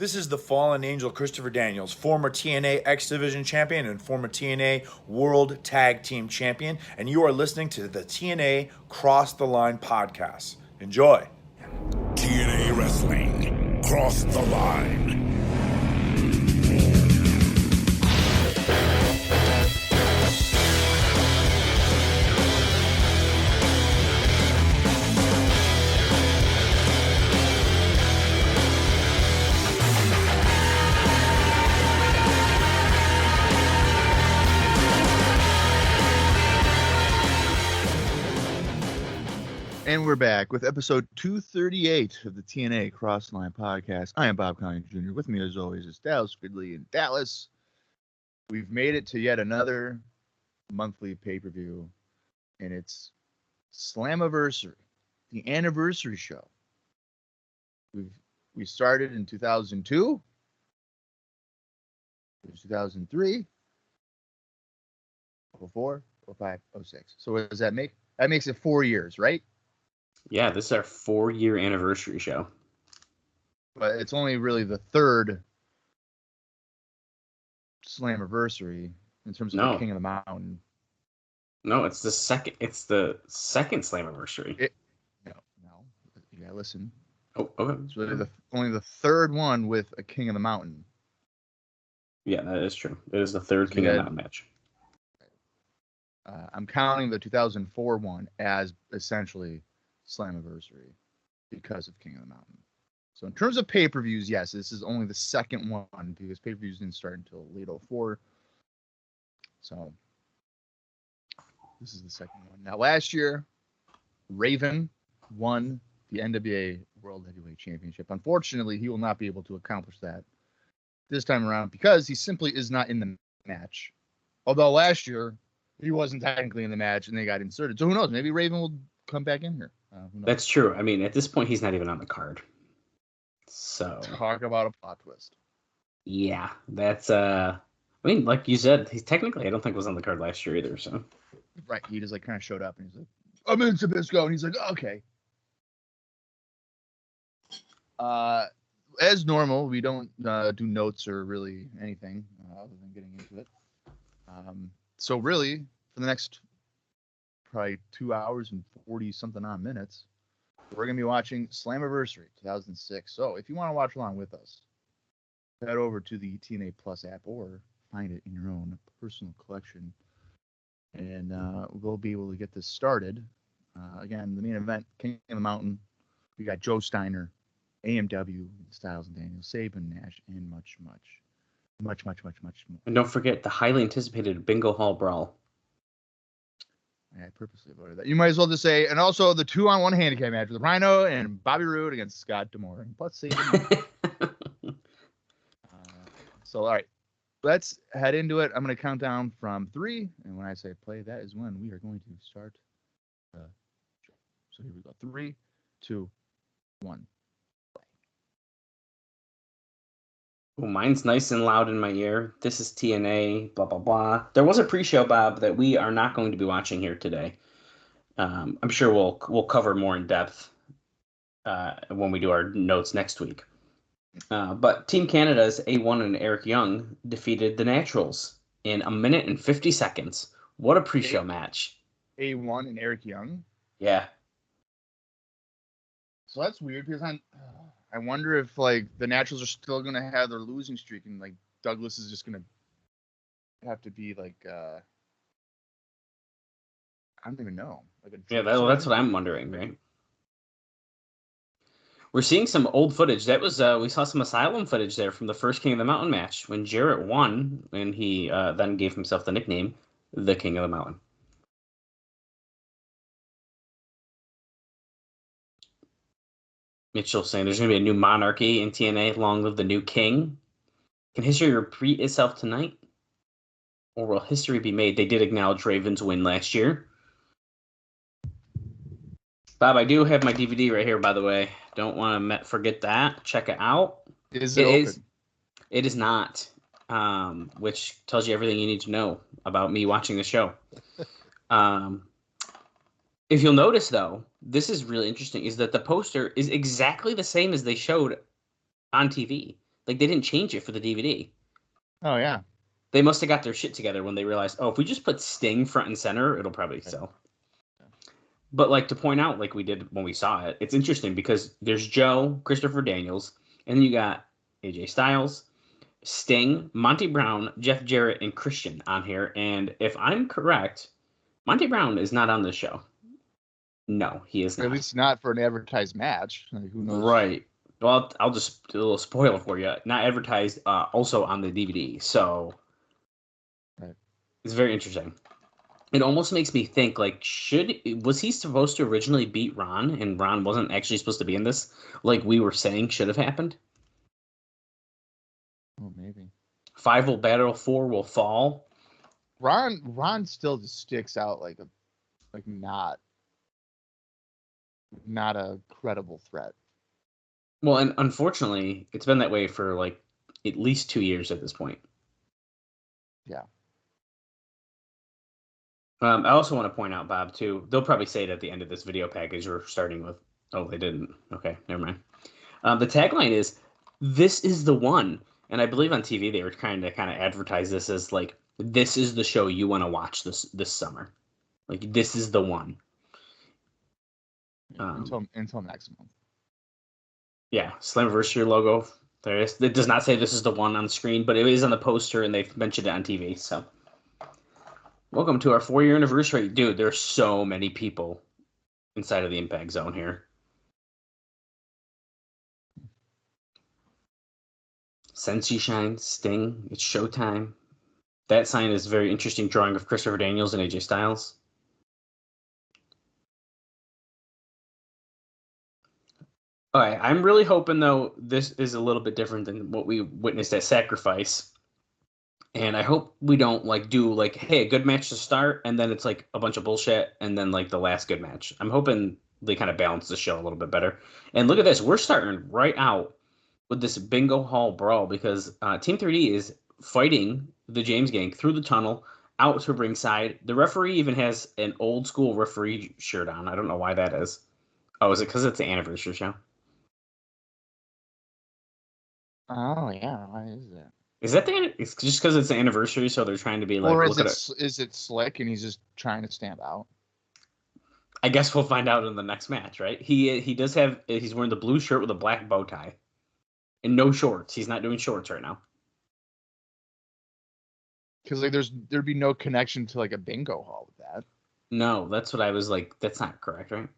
This is the Fallen Angel Christopher Daniels, former TNA X Division champion and former TNA World Tag Team champion, and you are listening to the TNA Cross the Line podcast. Enjoy. TNA Wrestling, Cross the Line. And we're back with episode 238 of the TNA Cross the Line podcast. I am Bob Colling Jr. With me, as always, is Dallas Gridley in Dallas. We've made it to yet another monthly pay-per-view, and it's Slammiversary, the anniversary show. We started in 2002, 2003, 04, 05, 06. So what does that make? That makes it 4 years, right? Yeah, this is our 4-year anniversary show. But it's only really the third Slammiversary in terms of the King of the Mountain. No, it's the second. It's the second Slammiversary. No. You gotta listen. Oh, okay. It's really only the third one with a King of the Mountain. Yeah, that is true. It is the third King of the Mountain match. I'm counting the 2004 one as essentially Slammiversary because of King of the Mountain. So in terms of pay-per-views, yes, this is only the second one because pay-per-views didn't start until late 04. So this is the second one. Now last year, Raven won the NWA World Heavyweight Championship. Unfortunately, he will not be able to accomplish that this time around because he simply is not in the match. Although last year, he wasn't technically in the match and they got inserted. So who knows? Maybe Raven will come back in here. That's true. I mean, at this point, he's not even on the card. So talk about a plot twist. Yeah, that's I mean, like you said, he's technically I don't think was on the card last year either. So right, he just like kind of showed up and he's like, "I'm in Sabisco," and he's like, "Okay." As normal, we don't do notes or really anything other than getting into it. So really, for the next probably 2 hours and 40-something odd minutes, we're going to be watching Slammiversary 2006. So if you want to watch along with us, head over to the TNA Plus app or find it in your own personal collection. And we'll be able to get this started. Again, the main event, King of the Mountain. We got Joe Steiner, AMW, Styles and Daniels, Sabin, Nash, and much more. And don't forget the highly anticipated Bingo Hall Brawl. I purposely avoided that. You might as well just say, and also the 2-on-1 handicap match with Rhino and Bobby Roode against Scott D'Amore. Plus, so, all right, let's head into it. I'm going to count down from 3, and when I say play, that is when we are going to start the show. So here we go. 3, 2, 1. Oh, mine's nice and loud in my ear. This is TNA, blah, blah, blah. There was a pre-show, Bob, that we are not going to be watching here today. I'm sure we'll cover more in depth when we do our notes next week. But Team Canada's A1 and Eric Young defeated the Naturals in 1 minute and 50 seconds. What a pre-show match. A1 and Eric Young? Yeah. So that's weird because I wonder if like the Naturals are still gonna have their losing streak and like Douglas is just gonna have to be like I don't even know. Like that's what I'm wondering, right? We're seeing some old footage. That was we saw some Asylum footage there from the first King of the Mountain match when Jarrett won, and he then gave himself the nickname the King of the Mountain. Mitchell saying there's going to be a new monarchy in TNA. Long live the new king. Can history repeat itself tonight? Or will history be made? They did acknowledge Raven's win last year. Bob, I do have my DVD right here, by the way. Don't want to forget that. Check it out. Is it open? It is not, which tells you everything you need to know about me watching the show. If you'll notice, though, this is really interesting, is that the poster is exactly the same as they showed on TV. Like, they didn't change it for the DVD. Oh yeah. They must have got their shit together when they realized, oh, if we just put Sting front and center, it'll probably sell. But, like, to point out, like we did when we saw it, it's interesting because there's Joe, Christopher Daniels, and then you got AJ Styles, Sting, Monty Brown, Jeff Jarrett, and Christian on here. And if I'm correct, Monty Brown is not on this show. No, he is not. Or at least not for an advertised match. Like, who knows? Right. Well, I'll just do a little spoiler for you. Not advertised, also on the DVD. So right. It's very interesting. It almost makes me think, like, was he supposed to originally beat Ron, and Ron wasn't actually supposed to be in this, like we were saying should have happened? Oh, maybe. 5 will battle, 4 will fall. Ron still just sticks out like not a credible threat. Well, and unfortunately, it's been that way for like at least 2 years at this point. Yeah. I also want to point out, Bob, too. They'll probably say it at the end of this video package we're starting with. Oh, they didn't. Okay, never mind. The tagline is, "This is the one." And I believe on TV they were trying to kind of advertise this as like, this is the show you want to watch this summer. Like, this is the one. Until next month. Yeah, Slammiversary logo. There is. It does not say this is the one on the screen, but it is on the poster, and they've mentioned it on TV. So, welcome to our 4-year anniversary, dude. There's so many people inside of the Impact Zone here. Senshi shines, Sting. It's showtime. That sign is a very interesting drawing of Christopher Daniels and AJ Styles. All right, I'm really hoping, though, this is a little bit different than what we witnessed at Sacrifice. And I hope we don't, like, do, like, hey, a good match to start, and then it's, like, a bunch of bullshit, and then, like, the last good match. I'm hoping they kind of balance the show a little bit better. And look at this. We're starting right out with this bingo hall brawl because Team 3D is fighting the James Gang through the tunnel, out to ringside. The referee even has an old-school referee shirt on. I don't know why that is. Oh, is it because it's the anniversary show? Oh yeah, why is that? Is that it's just because it's the anniversary, so they're trying to be like, or is it slick and he's just trying to stand out? I guess we'll find out in the next match, right? He does have, he's wearing the blue shirt with a black bow tie and no shorts. He's not doing shorts right now. Because like there'd be no connection to like a bingo hall with that. No, that's what I was like. That's not correct, right?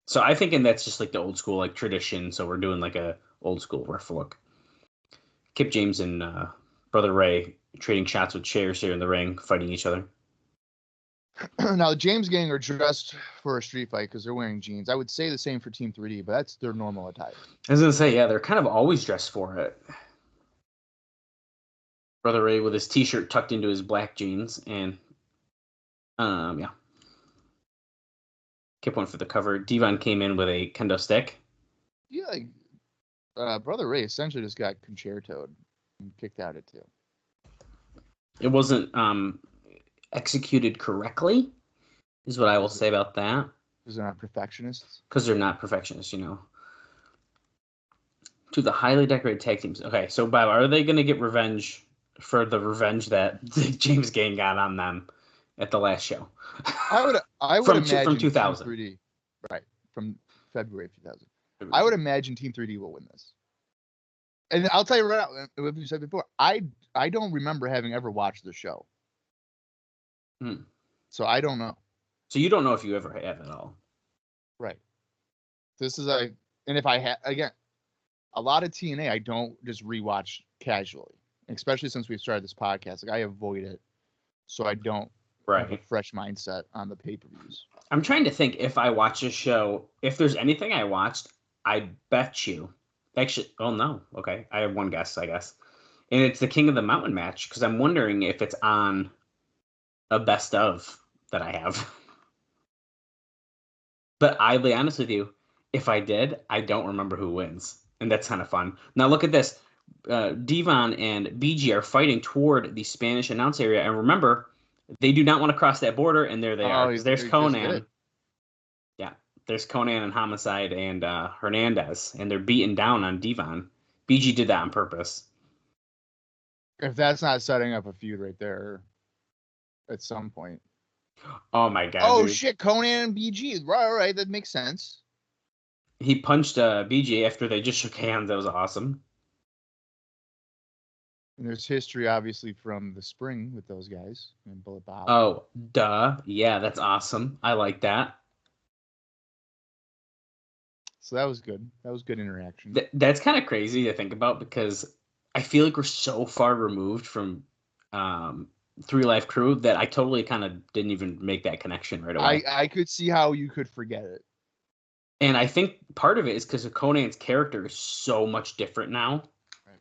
So I think, and that's just like the old school like tradition. So we're doing like a old school ref look. Kip James and Brother Ray trading shots with chairs here in the ring, fighting each other. Now, the James Gang are dressed for a street fight because they're wearing jeans. I would say the same for Team 3D, but that's their normal attire. I was going to say, yeah, they're kind of always dressed for it. Brother Ray with his t-shirt tucked into his black jeans, and yeah. Kip went for the cover. Devon came in with a kendo stick. Yeah, like, Brother Ray essentially just got concertoed and kicked out at 2. It wasn't executed correctly, is what I will say about that. Because they're not perfectionists? Because they're not perfectionists, you know. To the highly decorated tag teams. Okay, so Bob, are they going to get revenge for the revenge that James Gang got on them at the last show? I would imagine from 2000. Team 3D, right, from February of 2000. I would imagine Team 3D will win this. And I'll tell you right now, what you said before, I don't remember having ever watched the show. So I don't know. So you don't know if you ever have at all. Right. This is and if I had, again, a lot of TNA, I don't just rewatch casually, especially since we've started this podcast. Like I avoid it so I don't have a fresh mindset on the pay-per-views. I'm trying to think if I watch a show, if there's anything I watched, I bet you. Actually, oh no. Okay. I have one guess, I guess. And it's the King of the Mountain match because I'm wondering if it's on a best of that I have. But I'll be honest with you, if I did, I don't remember who wins. And that's kind of fun. Now look at this. Devon and BG are fighting toward the Spanish announce area. And remember, they do not want to cross that border, and there they are. Because there's Conan. Yeah, there's Conan and Homicide and Hernandez, and they're beating down on Devon. BG did that on purpose. If that's not setting up a feud right there at some point. Oh my god! Oh dude. shit, Conan and BG. Right, that makes sense. He punched BG after they just shook hands. That was awesome. And there's history, obviously, from the spring with those guys and Bullet Bob. Oh, duh. Yeah, that's awesome. I like that. So that was good. That was good interaction. That's kind of crazy to think about because I feel like we're so far removed from Three Life Crew that I totally kind of didn't even make that connection right away. I could see how you could forget it. And I think part of it is because Conan's character is so much different now. Right.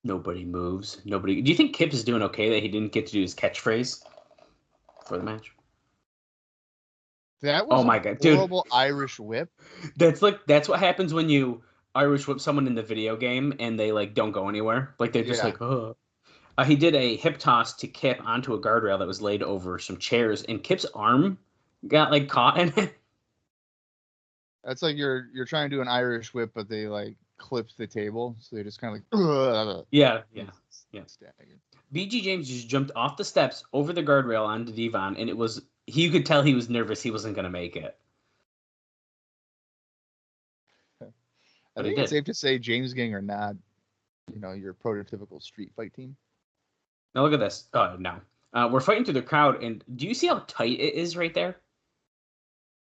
Nobody moves. Nobody. Do you think Kip is doing okay that he didn't get to do his catchphrase for the match? That was oh my god, dude! Horrible Irish whip. That's what happens when you Irish whip someone in the video game and they like don't go anywhere. Like they're just like, oh. He did a hip toss to Kip onto a guardrail that was laid over some chairs, and Kip's arm got like caught in it. That's like you're trying to do an Irish whip, but they like clipped the table, so they just kind of like yeah. Staggered. BG James just jumped off the steps over the guardrail onto Devon, and you could tell he was nervous he wasn't going to make it. I think it's safe to say James Gang are not, your prototypical street fight team. Now look at this. Oh, no. We're fighting through the crowd, and do you see how tight it is right there?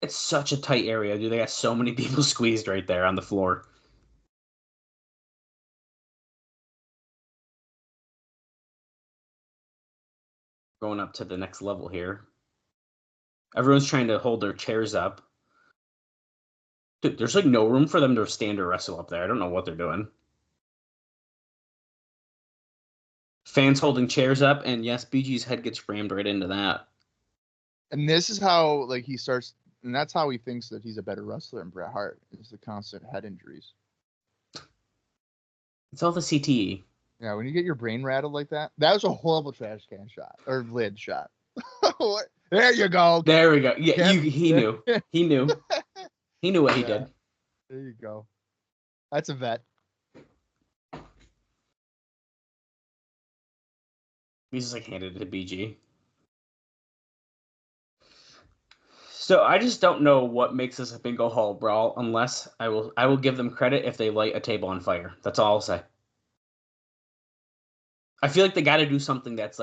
It's such a tight area, dude. They got so many people squeezed right there on the floor. Going up to the next level here. Everyone's trying to hold their chairs up. Dude, there's like no room for them to stand or wrestle up there. I don't know what they're doing. Fans holding chairs up, and yes, BG's head gets rammed right into that. And this is how he starts, and that's how he thinks that he's a better wrestler than Bret Hart, is the constant head injuries. It's all the CTE. Yeah, when you get your brain rattled like that, that was a horrible trash can shot or lid shot. There you go. There we go. Yeah, he knew. He knew. He knew what he did. There you go. That's a vet. He's just handed it to BG. So I just don't know what makes this a bingo hall brawl unless I will give them credit if they light a table on fire. That's all I'll say. I feel like they got to do something that's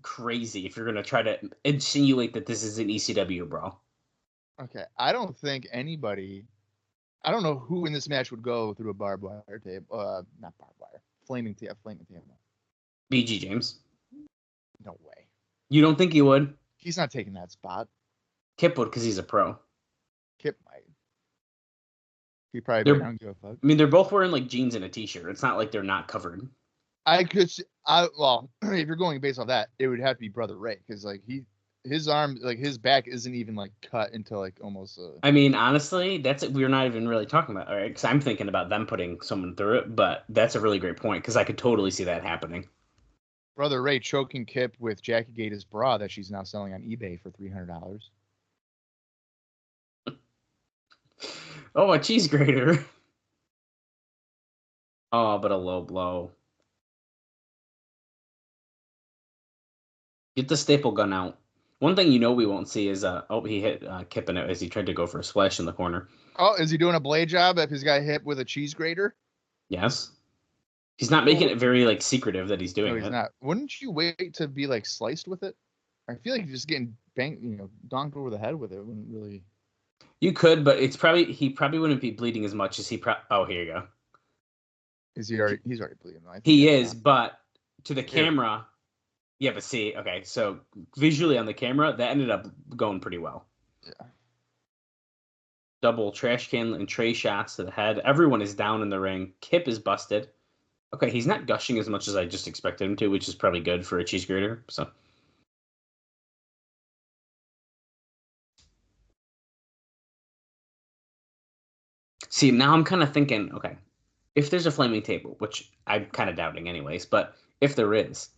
crazy if you're going to try to insinuate that this is an ECW brawl. Okay, I don't think anybody. I don't know who in this match would go through a barbed wire table. Not barbed wire. Flaming table. BG James. No way. You don't think he would? He's not taking that spot. Kip would because he's a pro. Kip might. He probably don't give a fuck. I mean, they're both wearing jeans and a t-shirt. It's not like they're not covered. I could. Well, if you're going based off that, it would have to be Brother Ray because his arm, his back isn't even cut into almost. I mean, honestly, we're not even really talking about, all right? Because I'm thinking about them putting someone through it, but that's a really great point because I could totally see that happening. Brother Ray choking Kip with Jackie Gata's bra that she's now selling on eBay for $300. Oh, a cheese grater. Oh, but a low blow. Get the staple gun out. One thing we won't see is he hit Kip in it as he tried to go for a splash in the corner. Oh, is he doing a blade job if his guy hit with a cheese grater? Yes. He's not making it very secretive that he's doing it. No, he's not. Wouldn't you wait to be sliced with it? I feel like just getting banged, donked over the head with it wouldn't really. You could, but he probably wouldn't be bleeding as much as he. Oh, here you go. Is he already? He's already bleeding. He is, but to the camera. Yeah, but see, okay, so visually on the camera, that ended up going pretty well. Yeah. Double trash can and tray shots to the head. Everyone is down in the ring. Kip is busted. Okay, he's not gushing as much as I just expected him to, which is probably good for a cheese grater. So. See, now I'm kind of thinking, okay, if there's a flaming table, which I'm kind of doubting anyways, but if there is,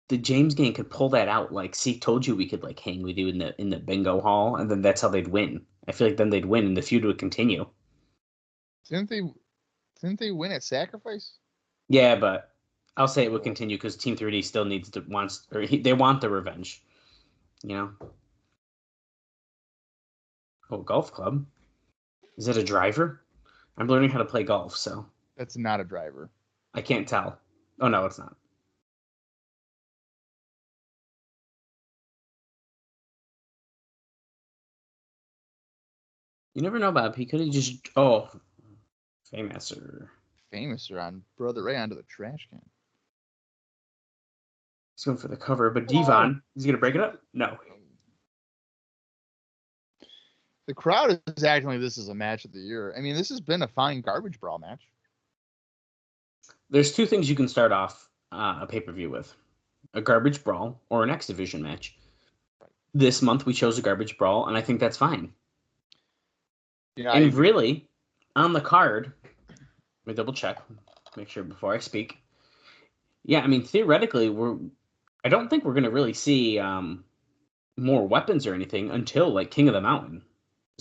the James Gang could pull that out. See, told you we could hang with you in the bingo hall, and then that's how they'd win. I feel like then they'd win, and the feud would continue. Didn't Didn't they win at Sacrifice? Yeah, but I'll say it will continue because Team 3D still they want the revenge. You know. Oh, golf club. Is it a driver? I'm learning how to play golf, so That's not a driver. I can't tell. Oh no, it's not. You never know, Bob. He could have just Famouser. Famouser on Brother Ray onto the trash can. He's going for the cover, but Devon, he's gonna break it up? No. The crowd is acting like this is a match of the year. I mean, this has been a fine garbage brawl match. There's two things you can start off a pay-per-view with. A garbage brawl or an X Division match. This month we chose a garbage brawl, and I think that's fine. Yeah, and really, on the card, let me double check, make sure before I speak. Yeah, I mean, theoretically, I don't think we're going to really see more weapons or anything until, like, King of the Mountain.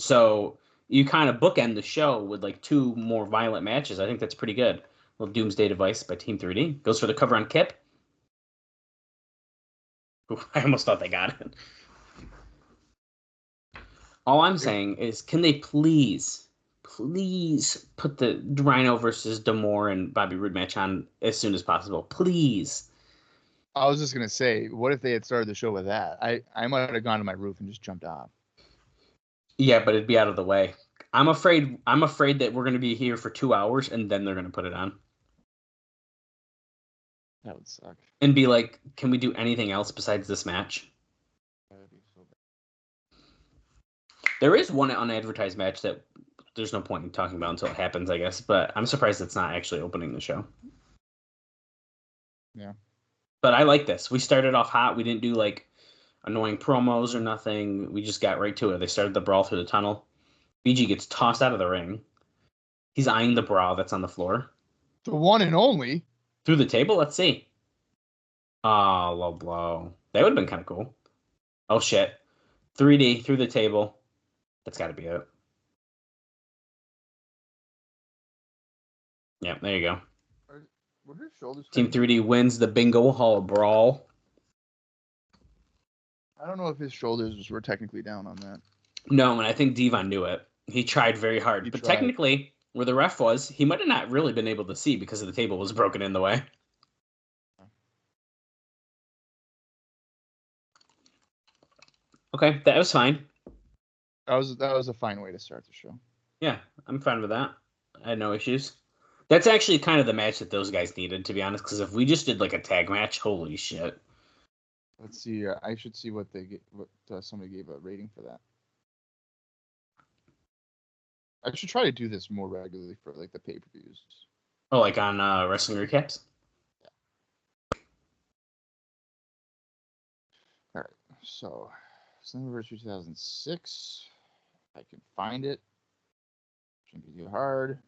So you kind of bookend the show with, like, two more violent matches. I think that's pretty good. Little Doomsday Device by Team 3D. Goes for the cover on Kip. Ooh, I almost thought they got it. All I'm saying is, can they please put the Rhino versus D'Amore and Bobby Roode match on as soon as possible? Please. I was just gonna say, what if they had started the show with that? I might have gone to my roof and just jumped off. Yeah, but it'd be out of the way. I'm afraid that we're gonna be here for 2 hours and then they're gonna put it on. That would suck. And be like, can we do anything else besides this match? That would be so bad. There is one unadvertised match that there's no point in talking about until it happens, I guess. But I'm surprised it's not actually opening the show. Yeah. But I like this. We started off hot. We didn't do, like, annoying promos or nothing. We just got right to it. They started the brawl through the tunnel. BG gets tossed out of the ring. He's eyeing the bra that's on the floor. The one and only. Through the table? Let's see. Oh, low blow. That would have been kind of cool. Oh, shit. 3D through the table. That's got to be it. Yeah, there you go. Were his shoulders Team 3D wins the Bingo Hall Brawl. I don't know if his shoulders were technically down on that. No, and I think Devon knew it. He tried very hard. He but tried. Technically, where the ref was, he might have not really been able to see because the table was broken in the way. Okay, that was fine. That was a fine way to start the show. Yeah, I'm fine with that. I had no issues. That's actually kind of the match that those guys needed, to be honest, because if we just did like a tag match, holy shit. Let's see. I should see what somebody gave a rating for that. I should try to do this more regularly for like the pay-per-views. Oh, like on Wrestling Recaps? Yeah. All right. So, Slammiversary 2006. I can find it. Shouldn't be too hard.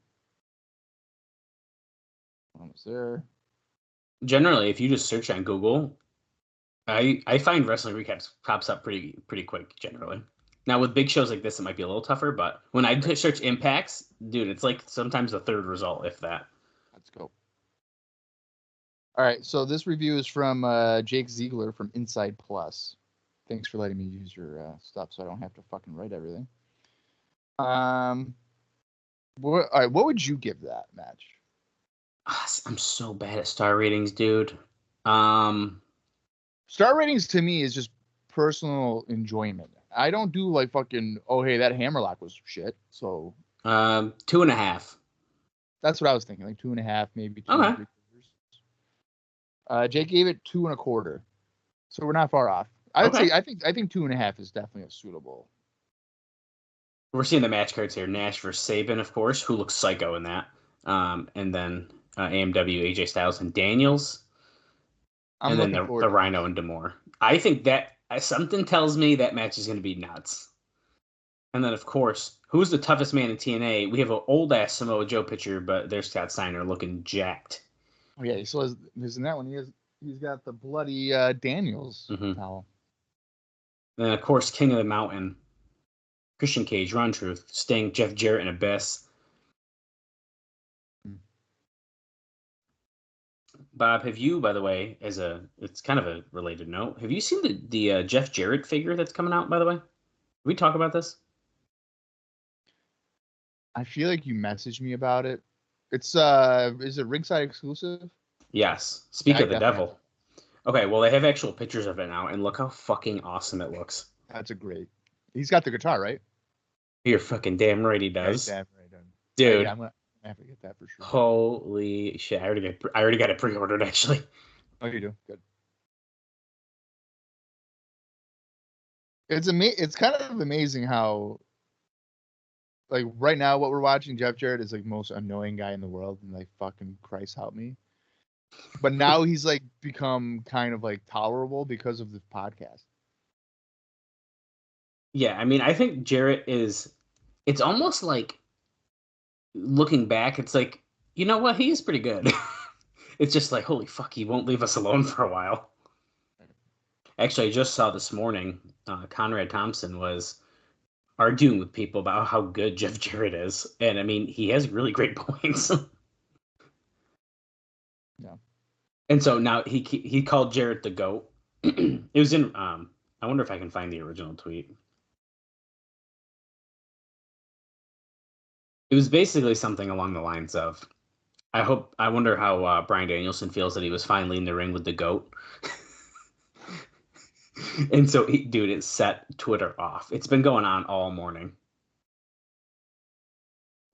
Almost there. Generally, if you just search on Google, I find Wrestling Recaps pops up pretty quick, generally. Now, with big shows like this, it might be a little tougher, but when I search Impacts, dude, it's like sometimes the third result, if that. Let's go. All right, so this review is from Jake Ziegler from Inside Plus. Thanks for letting me use your stuff so I don't have to fucking write everything. All right, what would you give that match? I'm so bad at star ratings, dude. Star ratings to me is just personal enjoyment. I don't do like fucking, oh, hey, that hammerlock was shit. So 2.5. That's what I was thinking, like 2.5, maybe 2 Okay. 3/4. Jake gave it 2 1/4. So we're not far off. I would say I think 2.5 is definitely a suitable. We're seeing the match cards here. Nash versus Sabin, of course, who looks psycho in that. And then AMW, AJ Styles, and Daniels. I'm and then looking the forward to Rhino and D'Amore. I think that something tells me that match is going to be nuts. And then, of course, who's the toughest man in TNA? We have an old-ass Samoa Joe picture, but there's Scott Steiner looking jacked. Oh, yeah, he still has, in that one, he's got the bloody Daniels towel. And then, of course, King of the Mountain, Christian Cage, Ron Truth, Sting, Jeff Jarrett, and Abyss. Bob, have you, by the way, it's kind of a related note, have you seen the Jeff Jarrett figure that's coming out, by the way? Did we talk about this? I feel like you messaged me about it. It's is it ringside exclusive? Yes. Yeah, Speak I of the definitely devil. Okay, well, they have actual pictures of it now, and look how fucking awesome it looks. that's a great. He's got the guitar, right? You're fucking damn right he Yeah, he's does. definitely done. Dude, Yeah, I'm gonna have to get that for sure. holy shit. I already got it pre-ordered, actually. Oh, you do? Good. It's kind of amazing how, like, right now what we're watching, Jeff Jarrett is like most annoying guy in the world, and like fucking Christ help me. But now he's like become kind of like tolerable because of this podcast. Yeah, I mean, I think Jarrett it's almost like, looking back, it's like, you know what? He is pretty good. It's just like, holy fuck, he won't leave us alone for a while. Actually, I just saw this morning, Conrad Thompson was arguing with people about how good Jeff Jarrett is. And I mean, he has really great points. Yeah. And so now he called Jarrett the GOAT. It was in, I wonder if I can find the original tweet. It was basically something along the lines of, I wonder how Bryan Danielson feels that he was finally in the ring with the GOAT. And so, dude, it set Twitter off. It's been going on all morning.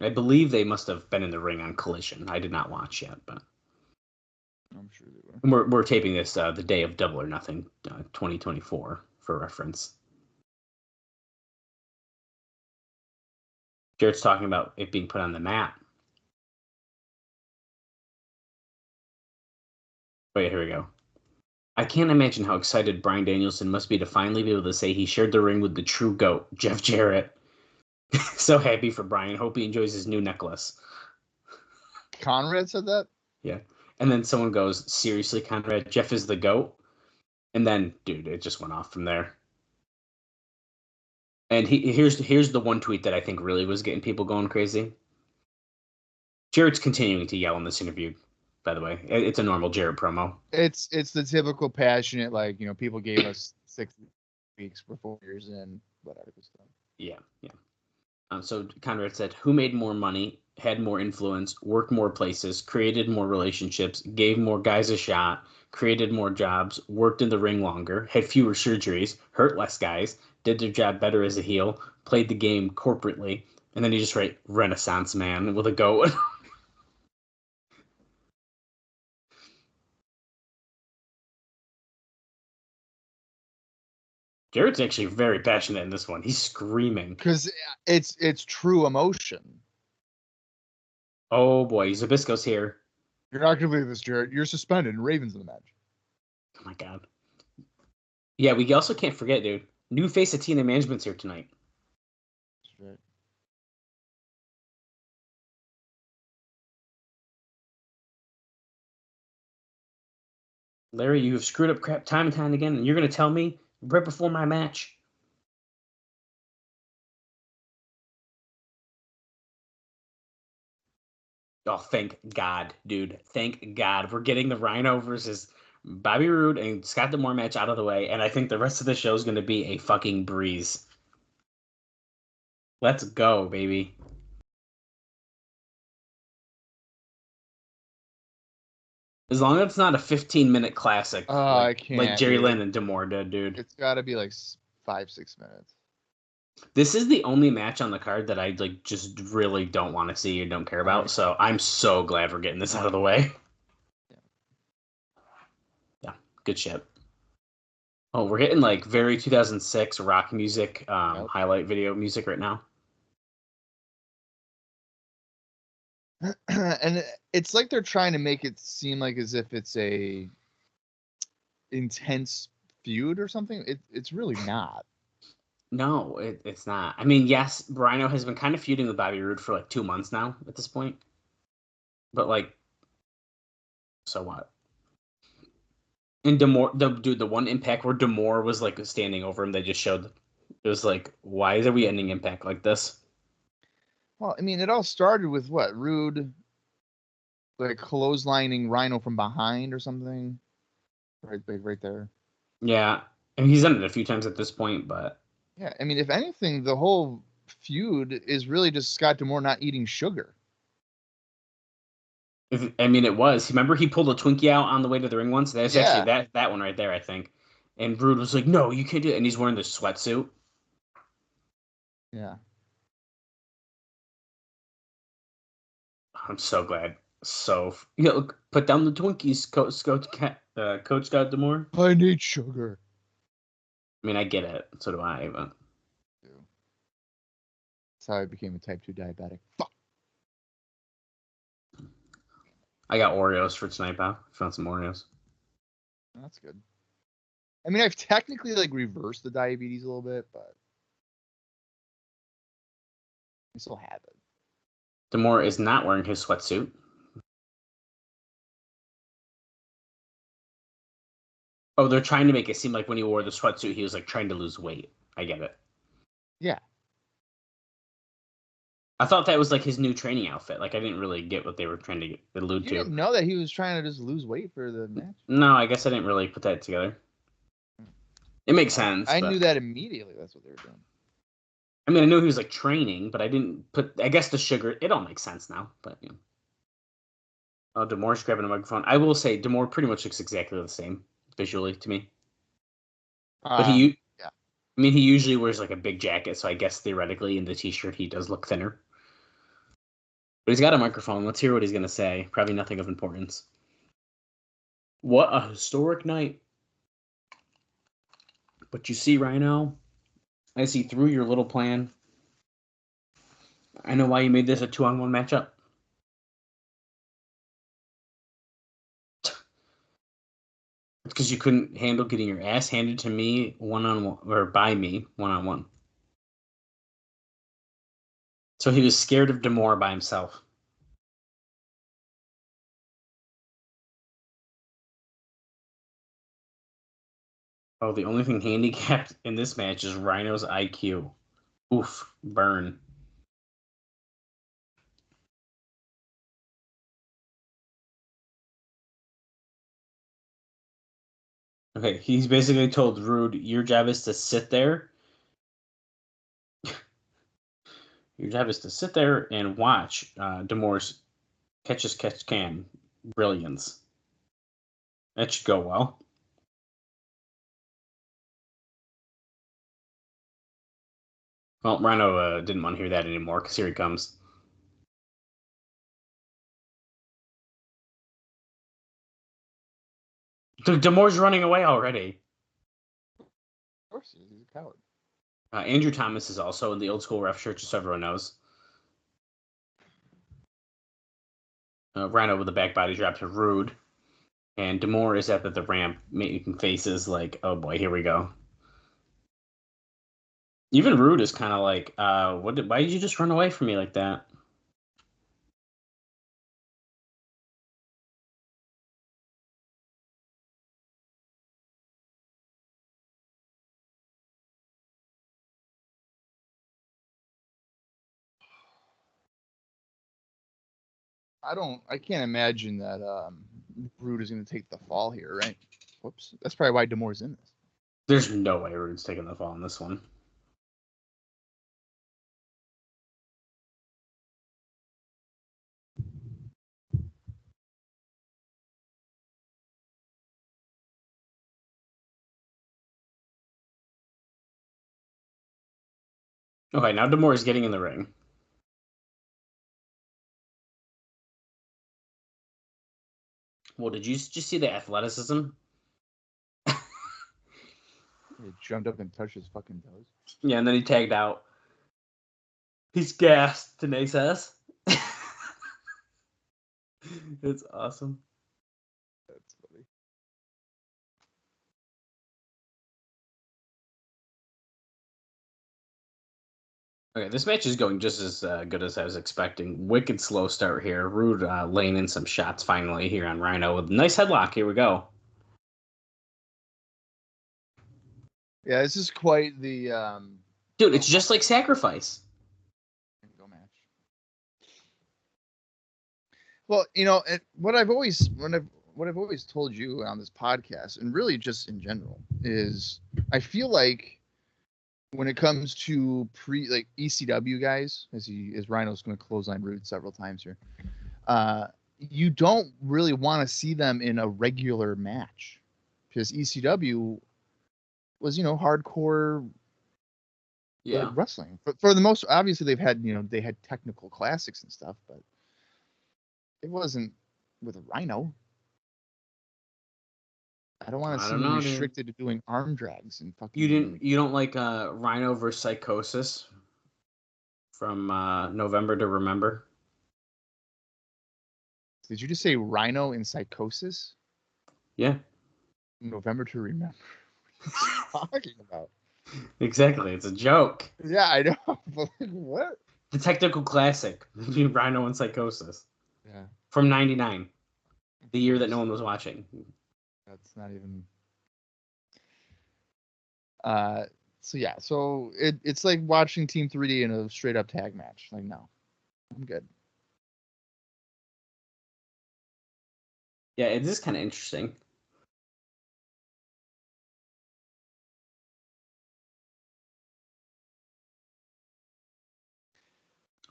I believe they must have been in the ring on Collision. I did not watch yet, but I'm sure they were. we're taping this the day of Double or Nothing, 2024, for reference. Jarrett's talking about it being put on the map. Wait, here we go. I can't imagine how excited Bryan Danielson must be to finally be able to say he shared the ring with the true GOAT, Jeff Jarrett. So happy for Bryan. Hope he enjoys his new necklace. Conrad said that? Yeah. And then someone goes, seriously, Conrad, Jeff is the GOAT? And then, dude, it just went off from there. And here's the one tweet that I think really was getting people going crazy. Jarrett's continuing to yell in this interview, by the way. It's a normal Jarrett promo. It's the typical passionate, like, people gave us 6 weeks for 4 years and whatever stuff. Yeah. So Conrad said, who made more money, had more influence, worked more places, created more relationships, gave more guys a shot, created more jobs, worked in the ring longer, had fewer surgeries, hurt less guys, did their job better as a heel, played the game corporately, and then he just write Renaissance man with a GOAT. Jarrett's actually very passionate in this one. He's screaming. Because it's true emotion. Oh boy, Zabisco's here. You're not going to believe this, Jarrett. You're suspended and Ravens in the match. Oh my god. Yeah, we also can't forget, dude. New face of TNA Management's here tonight. That's right. Larry, you have screwed up crap time and time again, and you're going to tell me right before my match? Oh, thank God, dude. Thank God. We're getting the Rhino versus Bobby Roode and Scott D'Amore match out of the way, and I think the rest of the show is going to be a fucking breeze. Let's go, baby. As long as it's not a 15-minute classic, I can't. like Jerry dude. Lynn and D'Amore did, dude. It's got to be like 5-6 minutes. This is the only match on the card that I just really don't want to see or don't care about. So I'm so glad we're getting this out of the way. Yeah, good shit. Oh, we're hitting very 2006 rock music, highlight video music right now. And it's like they're trying to make it seem like as if it's a intense feud or something. It's really not. No, it's not. I mean, yes, Rhino has been kind of feuding with Bobby Roode for 2 months now at this point. But so what? And D'Amore, the one Impact where D'Amore was standing over him, they just showed. It was why are we ending Impact like this? Well, I mean, it all started with what? Roode like clotheslining Rhino from behind or something. Right there. Yeah, and he's done it a few times at this point, but Yeah, I mean, if anything, the whole feud is really just Scott D'Amore not eating sugar. It was. Remember, he pulled a Twinkie out on the way to the ring once. That's Yeah. actually that one right there, I think. And Roode was like, "No, you can't do it," and he's wearing this sweatsuit. Yeah. I'm so glad. Put down the Twinkies, Coach Scott D'Amore. I need sugar. I mean, I get it. So do I. But That's how I became a type 2 diabetic. Fuck. I got Oreos for tonight, pal. Found some Oreos. That's good. I mean, I've technically like reversed the diabetes a little bit, but I still have it. D'Amore is not wearing his sweatsuit. Oh, they're trying to make it seem like when he wore the sweatsuit, he was like trying to lose weight. I get it. Yeah. I thought that was like his new training outfit. Like I didn't really get what they were trying to allude You to. didn't know that he was trying to just lose weight for the match? No, I guess I didn't really put that together. It makes sense. I but... knew that immediately. That's what they were doing. I mean, I knew he was like training, but I didn't put. I guess the sugar. It all makes sense now. But you know. Oh, D'Amore's grabbing a microphone. I will say D'Amore pretty much looks exactly the same visually to me. But Yeah. I mean, he usually wears like a big jacket, so I guess theoretically in the t-shirt he does look thinner. But he's got a microphone. Let's hear what he's gonna say. Probably nothing of importance. What a historic night. But you see, Rhino, I see through your little plan. I know why you made this a 2-on-1 matchup. Because you couldn't handle getting your ass handed to me one-on-one, or by me one-on-one. So he was scared of D'Amore by himself. Oh, the only thing handicapped in this match is Rhino's IQ. Oof, burn. Okay, he's basically told Roode, your job is to sit there. Your job is to sit there and watch D'Amore's catch-as-catch-can brilliance. That should go well. Well, Rhino didn't want to hear that anymore because here he comes. D'Amore's running away already. Of course, he's a coward. Andrew Thomas is also in the old school ref shirt, just so everyone knows. Rhino with a back body drop to Roode. And D'Amore is up at the ramp making faces like, oh boy, here we go. Even Roode is kind of like, why did you just run away from me like that? I can't imagine that Roode is going to take the fall here, right? Whoops. That's probably why D'Amore's in this. There's no way Roode's taking the fall in this one. Okay, now D'Amore is getting in the ring. Well, did you just see the athleticism? He jumped up and touched his fucking toes. Yeah, and then he tagged out. He's gassed, Tanae says. It's awesome. That's funny. Okay, this match is going just as good as I was expecting. Wicked slow start here. Roode laying in some shots finally here on Rhino with a nice headlock. Here we go. Yeah, this is quite the Dude, it's just like Sacrifice. match. Well, what I've always told you on this podcast, and really just in general, is I feel like when it comes to like ECW guys, as Rhino's going to clothesline Roode several times here, you don't really want to see them in a regular match because ECW was hardcore wrestling for the most. Obviously, they had technical classics and stuff, but it wasn't with a Rhino. I don't want to see me restricted to doing arm drags and fucking. You don't like Rhino versus Psychosis from November to Remember? Did you just say Rhino in Psychosis? Yeah. November to Remember. What are you talking about? Exactly, it's a joke. Yeah, I know. But what? The technical classic between Rhino and Psychosis. Yeah. From '99, the year that no one was watching. That's not even. So it's like watching Team 3D in a straight up tag match. Like, no, I'm good. Yeah, it is kind of interesting.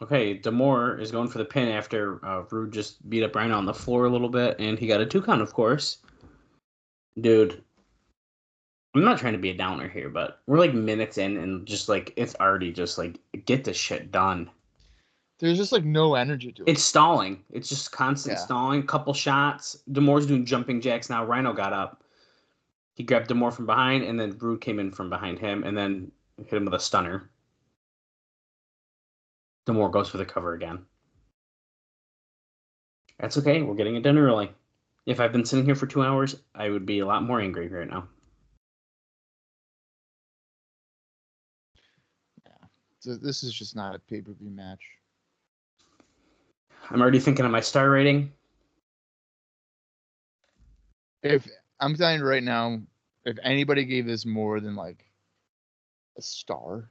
Okay, D'Amore is going for the pin after Roode just beat up Rhino on the floor a little bit, and he got a 2 count, of course. Dude, I'm not trying to be a downer here, but we're like minutes in, and just like it's already just like get this shit done. There's just like no energy to it. It's stalling. It's just constant stalling. Couple shots. D'Amore's doing jumping jacks now. Rhino got up. He grabbed D'Amore from behind, and then Roode came in from behind him, and then hit him with a stunner. D'Amore goes for the cover again. That's okay. We're getting it done early. If I've been sitting here for 2 hours, I would be a lot more angry right now. Yeah. So this is just not a pay-per-view match. I'm already thinking of my star rating. If I'm telling you right now, if anybody gave this more than like a star,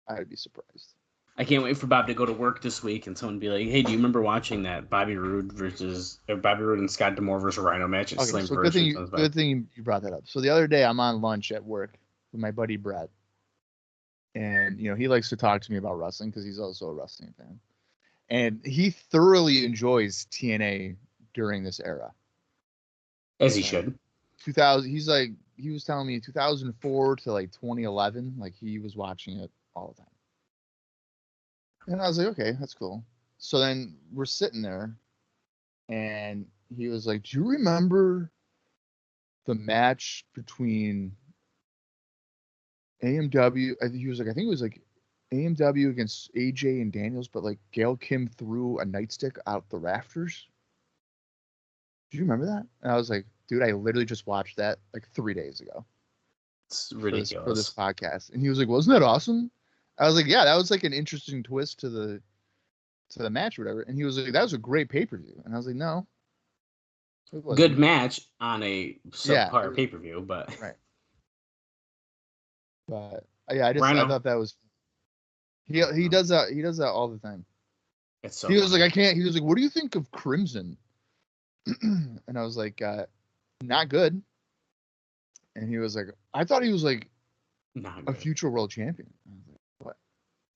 I would be surprised. I can't wait for Bob to go to work this week and someone be like, "Hey, do you remember watching that Bobby Roode and Scott D'Amore versus Rhino match at Slammiversary?" So good thing you brought that up. So the other day I'm on lunch at work with my buddy Brett, and he likes to talk to me about wrestling because he's also a wrestling fan, and he thoroughly enjoys TNA during this era. As he should. 2000. He was telling me 2004 to like 2011, like he was watching it all the time. And I was like, okay, that's cool. So then we're sitting there, and he was like, do you remember the match between AMW? He was like, I think it was like AMW against AJ and Daniels, but like Gail Kim threw a nightstick out the rafters. Do you remember that? And I was like, dude, I literally just watched that like 3 days ago. It's ridiculous. For this podcast. And he was like, wasn't that awesome? I was like, yeah, that was like an interesting twist to the match or whatever. And he was like, that was a great pay-per-view. And I was like, no. Good match on a subpar pay-per-view, but right. But yeah, I thought that was he does that all the time. It's so he was like, I can't. He was like, what do you think of Crimson? And I was like, not good. And he was like, I thought he was like a future world champion. I was like, what?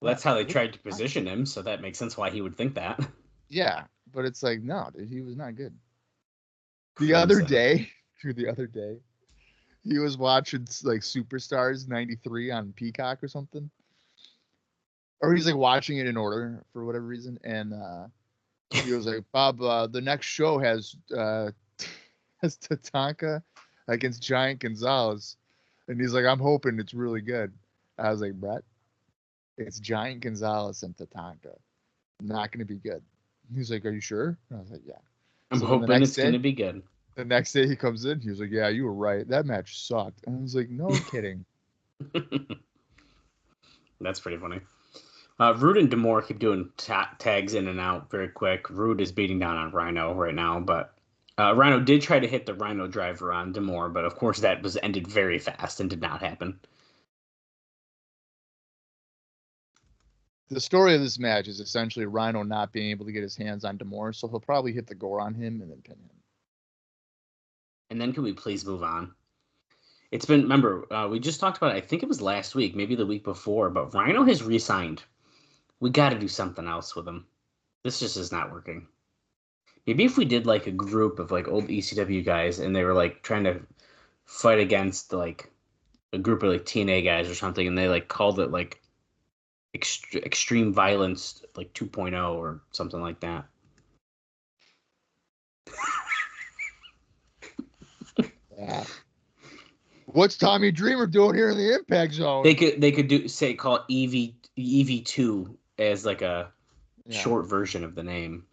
Well, that's how they tried to position him, so that makes sense why he would think that. Yeah, but it's like, no, dude, he was not good. The other day, he was watching like Superstars '93 on Peacock or something, or he's like watching it in order for whatever reason, and he was like, Bob, the next show has Tatanka against Giant Gonzalez, and he's like, I'm hoping it's really good. I was like, Brett, it's Giant Gonzalez and Tatanka, not going to be good. He's like, are you sure? And I was like, yeah. I'm hoping it's going to be good. The next day he comes in, he was like, yeah, you were right. That match sucked. And I was like, no kidding. That's pretty funny. Roode and D'Amore keep doing tags in and out very quick. Roode is beating down on Rhino right now, but Rhino did try to hit the Rhino driver on D'Amore, but of course that was ended very fast and did not happen. The story of this match is essentially Rhino not being able to get his hands on D'Amore, so he'll probably hit the gore on him and then pin him. And then can we please move on? It's been, remember, we just talked about it, I think it was last week, maybe the week before, but Rhino has re-signed. We got to do something else with him. This just is not working. Maybe if we did like a group of like old ECW guys and they were like trying to fight against like a group of like TNA guys or something, and they like called it like extreme violence like 2.0 or something like that. Yeah. What's Tommy Dreamer doing here in the Impact Zone? They could do say call it EV2 as like a short version of the name.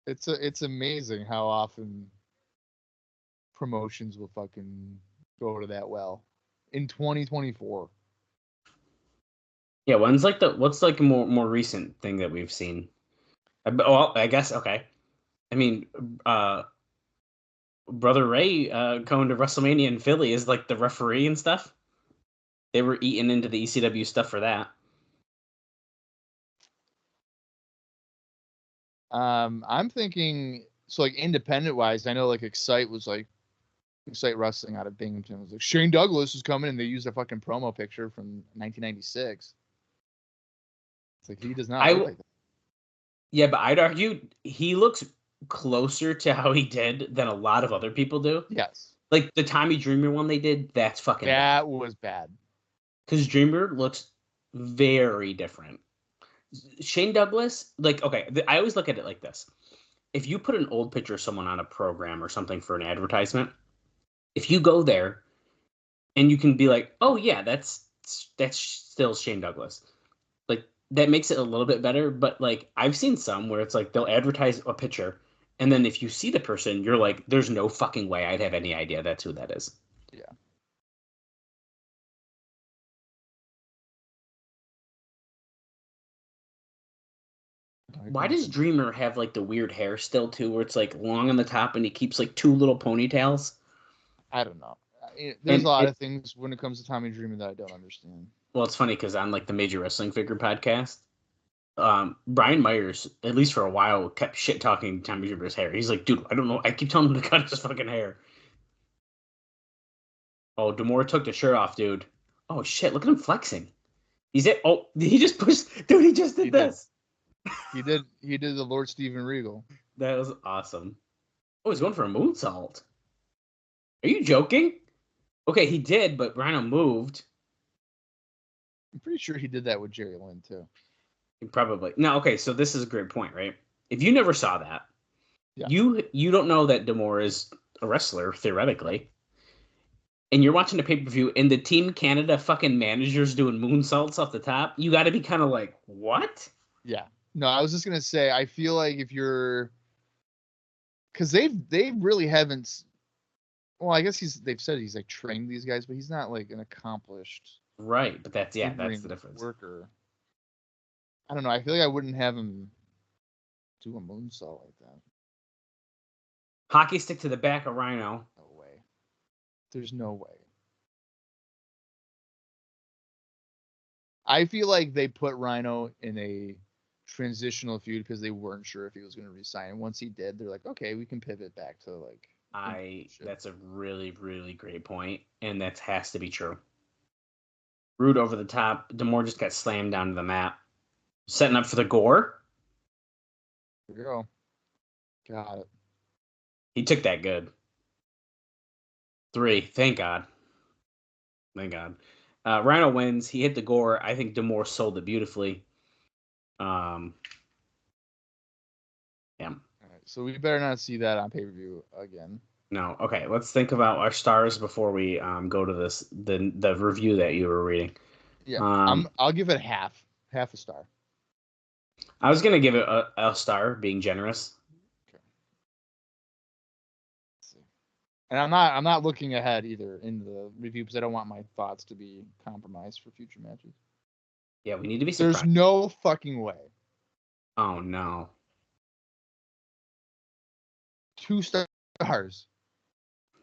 It's amazing how often promotions will fucking go to that well in 2024. Yeah, what's like a more recent thing that we've seen? Well, I guess okay. I mean, Brother Ray going to WrestleMania in Philly is like the referee and stuff. They were eating into the ECW stuff for that. I'm thinking so like independent wise, I know like Excite Wrestling out of Binghamton was like Shane Douglas is coming, and they used a fucking promo picture from 1996. It's like he does not look like that. Yeah, but I'd argue he looks closer to how he did than a lot of other people do. Yes. Like the Tommy Dreamer one they did, that's fucking bad. That was bad. Because Dreamer looks very different. Shane Douglas, like, okay, I always look at it like this. If you put an old picture of someone on a program or something for an advertisement, if you go there and you can be like, oh yeah, that's still Shane Douglas. Like that makes it a little bit better, but like I've seen some where it's like they'll advertise a picture and then if you see the person, you're like, there's no fucking way I'd have any idea that's who that is. Yeah. Why does Dreamer have like the weird hair still too, where it's like long on the top and he keeps like two little ponytails? I don't know. There's a lot of things when it comes to Tommy Dreamer that I don't understand. Well, it's funny because on like the Major Wrestling Figure podcast, Brian Myers, at least for a while, kept shit talking Tommy Dreamer's hair. He's like, dude, I don't know. I keep telling him to cut his fucking hair. Oh, D'Amore took the shirt off, dude. Oh shit, look at him flexing. He's it. Oh, he just pushed. Dude, he just did this. He did the Lord Steven Regal. That was awesome. Oh, he's going for a moonsault. Are you joking? Okay, he did, but Rhino moved. I'm pretty sure he did that with Jerry Lynn too. Probably. No, okay, so this is a great point, right? If you never saw that, yeah. you don't know that D'Amore is a wrestler, theoretically. And you're watching a pay-per-view and the Team Canada fucking manager's doing moonsaults off the top, you gotta be kind of like, what? Yeah. No, I was just gonna say, I feel like if you're, because they really haven't. Well, I guess they've said he's like trained these guys, but he's not like an accomplished. Right, but that's the difference. Worker. I don't know. I feel like I wouldn't have him do a moonsault like that. Hockey stick to the back of Rhino. No way. There's no way. I feel like they put Rhino in a transitional feud because they weren't sure if he was going to resign. And once he did, they're like, okay, we can pivot back to like. That's a really, really great point, and that has to be true. Roode over the top. D'Amore just got slammed down to the mat. Setting up for the gore. Here we go. Got it. He took that good. 3. Thank God. Thank God. Rhino wins. He hit the gore. I think D'Amore sold it beautifully. Yeah. All right, so we better not see that on pay-per-view again. No. Okay. Let's think about our stars before we go to the review that you were reading. Yeah. I'll give it half a star. I was gonna give it a star, being generous. Okay. Let's see. And I'm not looking ahead either in the review because I don't want my thoughts to be compromised for future matches. Yeah, we need to be surprised. There's no fucking way. Oh no. 2 stars.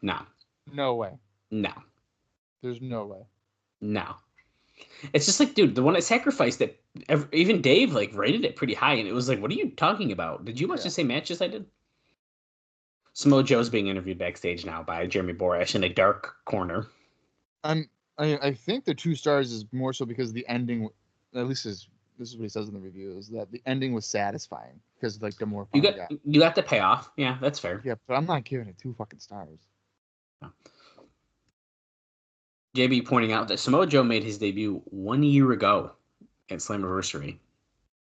No. No way. No. There's no way. No. It's just like, dude, the one at Sacrifice that even Dave like rated it pretty high, and it was like, what are you talking about? Did you watch the same match as I did? Samoa Joe's being interviewed backstage now by Jeremy Borash in a dark corner. I think the 2 stars is more so because the ending, at least this is what he says in the review, is that the ending was satisfying because like the more fun you got the payoff. Yeah, that's fair. Yeah, but I'm not giving it 2 fucking stars. No. JB pointing out that Samoa Joe made his debut 1 year ago at Slammiversary.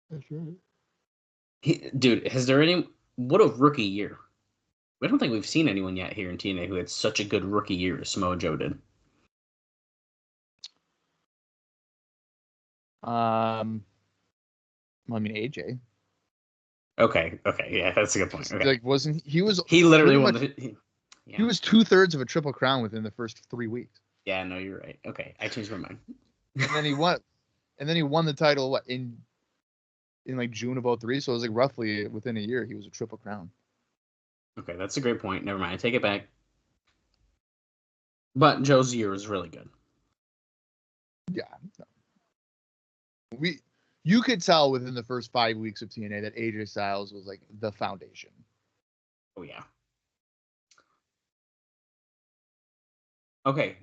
That's right. Dude, what a rookie year. I don't think we've seen anyone yet here in TNA who had such a good rookie year as Samoa Joe did. Well, I mean AJ. Okay, yeah, that's a good point. Okay. Like, he literally won He was 2/3 of a Triple Crown within the first 3 weeks. Yeah, no, you're right. Okay, I changed my mind. And then he won the title in like June of 2003, so it was like roughly within a year he was a Triple Crown. Okay, that's a great point. Never mind, I take it back. But Joe's year was really good. Yeah. No. You could tell within the first 5 weeks of TNA that AJ Styles was like the foundation. Oh yeah. Okay.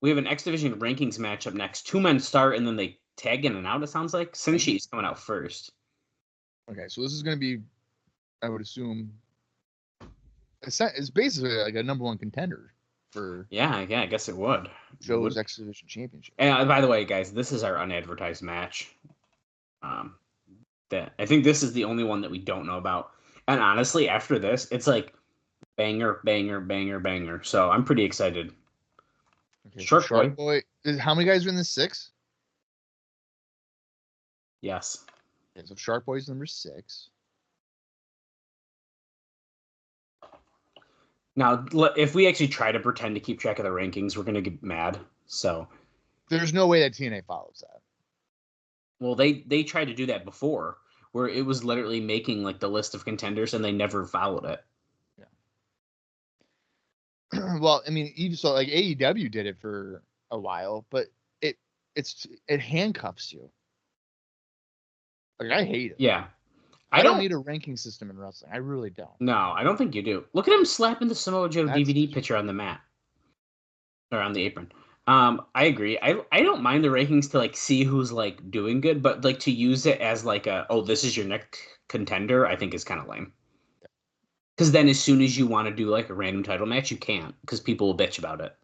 We have an X Division rankings matchup next. 2 men start and then they tag in and out, it sounds like. Senshi is coming out first. Okay, so this is going to be, I would assume, it's basically like a #1 contender for. Yeah, I guess it would. Joe's X Division Championship. And by the way, guys, this is our unadvertised match. That I think this is the only one that we don't know about. And honestly, after this, it's like banger, banger, banger, banger. So I'm pretty excited. Okay, Shark Boy. How many guys are in this? 6? Yes. Okay, so Shark Boy's number 6. Now, if we actually try to pretend to keep track of the rankings, we're going to get mad. So there's no way that TNA follows that. Well, they tried to do that before, where it was literally making like the list of contenders, and they never followed it. Yeah. Well, I mean, even so, like AEW did it for a while, but it handcuffs you. Like, I hate it. Yeah. I don't need a ranking system in wrestling. I really don't. No, I don't think you do. Look at him slapping the Samoa Joe DVD picture on the mat. Or on the apron. I agree. I don't mind the rankings to like see who's like doing good, but like to use it as like this is your next contender, I think is kind of lame. Because then as soon as you want to do like a random title match, you can't because people will bitch about it.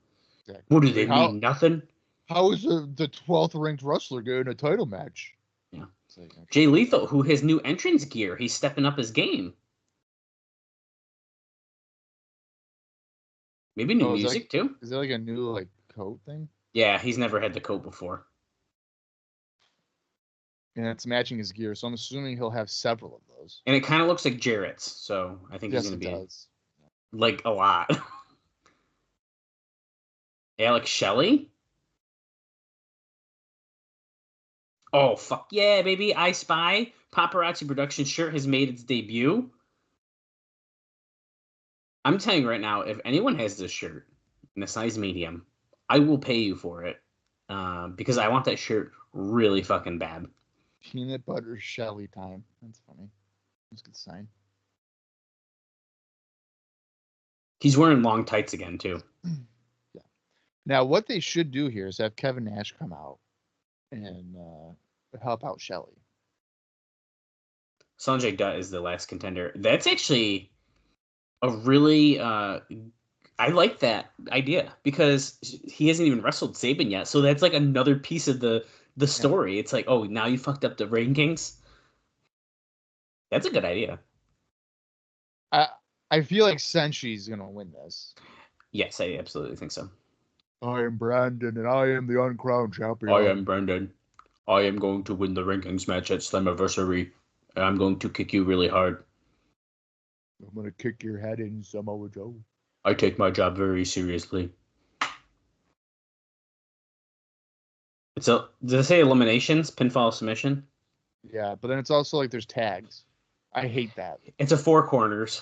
Exactly. What do they mean? Nothing? How is the 12th ranked wrestler getting a title match? Yeah. Like, okay. Jay Lethal, who has new entrance gear, he's stepping up his game. Maybe new music too. Is there like a new like coat thing? Yeah, he's never had the coat before. And it's matching his gear, so I'm assuming he'll have several of those. And it kind of looks like Jarrett's, so I think he's going to be like a lot. Alex Shelley? Oh, fuck yeah, baby. I Spy. Paparazzi Production shirt has made its debut. I'm telling you right now, if anyone has this shirt in a size medium, I will pay you for it because I want that shirt really fucking bad. Peanut butter Shelley time. That's funny. That's a good sign. He's wearing long tights again, too. Yeah. Now, what they should do here is have Kevin Nash come out and help out Shelley. Sanjay Dutt is the last contender. That's actually a really... I like that idea because he hasn't even wrestled Sabin yet. So that's like another piece of the story. Yeah. It's like, oh, now you fucked up the rankings. That's a good idea. I feel like Senshi's going to win this. Yes, I absolutely think so. I am Brandon, and I am the uncrowned champion. I am Brandon. I am going to win the rankings match at Slammiversary, and I'm going to kick you really hard. I'm going to kick your head in, Samoa Joe. I take my job very seriously. Did it say eliminations? Pinfall submission? Yeah, but then it's also like there's tags. I hate that. It's a 4 corners,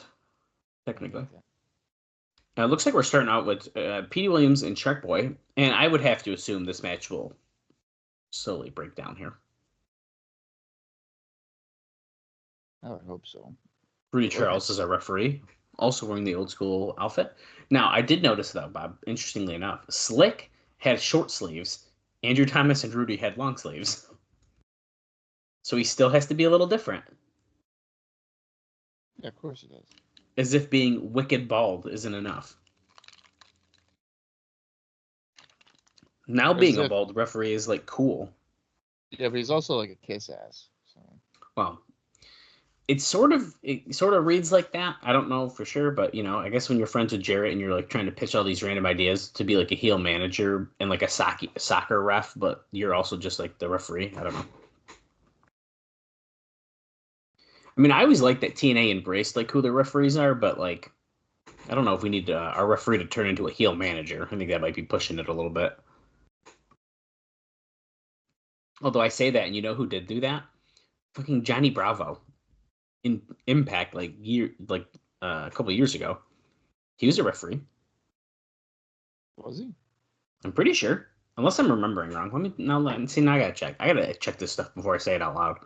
technically. It looks like we're starting out with Petey Williams and Shark Boy, and I would have to assume this match will slowly break down here. I would hope so. Rudy Charles is our referee, also wearing the old school outfit. Now, I did notice, though, Bob, interestingly enough, Slick had short sleeves. Andrew Thomas and Rudy had long sleeves. So he still has to be a little different. Yeah, of course it does. As if being wicked bald isn't enough. Now being a bald referee is, like, cool. Yeah, but he's also like a kiss ass. So. Well, it sort of reads like that. I don't know for sure, but I guess when you're friends with Jarrett and you're like trying to pitch all these random ideas to be like a heel manager and like a soccer ref, but you're also just like the referee. I don't know. I mean, I always like that TNA embraced like who their referees are, but like, I don't know if we need our referee to turn into a heel manager. I think that might be pushing it a little bit. Although I say that, and you know who did do that? Fucking Johnny Bravo. In Impact, a couple of years ago, he was a referee. Was he? I'm pretty sure, unless I'm remembering wrong. Now I gotta check. I gotta check this stuff before I say it out loud.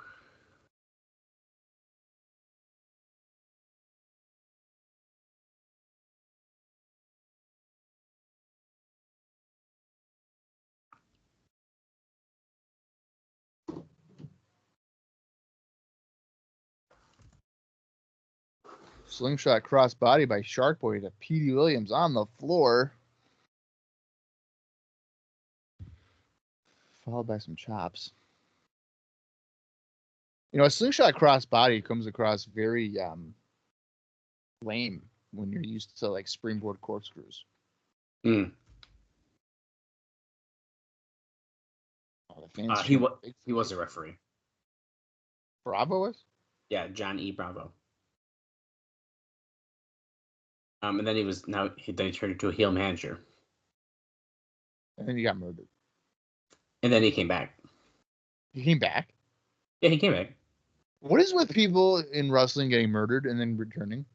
Slingshot crossbody by Shark Boy to Petey Williams on the floor. Followed by some chops. A slingshot crossbody comes across very lame when you're used to like springboard corkscrews. Mm. Oh, the fans he was a referee. Bravo was? Yeah, John E. Bravo. And then he turned into a heel manager. And then he got murdered. And then he came back. He came back? Yeah, he came back. What is with people in wrestling getting murdered and then returning?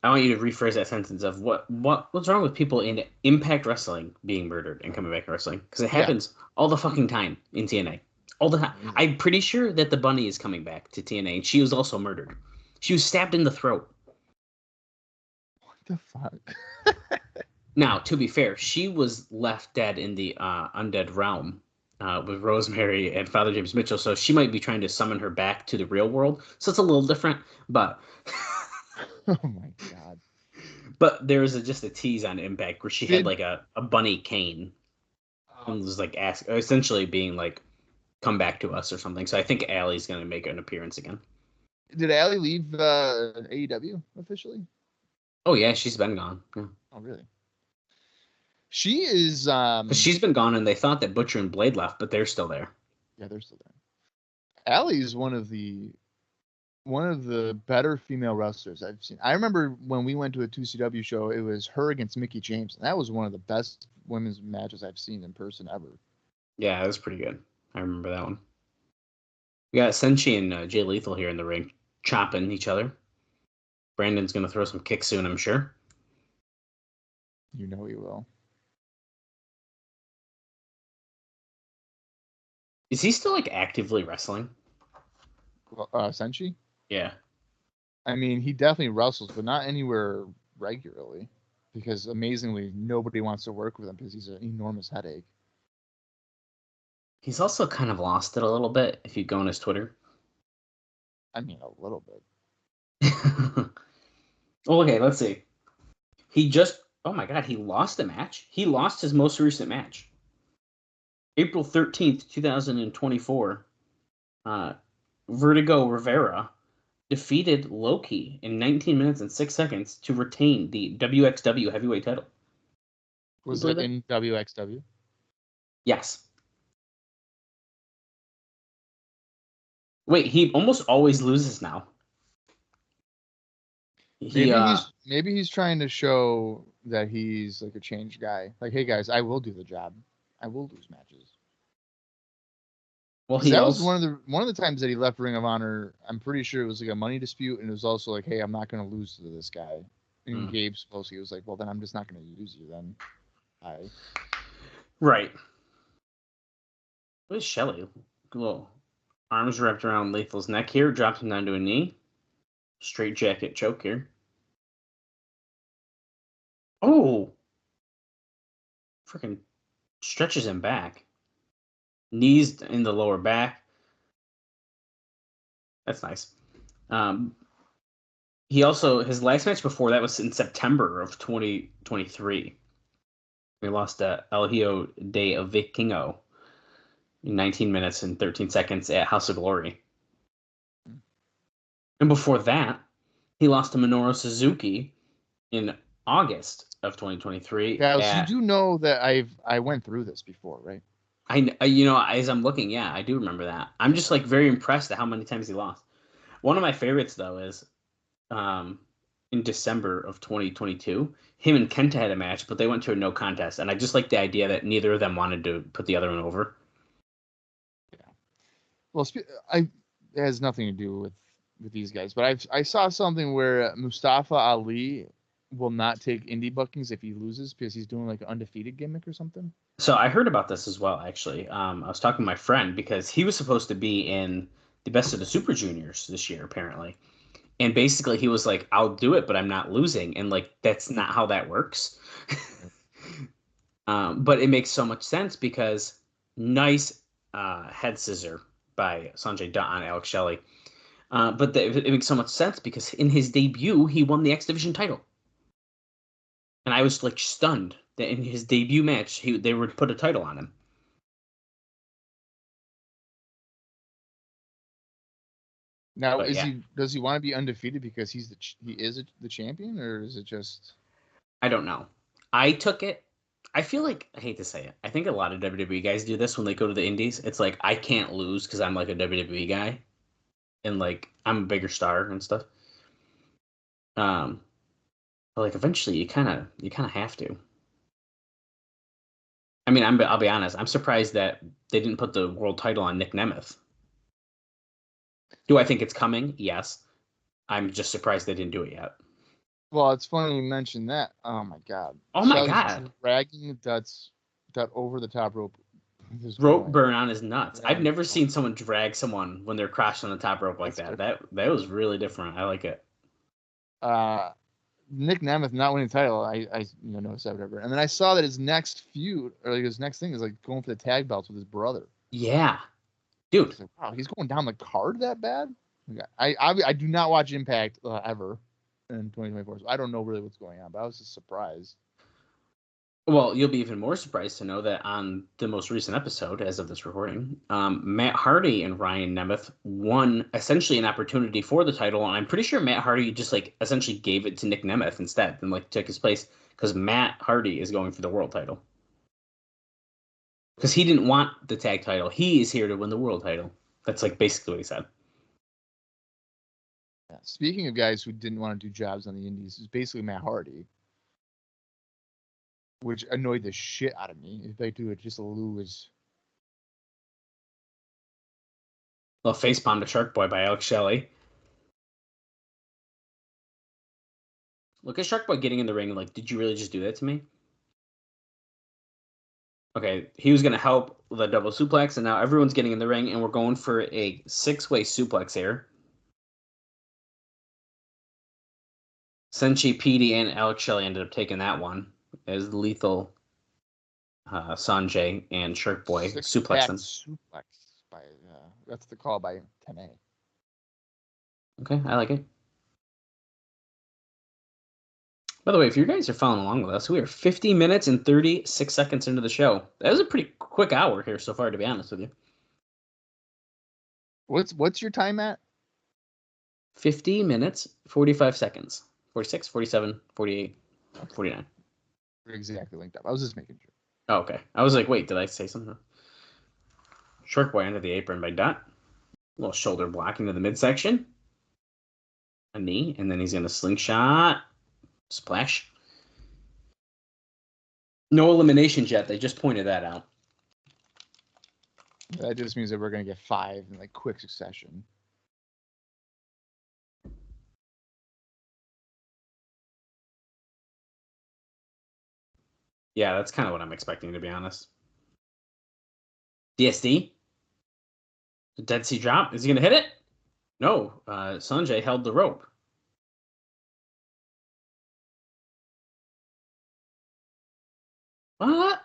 I want you to rephrase that sentence of what's wrong with people in Impact Wrestling being murdered and coming back to wrestling? Because it happens all the fucking time in TNA. All the time. I'm pretty sure that the Bunny is coming back to TNA, and she was also murdered. She was stabbed in the throat. What the fuck? Now, to be fair, she was left dead in the undead realm with Rosemary and Father James Mitchell, so she might be trying to summon her back to the real world. So it's a little different, but... Oh my god! But there was just a tease on Impact where she had like a bunny cane and was like essentially being like, "Come back to us" or something. So I think Allie's gonna make an appearance again. Did Allie leave AEW officially? Oh yeah, she's been gone. Yeah. Oh really? She is. She's been gone, and they thought that Butcher and Blade left, but they're still there. Yeah, they're still there. Allie is one of the better female wrestlers I've seen. I remember when we went to a 2CW show, it was her against Mickie James, and that was one of the best women's matches I've seen in person ever. Yeah, it was pretty good. I remember that one. We got Senshi and Jay Lethal here in the ring, chopping each other. Brandon's going to throw some kicks soon, I'm sure. You know he will. Is he still like actively wrestling? Senshi? Yeah. I mean, he definitely wrestles, but not anywhere regularly. Because amazingly, nobody wants to work with him because he's an enormous headache. He's also kind of lost it a little bit if you go on his Twitter. I mean, a little bit. Well, okay, let's see. Oh my god, he lost a match? He lost his most recent match. April 13th, 2024. Vertigo Rivera defeated Loki in 19 minutes and 6 seconds to retain the WXW heavyweight title. Was it in WXW? Yes. Wait, he almost always loses now. Maybe he's trying to show that he's like a changed guy. Like, hey guys, I will do the job. I will lose matches. Well, was one of the times that he left Ring of Honor. I'm pretty sure it was like a money dispute, and it was also like, hey, I'm not going to lose to this guy. And Gabe supposedly was like, well, then I'm just not going to use you then. Right. What is Shelley? Little arms wrapped around Lethal's neck here, drops him down to a knee. Straight jacket choke here. Oh! Freaking stretches him back. Knees in the lower back. That's nice. He also, his last match before that was in September of 2023. He lost to El Hijo de Vikingo in 19 minutes and 13 seconds at House of Glory. And before that, he lost to Minoru Suzuki in August of 2023. Yeah, you do know that I went through this before, right? As I'm looking, yeah, I do remember that. I'm just like very impressed at how many times he lost. One of my favorites though is in December of 2022, him and Kenta had a match, but they went to a no contest, and I just like the idea that neither of them wanted to put the other one over. Yeah. Well, it has nothing to do with these guys, but I saw something where Mustafa Ali will not take indie bookings if he loses because he's doing like an undefeated gimmick or something. So I heard about this as well, actually. I was talking to my friend because he was supposed to be in the Best of the Super Juniors this year, apparently. And basically he was like, I'll do it, but I'm not losing. And like, that's not how that works. But it makes so much sense because nice head scissor by Sanjay Dutt on Alex Shelley. But it makes so much sense because in his debut, he won the X Division title. And I was like stunned that in his debut match, they would put a title on him. Now, does he want to be undefeated because he is the champion, or is it just? I don't know. I took it. I feel like, I hate to say it, I think a lot of WWE guys do this when they go to the indies. It's like, I can't lose because I'm like a WWE guy. And like, I'm a bigger star and stuff. But like, eventually you kind of have to. I mean, I'll be honest. I'm surprised that they didn't put the world title on Nick Nemeth. Do I think it's coming? Yes. I'm just surprised they didn't do it yet. Well, it's funny you mentioned that. Oh my god. Oh my god. Dragging that over the top rope. Rope burn on his nuts. I've never seen someone drag someone when they're crashing on the top rope like that. That was really different. I like it. Nick Nemeth not winning the title, I noticed that whatever. And then I saw that his next feud or like his next thing is like going for the tag belts with his brother. Yeah. Dude. Like, wow, he's going down the card that bad? I do not watch Impact ever in 2024, so I don't know really what's going on, but I was just surprised. Well, you'll be even more surprised to know that on the most recent episode, as of this recording, Matt Hardy and Ryan Nemeth won essentially an opportunity for the title, and I'm pretty sure Matt Hardy just like essentially gave it to Nick Nemeth instead and like took his place because Matt Hardy is going for the world title. Because he didn't want the tag title. He is here to win the world title. That's like basically what he said. Yeah. Speaking of guys who didn't want to do jobs on the indies, is basically Matt Hardy, which annoyed the shit out of me. If they do it, just lose. Well, facepalm to Shark Boy by Alex Shelley. Look at Shark Boy getting in the ring and like, did you really just do that to me? Okay, he was going to help the double suplex, and now everyone's getting in the ring, and we're going for a 6-way suplex here. Senshi, Petey, and Alex Shelley ended up taking that one as Lethal, Sanjay, and Shark Boy suplex them. Suplex by, that's the call by TNA. Okay, I like it. By the way, if you guys are following along with us, we are 50 minutes and 36 seconds into the show. That was a pretty quick hour here so far, to be honest with you. What's your time at? 50 minutes, 45 seconds. 46, 47, 48, 49. We're exactly linked up. I was just making sure. Oh, okay. I was like, wait, did I say something? Shark Boy under the apron by Dot. A little shoulder block into the midsection. A knee, and then he's going to slingshot. Splash. No eliminations yet. They just pointed that out. That just means that we're going to get 5 in like quick succession. Yeah, that's kind of what I'm expecting, to be honest. DSD? The Dead Sea Drop? Is he going to hit it? No. Sanjay held the rope. What?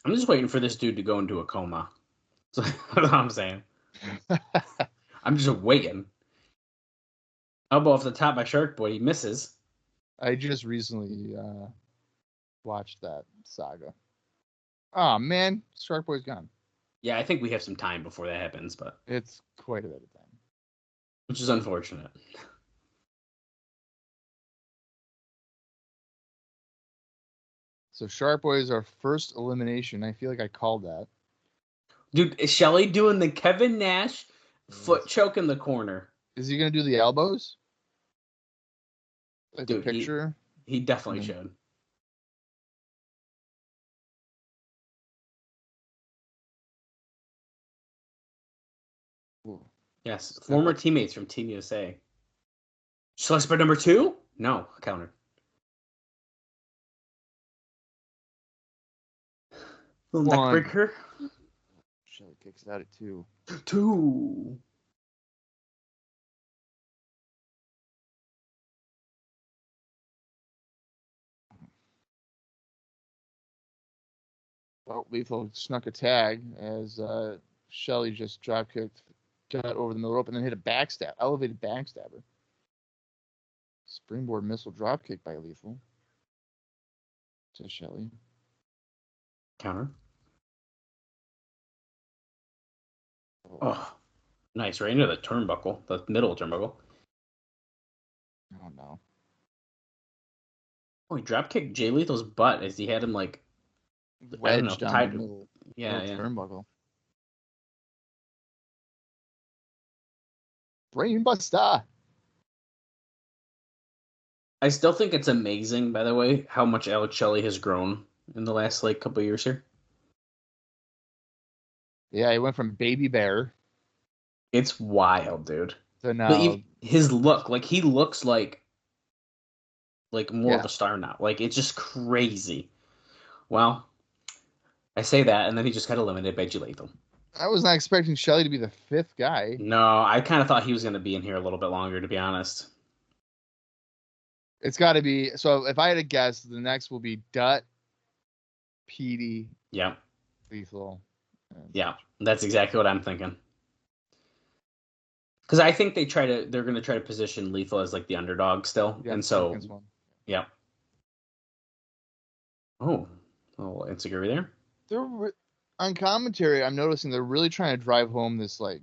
I'm just waiting for this dude to go into a coma. That's what I'm saying. I'm just waiting. Elbow off the top by Shark Boy. He misses. I just recently watched that saga. Oh man, Shark Boy's gone. Yeah, I think we have some time before that happens, but It's quite a bit of time. which is unfortunate. So Shark Boy is our first elimination. I feel like I called that. Dude, is Shelley doing the Kevin Nash foot choke in the corner? Is he gonna do the elbows? Like Dude, the picture? He definitely Mhm. should. Ooh. Yes, former teammates from Team USA. Shall I spread number 2? No, counter. Little neck One. breaker. Shelley kicks it out at 2. 2. Oh, Lethal snuck a tag as Shelley just drop kicked, got over the middle rope, and then hit a backstab, elevated backstabber. Springboard missile drop kick by Lethal to Shelley. Counter. Oh, nice. Right into the turnbuckle, the middle turnbuckle. Oh no. Oh, he drop kicked Jay Lethal's butt as he had him like Wedged down tied. the middle, Yeah. turnbuckle. Brain buster. I still think it's amazing, by the way, how much Alex Shelley has grown in the last like couple of years here. Yeah, he went from baby bear It's wild, dude. to now. But even his look, like he looks like more of Yeah. a star now. Like it's just crazy. Well, I say that, and then he just got eliminated by Jay Lethal. I was not expecting Shelley to be the 5th guy. No, I kind of thought he was going to be in here a little bit longer, to be honest. It's got to be. So if I had to guess, the next will be Dutt, Petey, Yeah, Lethal. yeah, that's exactly what I'm thinking. Because I think they're going to try to position Lethal as like the underdog still, Yeah, and so one. yeah. Oh, insecurity there. They're on commentary. I'm noticing they're really trying to drive home this like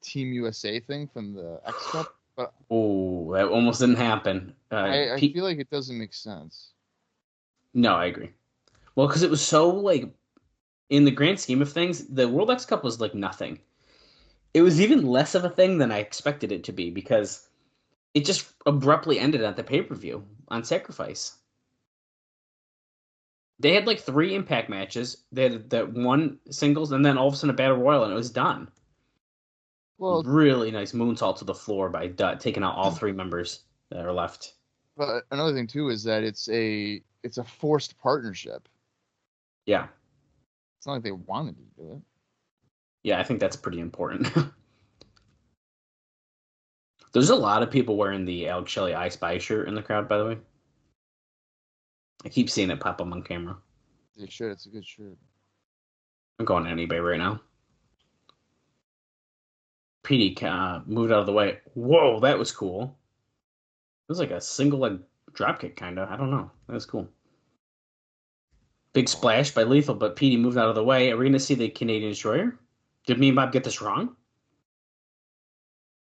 Team USA thing from the X Cup. But Oh, that almost didn't happen. I feel like it doesn't make sense. No, I agree. Well, because it was so like in the grand scheme of things, the World X Cup was like nothing. It was even less of a thing than I expected it to be because it just abruptly ended at the pay-per-view on Sacrifice. They had like 3 Impact matches. They had that one singles, and then all of a sudden a Battle Royal, and it was done. Well, Really nice moonsault to the floor by Dutt, taking out all 3 members that are left. but another thing too is that it's a forced partnership. Yeah. It's not like they wanted to do it. Yeah, I think that's pretty important. There's a lot of people wearing the Alex Shelley I Spy shirt in the crowd, by the way. I keep seeing it pop up on camera. They should. It's a good shirt. I'm going on eBay right now. PD moved out of the way. Whoa, that was cool. It was like a single leg dropkick, kind of. I don't know. That was cool. Big splash by Lethal, but PD moved out of the way. Are we going to see the Canadian Destroyer? Did me and Bob get this wrong?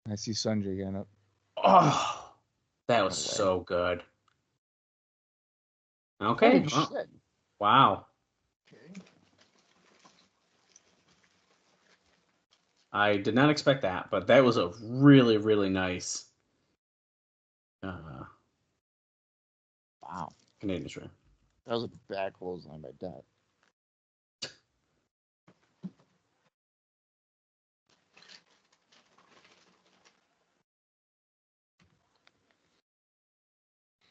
I see Sanjay getting up. Oh, that was No way. so good. Okay. Holy Oh, shit. wow. Okay. I did not expect that, but that was a really, really nice Wow. Canadian Destroyer. That was a bad clothesline by Dutt.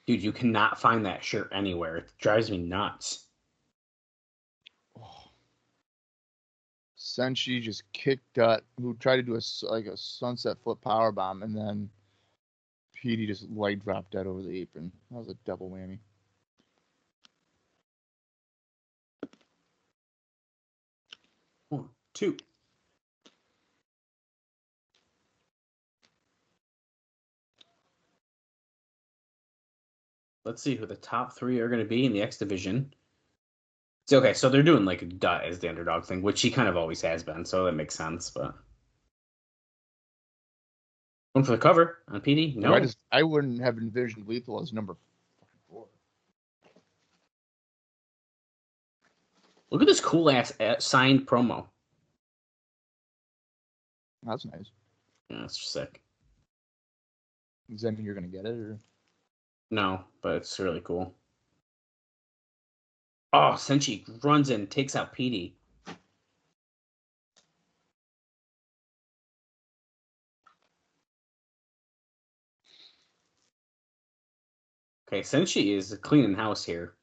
Dude, you cannot find that shirt anywhere. It drives me nuts. Oh. Senshi just kicked Gut, who tried to do a sunset flip power bomb, and then Petey just light dropped that over the apron. That was a double whammy. One, two. Let's see who the top 3 are going to be in the X division. So, okay, so they're doing like Dutt as the underdog thing, which he kind of always has been, so that makes sense. But going for the cover on PD? No. I wouldn't have envisioned Lethal as number 4. Look at this cool ass signed promo. That's nice. Yeah, that's sick. Does that mean you're gonna get it, or? No, but it's really cool. Oh, Senshi runs in, takes out PD. Okay, Senshi is cleaning house here.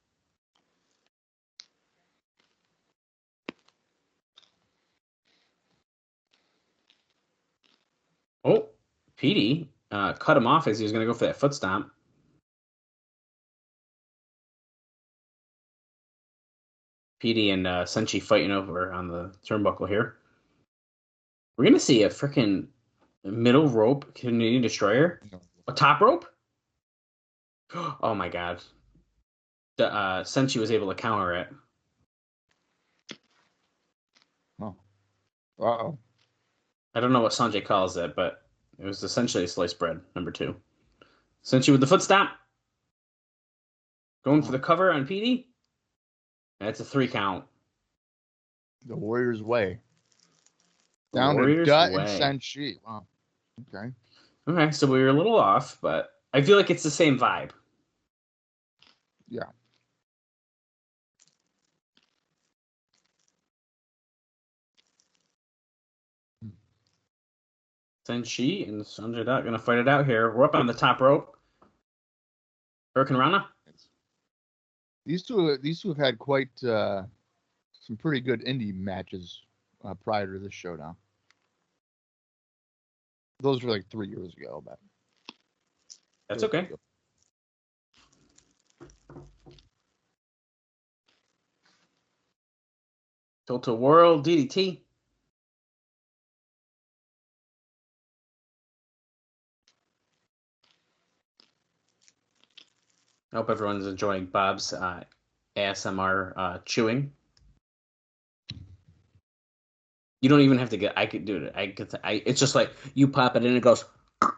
Oh, PD cut him off as he was going to go for that foot stomp. PD and Senshi fighting over on the turnbuckle here. We're going to see a freaking middle rope Canadian Destroyer. A top rope? Oh my god. Senshi was able to counter it. Oh. Uh-oh. I don't know what Sanjay calls it, but it was essentially sliced bread, number 2. Senshi with the foot stomp. Going for the cover on PD. That's a 3 count. The Warriors way. Down Warriors to Dutt way. and Senshi. Wow. Okay. Okay, so we were a little off, but I feel like it's the same vibe. Yeah. Senshi and Sanjay Dutt going to fight it out here. We're up on the top rope. Hurricane Rana. These two have had quite some pretty good indie matches prior to this showdown. Those were like 3 years ago, but That's okay. Total World DDT. I hope everyone's enjoying Bob's ASMR chewing. You don't even have to get. I could do it. It's just like you pop it in, it goes. I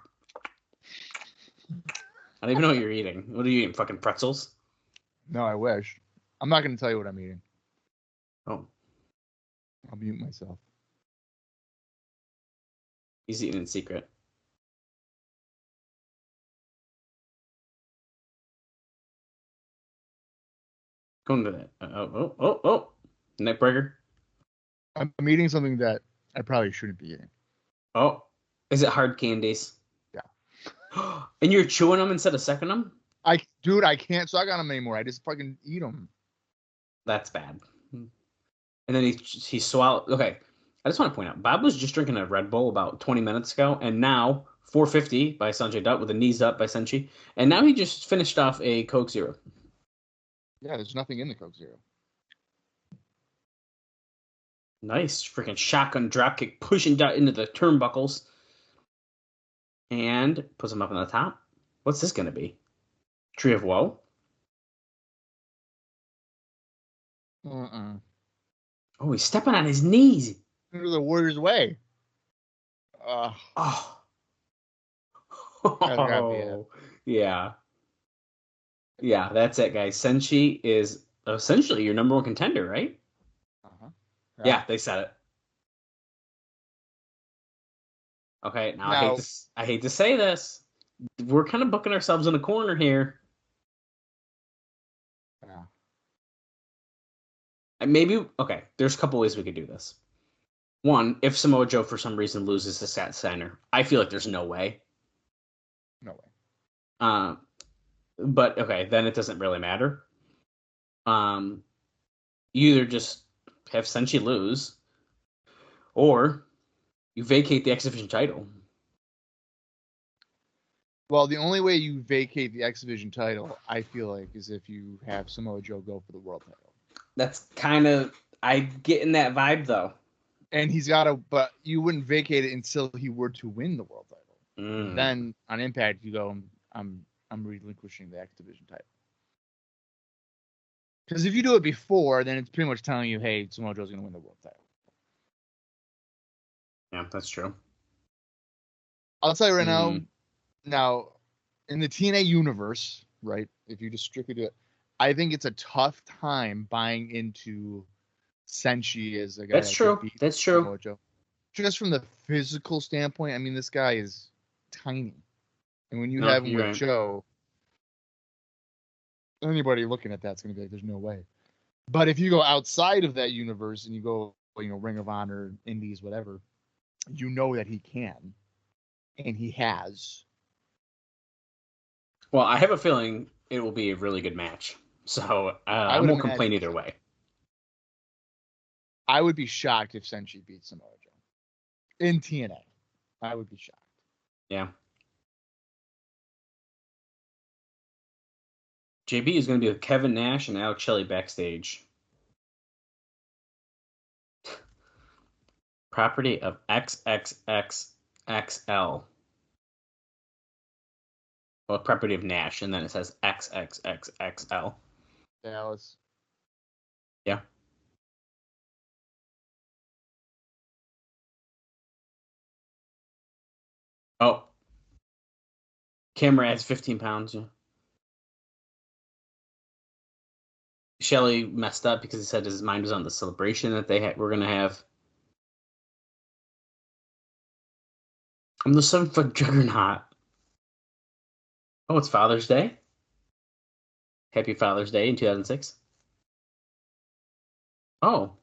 don't even know what you're eating. What are you eating? Fucking pretzels? No, I wish. I'm not going to tell you what I'm eating. Oh, I'll mute myself. he's eating in secret. Going to that. Oh. Neck breaker. I'm eating something that I probably shouldn't be eating. Oh, is it hard candies? Yeah. And you're chewing them instead of sucking them? I can't suck on them anymore. I just fucking eat them. That's bad. And then he swallowed. Okay, I just want to point out, Bob was just drinking a Red Bull about 20 minutes ago, and now 450 by Sanjay Dutt with a knees up by Senshi, and now he just finished off a Coke Zero. Yeah, there's nothing in the Coke Zero. Nice freaking shotgun dropkick, pushing Dutt into the turnbuckles, and puts him up on the top. What's this gonna be? Tree of Woe? Oh, he's stepping on his knees. Into the Warriors way. Oh. Oh. Yeah. Yeah, that's it, guys. Senshi is essentially your number 1 contender, right? Uh-huh. Yeah, they said it. Okay, now I hate to say this. We're kind of booking ourselves in a corner here. Yeah. And maybe, okay, there's a couple ways we could do this. One, if Samoa Joe for some reason loses to Steiner, I feel like there's no way. No way. But okay, then it doesn't really matter. You either just have Senshi lose, or you vacate the X Division title. Well, the only way you vacate the X Division title, I feel like, is if you have Samoa Joe go for the world title. That's kind of I get in that vibe though. And he's got to, but you wouldn't vacate it until he were to win the world title. Then on Impact, you go, I'm relinquishing the X Division title. Because if you do it before, then it's pretty much telling you, hey, Samoa Joe's going to win the world title. Yeah, that's true. I'll tell you right now, in the TNA universe, right, if you just strictly do it, I think it's a tough time buying into Senshi as a guy. That's true. That's true. Samoa Joe. Just from the physical standpoint, I mean, this guy is tiny. And when you have him with Joe, anybody looking at that's going to be like, there's no way. But if you go outside of that universe and you go, Ring of Honor, Indies, whatever, you know that he can. And he has. Well, I have a feeling it will be a really good match. So I won't complain either way. I would be shocked if Senshi beats Samoa Joe in TNA. I would be shocked. Yeah. JB is going to be with Kevin Nash and Alex Shelley backstage. Property of XXXXL. Well, property of Nash, and then it says XXXXL. Dallas. Yeah. Oh. Camera adds 15 pounds. Yeah. Shelley messed up because he said his mind was on the celebration that we're going to have. I'm the 7-foot juggernaut. Oh, it's Father's Day. Happy Father's Day in 2006. Oh.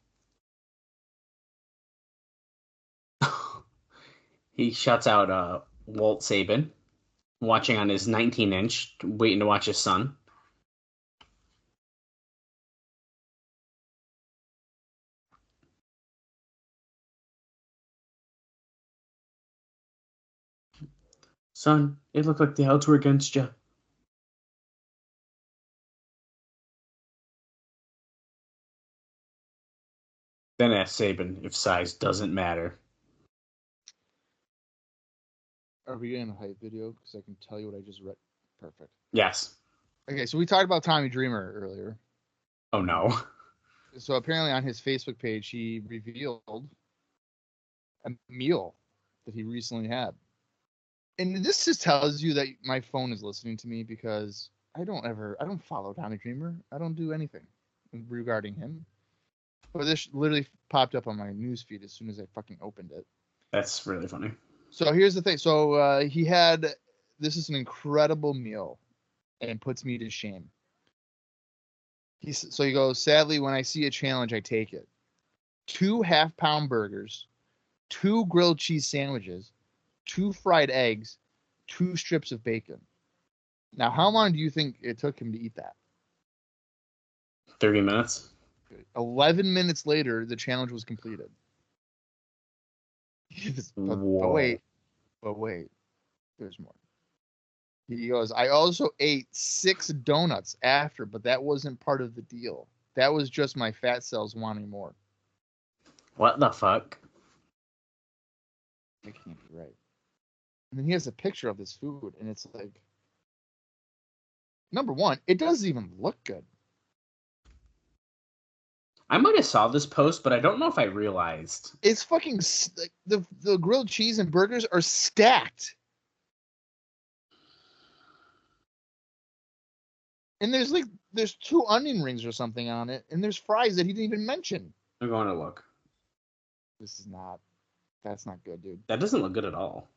He shouts out Walt Sabin, watching on his 19-inch, waiting to watch his son. Son, it looked like the odds were against you. Then ask Sabin if size doesn't matter. Are we getting a hype video? Because I can tell you what I just read. Perfect. Yes. Okay, so we talked about Tommy Dreamer earlier. Oh, no. So apparently on his Facebook page, he revealed a meal that he recently had. And this just tells you that my phone is listening to me because I don't follow Tommy Dreamer. I don't do anything regarding him. But this literally popped up on my news feed as soon as I fucking opened it. That's really funny. So here's the thing. So he had, this is an incredible meal and puts me to shame. So he goes, sadly, when I see a challenge, I take it. 2 half-pound burgers, 2 grilled cheese sandwiches, 2 fried eggs, 2 strips of bacon. Now, how long do you think it took him to eat that? 30 minutes. 11 minutes later, the challenge was completed. but wait, there's more. He goes, I also ate 6 donuts after, but that wasn't part of the deal. That was just my fat cells wanting more. What the fuck? That can't be right. And then he has a picture of this food, and it's like, number one, it doesn't even look good. I might have saw this post, but I don't know if I realized. It's fucking, the grilled cheese and burgers are stacked. And there's 2 onion rings or something on it, and there's fries that he didn't even mention. I'm going to look. That's not good, dude. That doesn't look good at all.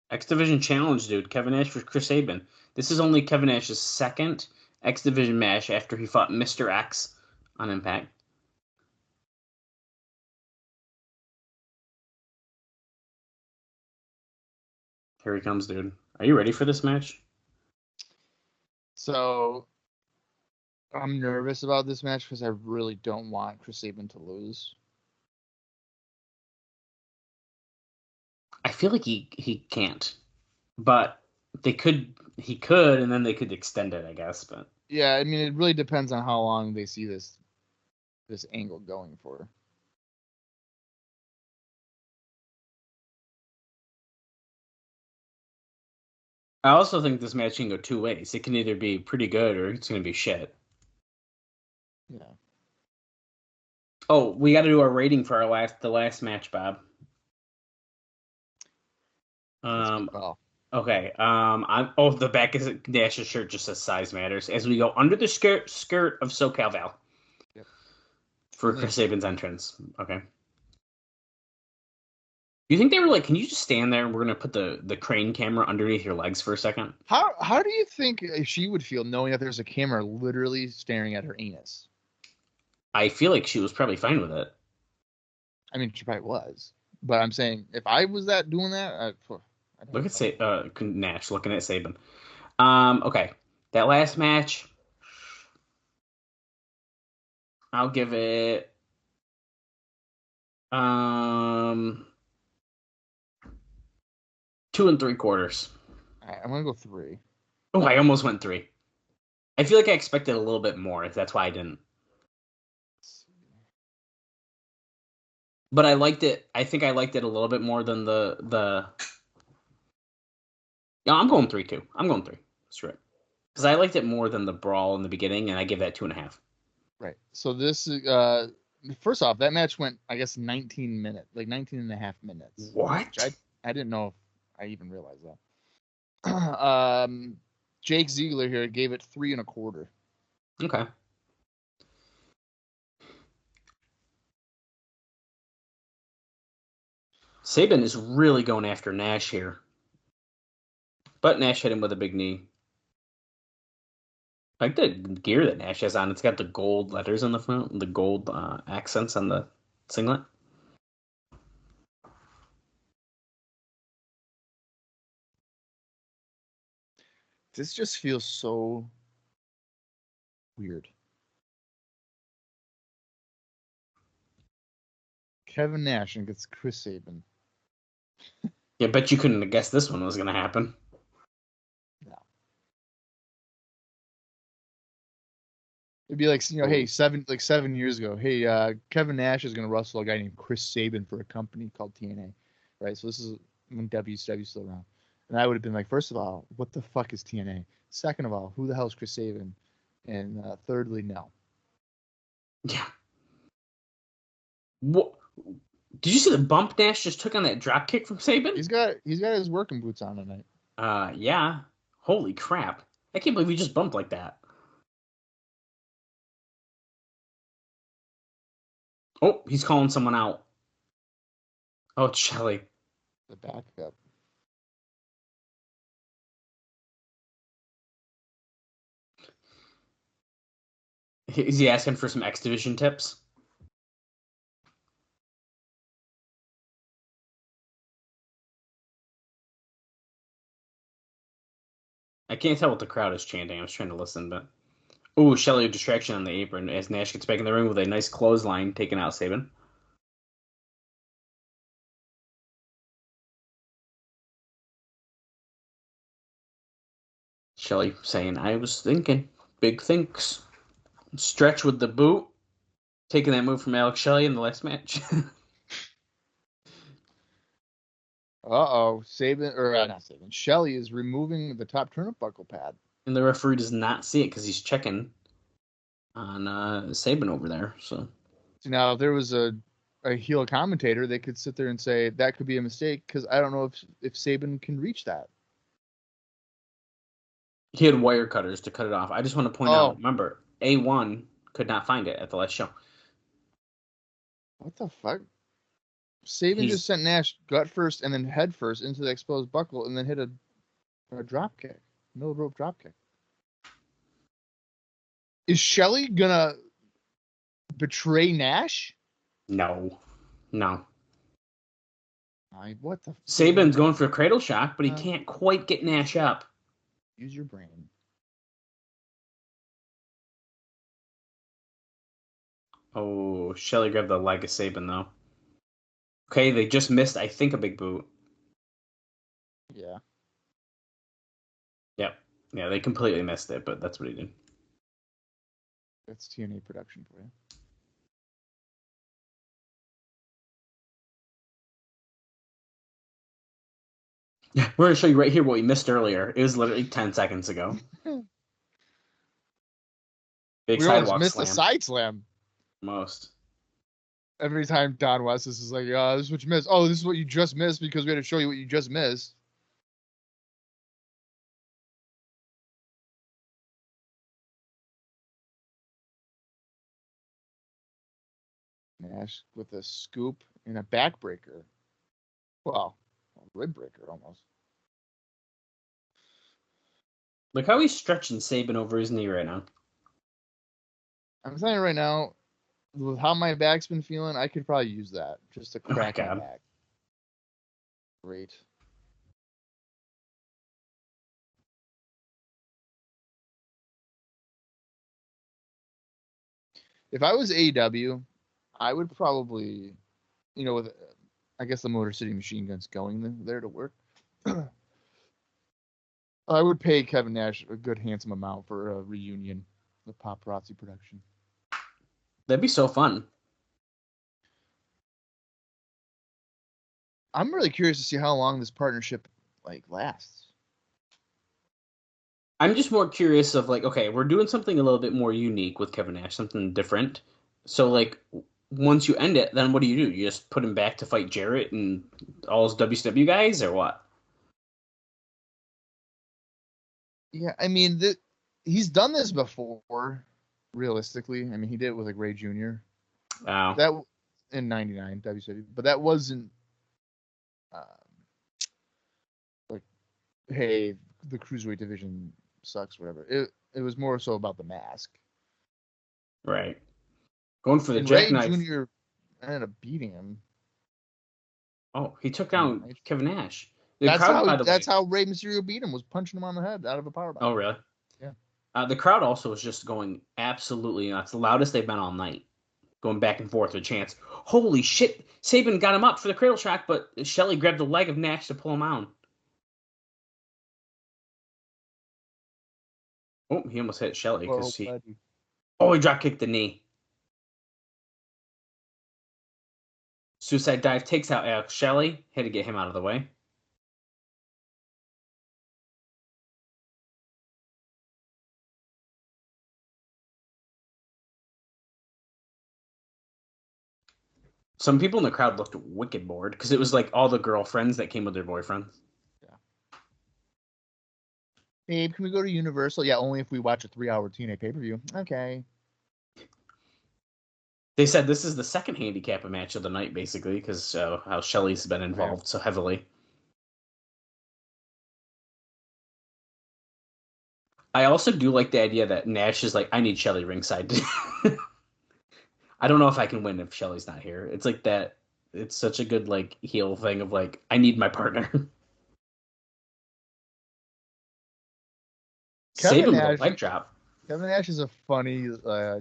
X Division Challenge, dude. Kevin Nash versus Chris Sabin. This is only Kevin Nash's second X Division match after he fought Mr. X on Impact. Here he comes, dude. Are you ready for this match? So I'm nervous about this match because I really don't want Chris Sabin to lose. I feel like he can't, but he could, and then they could extend it, I guess. But Yeah, I mean, it really depends on how long they see this angle going for. I also think this match can go two ways. It can either be pretty good or it's going to be shit. Yeah. Oh, we got to do our rating for the last match, Bob. That's a good call. Okay. The back is Nash's shirt just says size matters as we go under the skirt of SoCal Val. Yep. For Chris Sabin's entrance. Okay. You think they were like, can you just stand there and we're gonna put the crane camera underneath your legs for a second? How do you think she would feel knowing that there's a camera literally staring at her anus? I feel like she was probably fine with it. I mean, she probably was, but I'm saying if I was doing that, I look at Nash looking at Sabin. Okay, that last match, I'll give it 2 3/4. All right, I'm gonna go 3. Oh, I almost went 3. I feel like I expected a little bit more. That's why I didn't. But I liked it. I think I liked it a little bit more than the. Yeah, I'm going 3 too. I'm going 3. That's right. Because I liked it more than the brawl in the beginning, and I give that 2.5. Right. So this first off, that match went, I guess, 19 minutes, like 19 and a half minutes. What? I didn't know if I even realized that. Jake Ziegler here gave it 3 1/4. Okay. Sabin is really going after Nash here. But Nash hit him with a big knee. I like the gear that Nash has on. It's got the gold letters on the front, the gold accents on the singlet. This just feels so weird. Kevin Nash against Chris Sabin. Yeah, bet you couldn't have guessed this one was going to happen. No. It'd be like, hey, 7 years ago, hey, Kevin Nash is going to wrestle a guy named Chris Sabin for a company called TNA, right? So this is when WCW still around. And I would have been like, first of all, what the fuck is TNA? Second of all, who the hell is Chris Sabin? And thirdly, no. Yeah. What? Did you see the bump Nash just took on that drop kick from Sabin? He's got his working boots on tonight. Yeah. Holy crap. I can't believe he just bumped like that. Oh, he's calling someone out. Oh, it's Shelley. The backup. Is he asking for some X Division tips? I can't tell what the crowd is chanting. I was trying to listen, but... Ooh, Shelley, distraction on the apron as Nash gets back in the ring with a nice clothesline taking out Sabin. Shelley saying, I was thinking. Big thinks. Stretch with the boot. Taking that move from Alex Shelley in the last match. Sabin, or not Sabin. Shelley is removing the top turnbuckle pad. And the referee does not see it because he's checking on Sabin over there. So now, if there was a heel commentator, they could sit there and say that could be a mistake because I don't know if Sabin can reach that. He had wire cutters to cut it off. I just want to point out, remember, A1 could not find it at the last show. What the fuck? Sabin just sent Nash gut first and then head first into the exposed buckle and then hit a drop kick. Middle rope drop kick. Is Shelley gonna betray Nash? No. What the? Sabin's going for a cradle shock, but he can't quite get Nash up. Use your brain. Oh, Shelley grabbed the leg of Sabin, though. Okay, they just missed, I think, a big boot. Yeah. Yep. Yeah, they completely missed it, but that's what he did. That's TNA production for you. We're going to show you right here what we missed earlier. It was literally 10 seconds ago. Big We sidewalk almost missed slam. a side slam. Most. Every time Don West is like, this is what you missed. Oh, this is what you just missed because we had to show you what you just missed. Nash with a scoop and a backbreaker. Well, a rib breaker almost. Look how he's stretching Sabin over his knee right now. I'm telling you right now, with how my back's been feeling, I could probably use that just to crack my God. back. Great. If I was AEW, I would probably, with, I guess the Motor City Machine Guns going there to work. I would pay Kevin Nash a good handsome amount for a reunion with Paparazzi production. That'd be so fun. I'm really curious to see how long this partnership lasts. I'm just more curious of okay, we're doing something a little bit more unique with Kevin Nash, something different. So once you end it, then what do? You just put him back to fight Jarrett and all his WCW guys, or what? Yeah, I mean, he's done this before. Realistically, I mean, he did it with Ray Jr. Wow. That in '99 WCW, but that wasn't hey, the cruiserweight division sucks, whatever. It was more so about the mask. Right. Going for the and jackknife. Ray Jr. ended up beating him. Oh, he took down Kevin Nash. That's how Rey Mysterio beat him, was punching him on the head out of a powerbomb. Oh, really? Yeah. The crowd also was just going absolutely nuts. The loudest they've been all night. Going back and forth with chants. Holy shit! Sabin got him up for the cradle shock, but Shelley grabbed the leg of Nash to pull him out. Oh, he almost hit Shelley because he drop kicked the knee. Suicide dive takes out Alex Shelley. Had to get him out of the way. Some people in the crowd looked wicked bored because it was all the girlfriends that came with their boyfriends. Yeah. Babe, can we go to Universal? Yeah, only if we watch a 3-hour TNA pay-per-view. Okay. They said this is the second handicap match of the night, basically, because how Shelley's been involved so heavily. I also do like the idea that Nash is I need Shelley ringside. I don't know if I can win if Shelley's not here. It's that. It's such a good heel thing of I need my partner. Sabin with a leg drop. Kevin Nash is a funny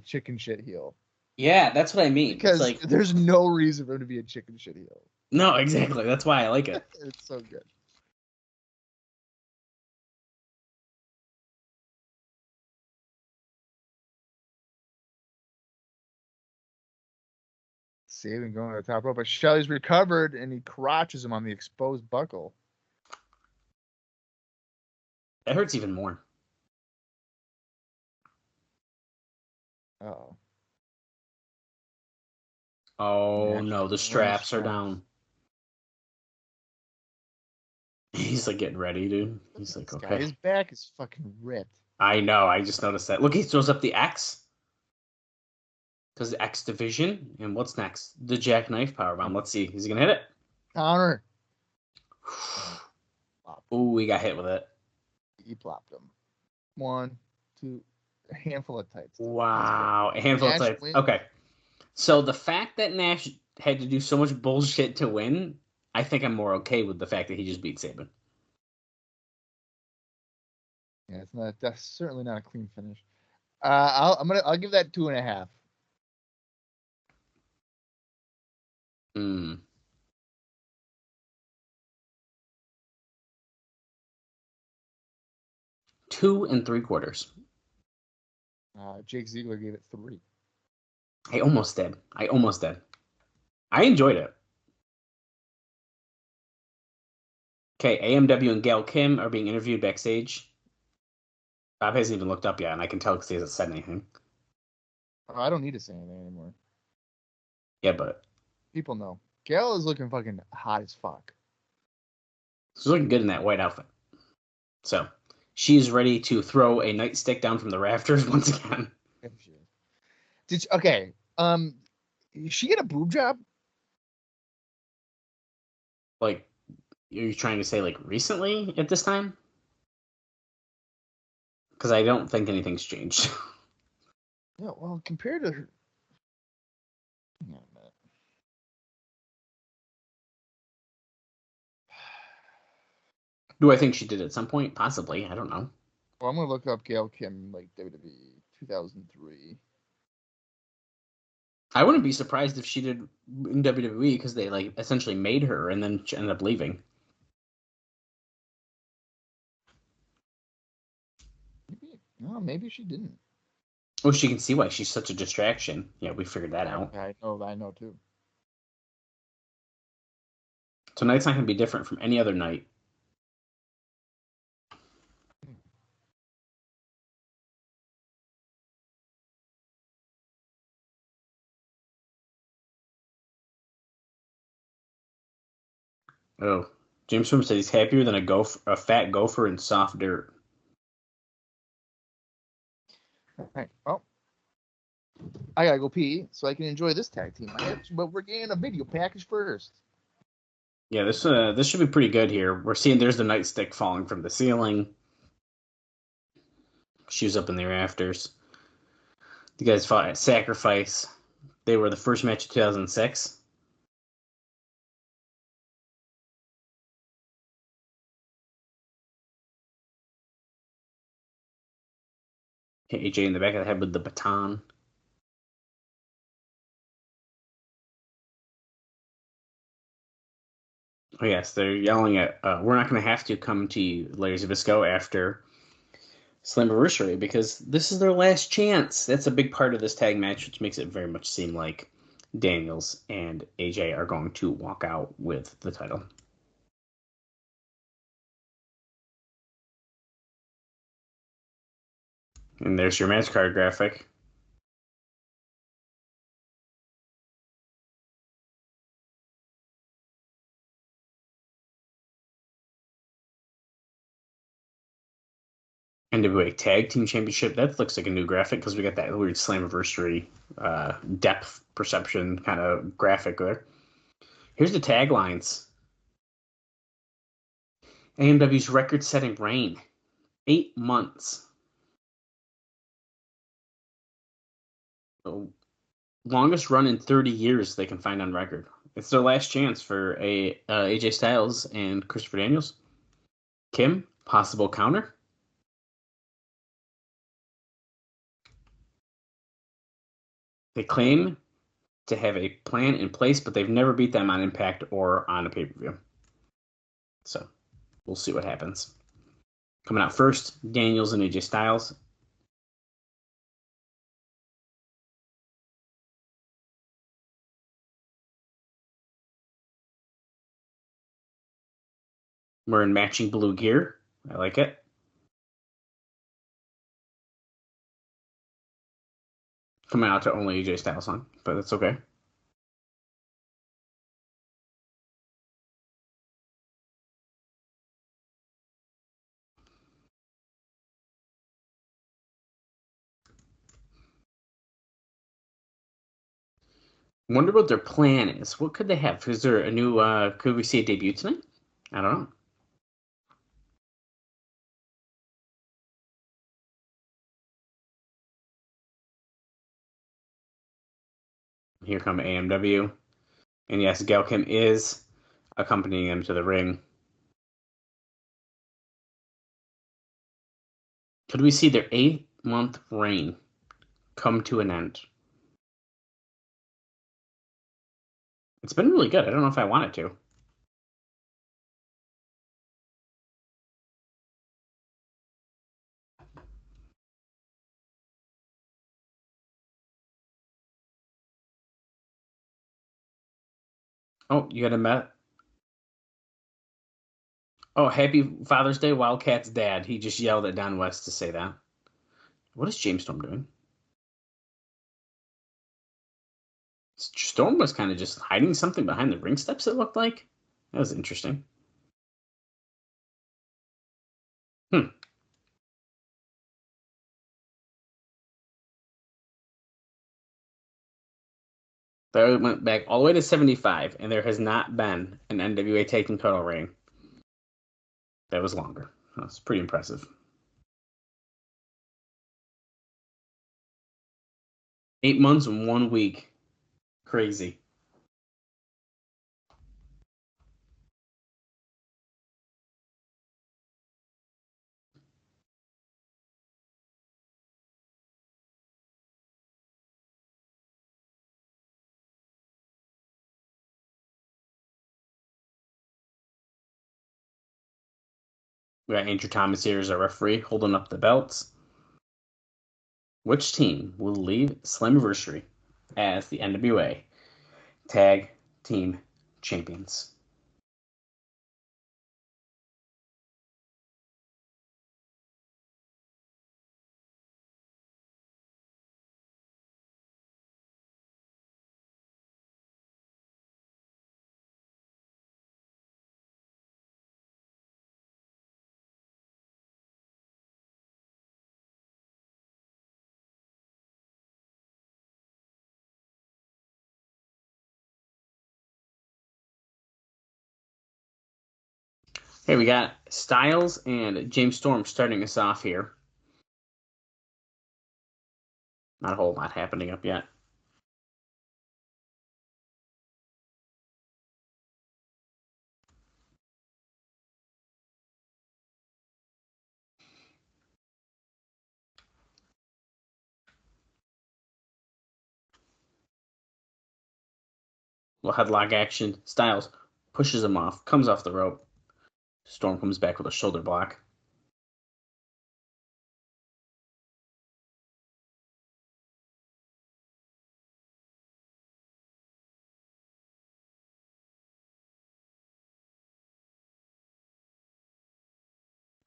chicken shit heel. Yeah, that's what I mean. Because there's no reason for him to be a chicken shit heel. No, exactly. That's why I like it. It's so good. Sabin going to the top rope, but Shelley's recovered and he crotches him on the exposed buckle. That hurts even more. Uh-oh. Oh, no, the straps are down. He's getting ready, dude. He's okay. His back is fucking ripped. I know, I just noticed that. Look, he throws up the X. Because the X division. And what's next? The jackknife powerbomb. Let's see. Is he going to hit it? Counter. Ooh, he got hit with it. He plopped him. 1, 2, a handful of tights. Wow. A handful of tights. Wins. Okay. So the fact that Nash had to do so much bullshit to win I think I'm more okay with the fact that he just beat Sabin. Yeah, it's not. That's certainly not a clean finish. I'll give that 2.5. Mm. 2 3/4. Jake Ziegler gave it 3. I almost did. I enjoyed it. Okay, AMW and Gail Kim are being interviewed backstage. Bob hasn't even looked up yet, and I can tell because he hasn't said anything. I don't need to say anything anymore. Yeah, but People know. Gail is looking fucking hot as fuck. she's looking good in that white outfit. So she's ready to throw a nightstick down from the rafters once again. Okay. Did she get a boob job? Like, are you trying to say like recently at this time? Because I don't think anything's changed. Yeah, well, compared to her. Hang on a minute. Do I think she did at some point? Possibly. I don't know. Well, I'm gonna look up Gail Kim like WWE 2003. I wouldn't be surprised if she did in WWE because they like essentially made her and then she ended up leaving. Maybe she didn't. Oh, she can see why she's such a distraction. Yeah, we figured that out. I know too. Tonight's not going to be different from any other night. Oh, James Swim said he's happier than a fat gopher in soft dirt. All right. Well, I gotta go pee so I can enjoy this tag team match, but we're getting a video package first. Yeah, this should be pretty good here. We're seeing there's the nightstick falling from the ceiling. Shoes up in the rafters. The guys fought at Sacrifice. They were the first match of 2006. Hit AJ in the back of the head with the baton. Oh yes, they're yelling at, we're not going to have to come to you, Layers of Visco, after Slammiversary, because this is their last chance. That's a big part of this tag match, which makes it very much seem like Daniels and AJ are going to walk out with the title. And there's your match card graphic. NWA Tag Team Championship. That looks like a new graphic because we got that weird Slammiversary depth perception kind of graphic there. Here's the taglines. AMW's record-setting reign. 8 months. The longest run in 30 years they can find on record. It's their last chance for AJ Styles and Christopher Daniels. Kim, possible counter. They claim to have a plan in place, but they've never beat them on Impact or on a pay-per-view. So we'll see what happens. Coming out first, Daniels and AJ Styles. We're in matching blue gear. I like it. Coming out to only AJ Styles on, but that's okay. Wonder what their plan is. What could they have? Is there a new, could we see a debut tonight? I don't know. Here come AMW. And yes, Gail Kim is accompanying him to the ring. Could we see their 8-month reign come to an end? It's been really good. I don't know if I want it to. Oh, you got a met. Oh, happy Father's Day, Wildcat's dad. He just yelled at Don West to say that. What is James Storm doing? Storm was kind of just hiding something behind the ring steps, it looked like. That was interesting. That went back all the way to 75, and there has not been an NWA Tag Team title reign that was longer. That's pretty impressive. 8 months and 1 week. Crazy. We got Andrew Thomas here as our referee, holding up the belts. Which team will leave Slammiversary as the NWA Tag Team Champions? Hey, we got Styles and James Storm starting us off here. Not a whole lot happening up yet. Little headlock action. Styles pushes him off, comes off the rope. Storm comes back with a shoulder block.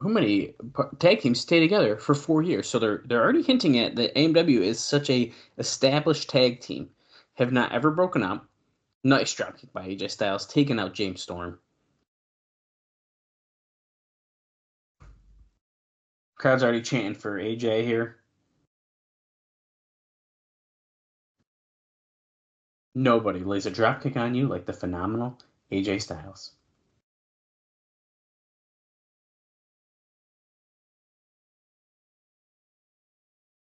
How many tag teams stay together for 4 years? So they're already hinting at that AMW is such a established tag team, have not ever broken up. Nice dropkick by AJ Styles, taking out James Storm. Crowd's already chanting for AJ here. Nobody lays a dropkick on you like the phenomenal AJ Styles.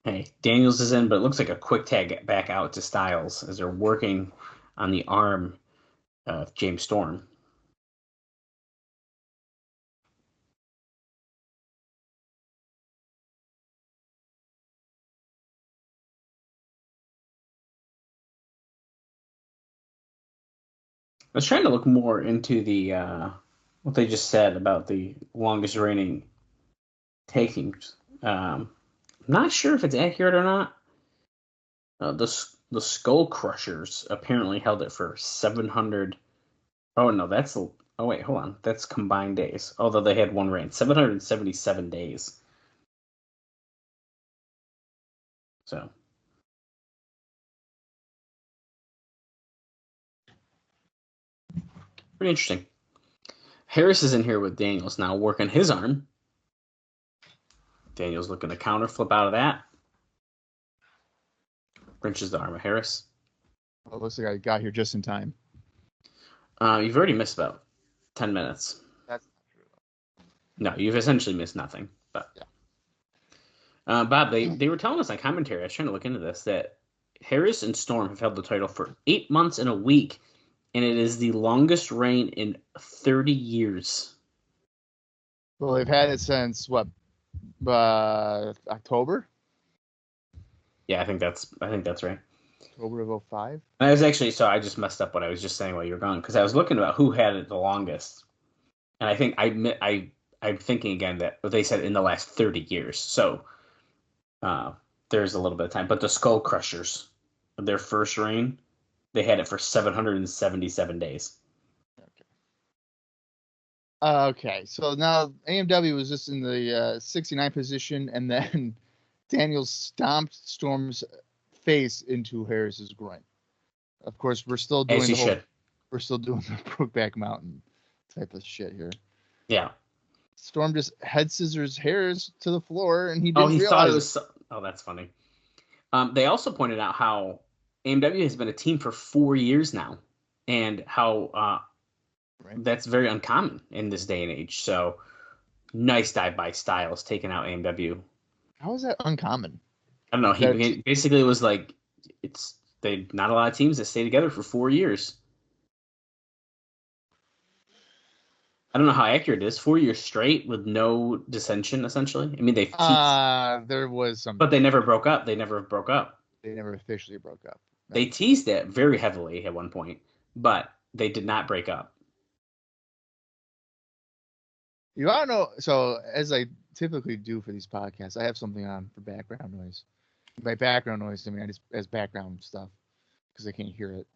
Hey, Daniels is in, but it looks like a quick tag back out to Styles as they're working on the arm of James Storm. I was trying to look more into the what they just said about the longest reigning tag teams. I'm not sure if it's accurate or not. The Skull Crushers apparently held it for 700. Oh no, that's oh wait, hold on, that's combined days. Although they had one reign, 777 days. So. Pretty interesting. Harris is in here with Daniels now, working his arm. Daniels looking to counter flip out of that. Wrenches the arm of Harris. Well, looks like I got here just in time. You've already missed about 10 minutes. That's not true. No, you've essentially missed nothing. But yeah. Bob, they were telling us on commentary, I was trying to look into this, that Harris and Storm have held the title for 8 months and a week and it is the longest reign in 30 years. Well, they've had it since what? October? Yeah, I think that's right. October of 05? I was actually, so I just messed up what I was just saying while you were gone, because I was looking about who had it the longest. And I think I'm thinking again that they said in the last 30 years. So there's a little bit of time. But the Skull Crushers, their first reign, they had it for 777 days. Okay, so now AMW was just in the 69 position, and then Daniels stomped Storm's face into Harris's groin. Of course, we're still doing we're still doing the Brokeback Mountain type of shit here. Yeah. Storm just head scissors Harris to the floor, and he didn't realize thought it was. Oh, that's funny. They also pointed out how AMW has been a team for 4 years now, and how that's very uncommon in this day and age. So, nice dive by Styles taking out AMW. How is that uncommon? I don't know. He basically was like, not a lot of teams that stay together for 4 years. I don't know how accurate it is. 4 years straight with no dissension, essentially. I mean, they teased. There was some, but they never broke up. They never broke up. They never officially broke up. They teased it very heavily at one point, but they did not break up. You want to know? So, as I typically do for these podcasts, I have something on for background noise. By background noise, I mean as background stuff because I can't hear it.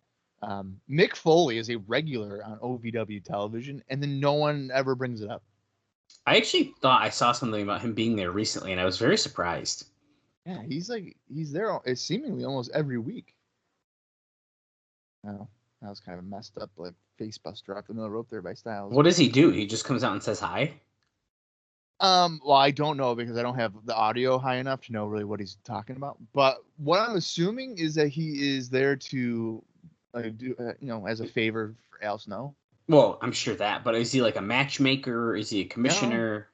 Mick Foley is a regular on OVW television, and then no one ever brings it up. I actually thought I saw something about him being there recently, and I was very surprised. Yeah, he's there seemingly almost every week. Oh, that was kind of a messed up like face buster off the middle rope there by Styles. What does he do? He just comes out and says hi? Well, I don't know because I don't have the audio high enough to know really what he's talking about. But what I'm assuming is that he is there to do, as a favor for Al Snow. Well, I'm sure that, but is he like a matchmaker? Is he a commissioner? No.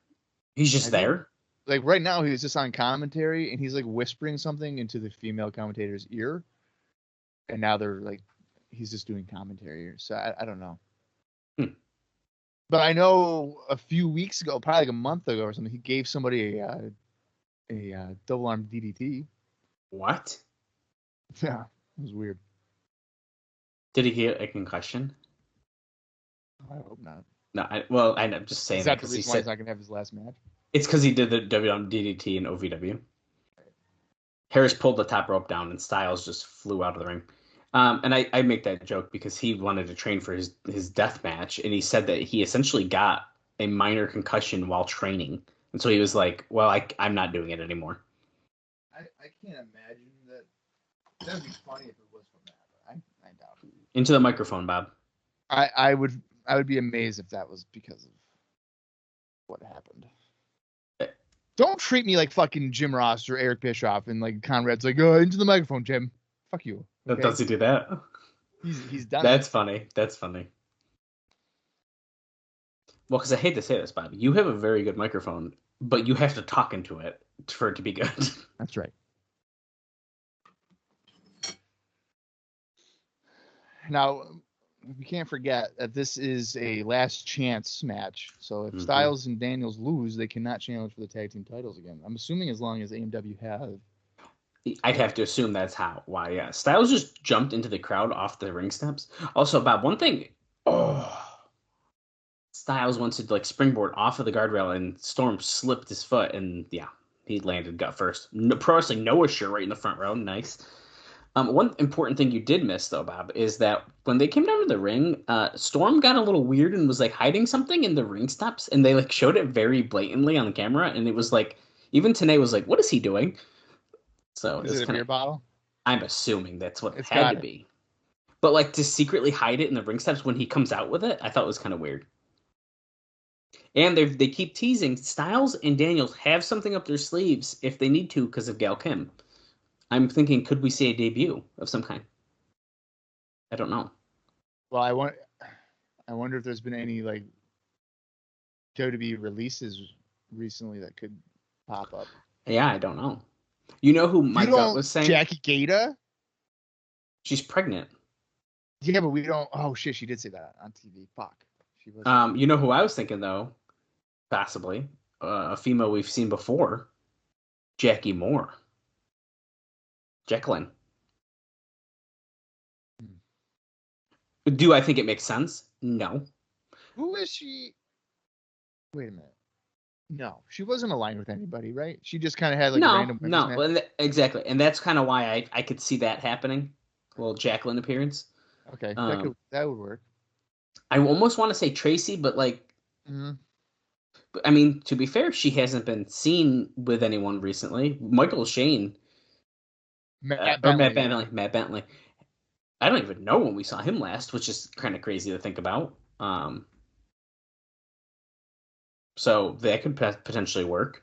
He's just there? Like right now, he's just on commentary and he's like whispering something into the female commentator's ear. And now they're like, he's just doing commentary. So I don't know. But I know a few weeks ago, probably like a month ago or something, he gave somebody a double arm DDT. What? Yeah, it was weird. Did he get a concussion? I hope not. No, I'm just saying. Is that the reason why he's not going to have his last match? It's because he did the WM DDT in OVW. Right. Harris pulled the top rope down and Styles just flew out of the ring. And I make that joke because he wanted to train for his death match, and he said that he essentially got a minor concussion while training. And so he was like, well, I'm not doing it anymore. I can't imagine that. That would be funny if it was from that, but I doubt it. Into the microphone, Bob. I would be amazed if that was because of what happened. Don't treat me like fucking Jim Ross or Eric Bischoff and like Conrad's like, into the microphone, Jim. Fuck you. Okay? Does he do that? He's done. That's funny. That's funny. Well, because I hate to say this, Bob, you have a very good microphone, but you have to talk into it for it to be good. That's right. Now, we can't forget that this is a last chance match. So if Styles and Daniels lose, they cannot challenge for the tag team titles again. I'm assuming as long as AMW have. I'd have to assume that's why, yeah. Styles just jumped into the crowd off the ring steps. Also, Bob, one thing. Styles wants to like springboard off of the guardrail, and Storm slipped his foot, and yeah, he landed gut first. Pro Wrestling Noah shirt right in the front row. Nice. One important thing you did miss, though, Bob, is that when they came down to the ring, Storm got a little weird and was like hiding something in the ring steps, and they like showed it very blatantly on the camera, and it was like, even Tenay was like, what is he doing? So is it a beer bottle? I'm assuming that's what it had to be. But like to secretly hide it in the ring steps when he comes out with it, I thought was kind of weird. And they keep teasing Styles and Daniels have something up their sleeves if they need to because of Gail Kim. I'm thinking, could we see a debut of some kind? I don't know. Well, I wonder if there's been any like WWE releases recently that could pop up. Yeah, I don't know. You know who my gut was saying? Jackie Gata? She's pregnant. Yeah, but we don't. Oh shit, she did say that on TV. Fuck. She was. You know who I was thinking though, possibly a female we've seen before, Jackie Moore, Jacqueline. Do I think it makes sense? No. Who is she? Wait a minute. No, she wasn't aligned with anybody, right? She just kind of had like a random women's match. Well, exactly, and that's kind of why I could see that happening. A little Jacqueline appearance. Okay, that would work. I almost want to say Tracy, but like, I mean, to be fair, she hasn't been seen with anyone recently. Michael Shane, Matt Bentley. I don't even know when we saw him last, which is kind of crazy to think about. So that could potentially work.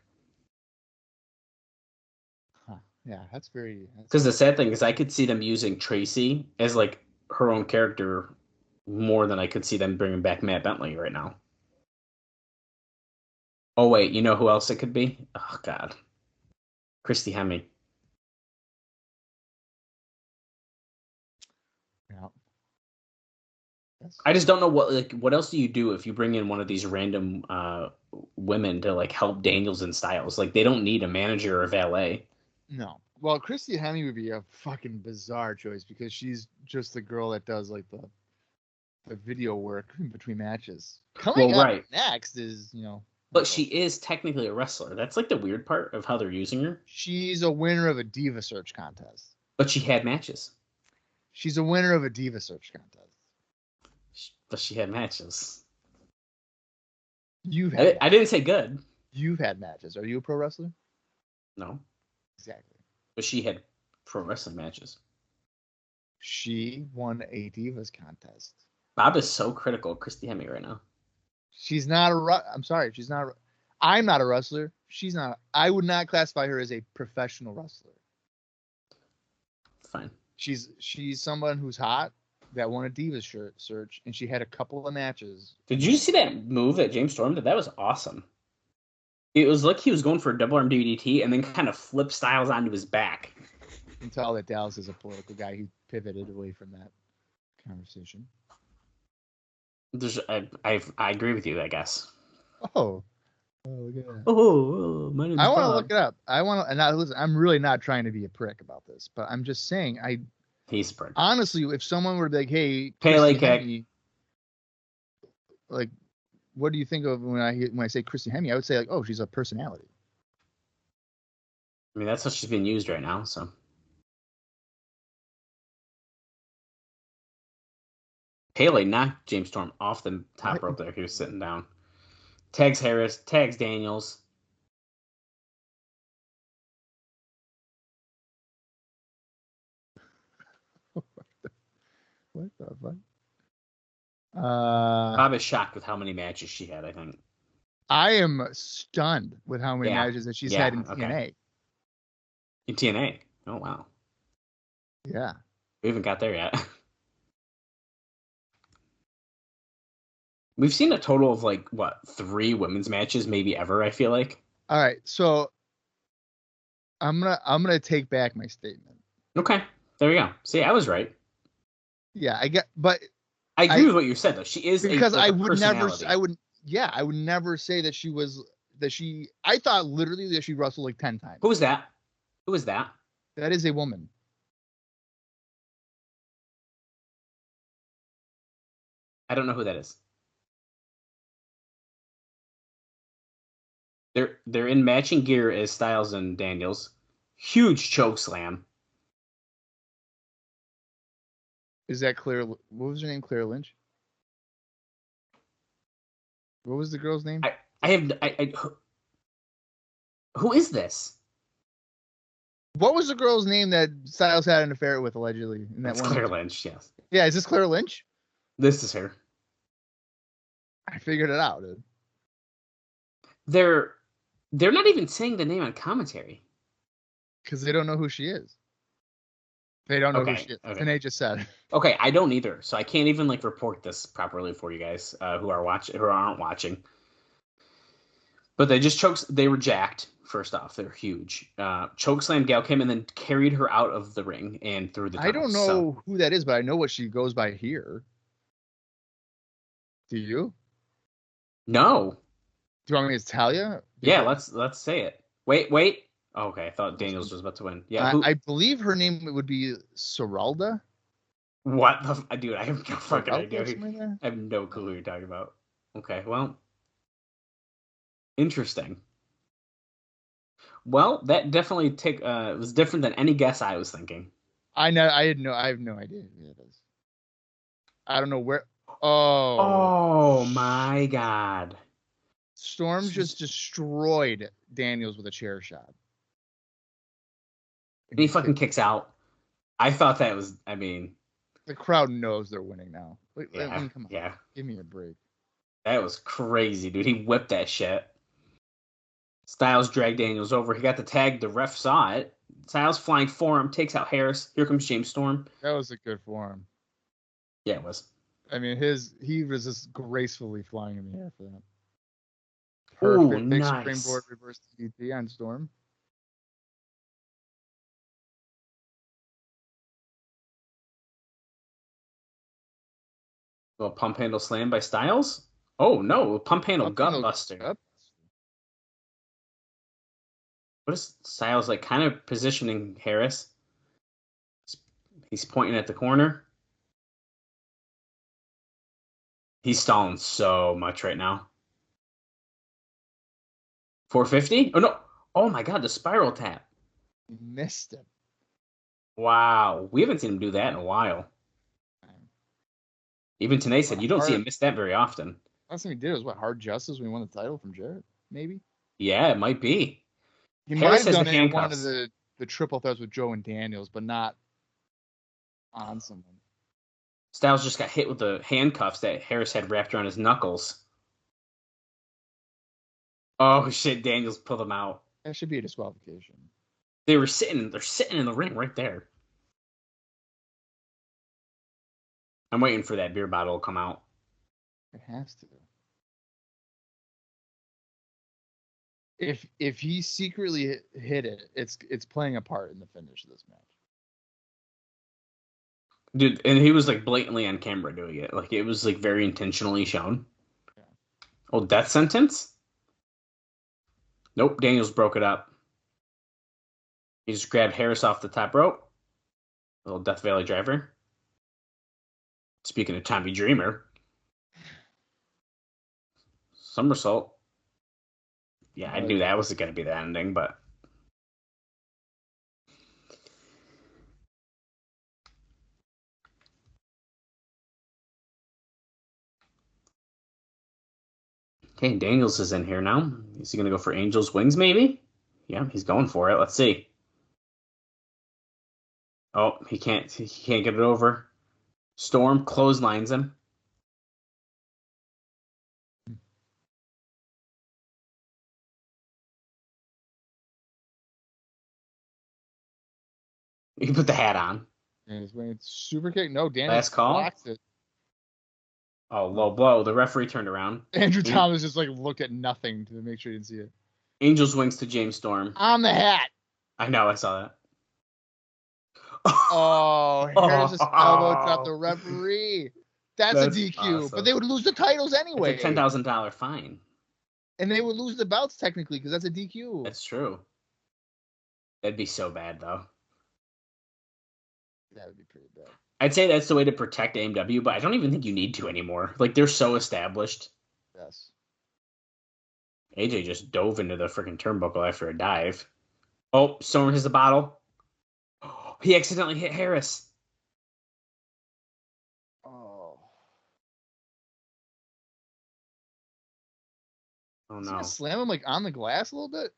Huh. Yeah, that's very. Because the sad thing is, I could see them using Tracy as like her own character more than I could see them bringing back Matt Bentley right now. Oh wait, you know who else it could be? Oh God, Christy Hemme. Yeah. I just don't know what else do you do if you bring in one of these random women to like help Daniels and Styles? Like they don't need a manager or a valet. No. Well, Christy Hemme would be a fucking bizarre choice because she's just the girl that does like the video work in between matches. Coming up next is, But she is technically a wrestler. That's like the weird part of how they're using her. She's a winner of a Diva Search contest. But she had matches. She's a winner of a Diva Search contest. But she had matches. I didn't say good. You've had matches. Are you a pro wrestler? No. Exactly. But she had pro wrestling matches. She won a Divas contest. Bob is so critical of Christy Hemme right now. She's not I'm sorry. She's not. I'm not a wrestler. She's not. I would not classify her as a professional wrestler. Fine. She's someone who's hot that won a Divas search, and she had a couple of matches. Did you see that move that James Storm did? That was awesome. It was like he was going for a double arm DDT and then kind of flipped Styles onto his back. You can tell that Dallas is a political guy. He pivoted away from that conversation. I agree with you, I guess. Oh, look at that. My name's I want to Bob. look it up. Listen, I'm really not trying to be a prick about this, but I'm just saying, He's a prick. Honestly, if someone were to be like, hey, Pele Hemme, like, what do you think of when I say Christy Hemme? I would say like, oh, she's a personality. I mean, that's how she's being used right now, so. Pele knocked James Storm off the top rope there. He was sitting down. Tags Harris, tags Daniels. What the fuck? Bob is shocked with how many matches she had, I think. I am stunned with how many matches that she's had in TNA. In TNA? Oh, wow. Yeah. We haven't got there yet. We've seen a total of, 3 women's matches, maybe ever, I feel like. All right, so I'm gonna take back my statement. Okay, there we go. See, I was right. Yeah, I agree with what you said though. She is because I would never say that she was I thought literally that she wrestled like 10 times. Who was that? That is a woman. I don't know who that is. They're in matching gear as Styles and Daniels. Huge choke slam. Is that Claire? What was her name? Claire Lynch? What was the girl's name? Who is this? What was the girl's name that Styles had an affair with allegedly? That's Claire Lynch, yes. Yeah, is this Claire Lynch? This is her. I figured it out, dude. They're not even saying the name on commentary. Because they don't know who she is. They don't know who she is. Okay. And they just said. Okay, I don't either, so I can't even report this properly for you guys who aren't watching. But they just chokes. They were jacked. First off, they're huge. Chokeslam Gal came and then carried her out of the ring and through the tunnel. I don't know who that is, but I know what she goes by here. Do you? No. Do you want me to tell you? Yeah, let's say it. Wait. Oh, okay, I thought Daniels was about to win. Yeah, I believe her name would be Soralda. What the dude? I have no fucking idea. Like I have no clue who you're talking about. Okay, well, interesting. Well, that definitely was different than any guess I was thinking. I have no idea who that is. I don't know where. Oh my God! Storm just destroyed Daniels with a chair shot. And he fucking kicks out. I thought that was. I mean, the crowd knows they're winning now. Yeah, come on. Yeah. Give me a break. That was crazy, dude. He whipped that shit. Styles dragged Daniels over. He got the tag. The ref saw it. Styles flying forearm takes out Harris. Here comes James Storm. That was a good forearm. Yeah, it was. I mean, he was just gracefully flying in the air for that. Perfect. Big Nice. springboard reverse DDT on Storm. Little pump handle slam by Styles. Oh no, pump handle gutbuster. What is Styles like? Kind of positioning Harris. He's pointing at the corner. He's stalling so much right now. 450? Oh no! Oh my God, the spiral tap. Missed him. Wow, we haven't seen him do that in a while. Even Tanay said you don't see him miss that very often. Last thing he did was Hard Justice when he won the title from Jarrett, maybe. Yeah, it might be. He Harris might have has done the it in one of handcuffs. the triple threats with Joe and Daniels, but not on someone. Styles just got hit with the handcuffs that Harris had wrapped around his knuckles. Oh shit! Daniels pulled him out. That should be a disqualification. They're sitting in the ring right there. I'm waiting for that beer bottle to come out. It has to. If he secretly hit it, it's playing a part in the finish of this match. Dude, and he was like blatantly on camera doing it. Like it was like very intentionally shown. Yeah. Oh, death sentence? Nope, Daniels broke it up. He just grabbed Harris off the top rope. A little Death Valley driver. Speaking of Tommy Dreamer. Somersault. Yeah, I knew that was going to be the ending, but... Okay, Daniels is in here now. Is he going to go for Angel's Wings, maybe? Yeah, he's going for it. Let's see. Oh, he can't get it over. Storm clotheslines him. He put the hat on. And he's winning super kick. No, Daniels Last call? blocks it. Oh, low blow. The referee turned around. Andrew Thomas just looked at nothing to make sure he didn't see it. Angel's Wings to James Storm. On the hat. I know, I saw that. Oh, here's his elbow drop the referee. That's a DQ, awesome. but they would lose the titles anyway. It's a $10,000 fine. And they would lose the belts technically because that's a DQ. That's true. That'd be so bad, though. That would be pretty bad. I'd say that's the way to protect AMW, but I don't even think you need to anymore. Like, they're so established. Yes. AJ just dove into the freaking turnbuckle after a dive. Oh, Storm has the bottle. Oh, he accidentally hit Harris. Oh. Oh, Is he no. gonna slam him on the glass a little bit?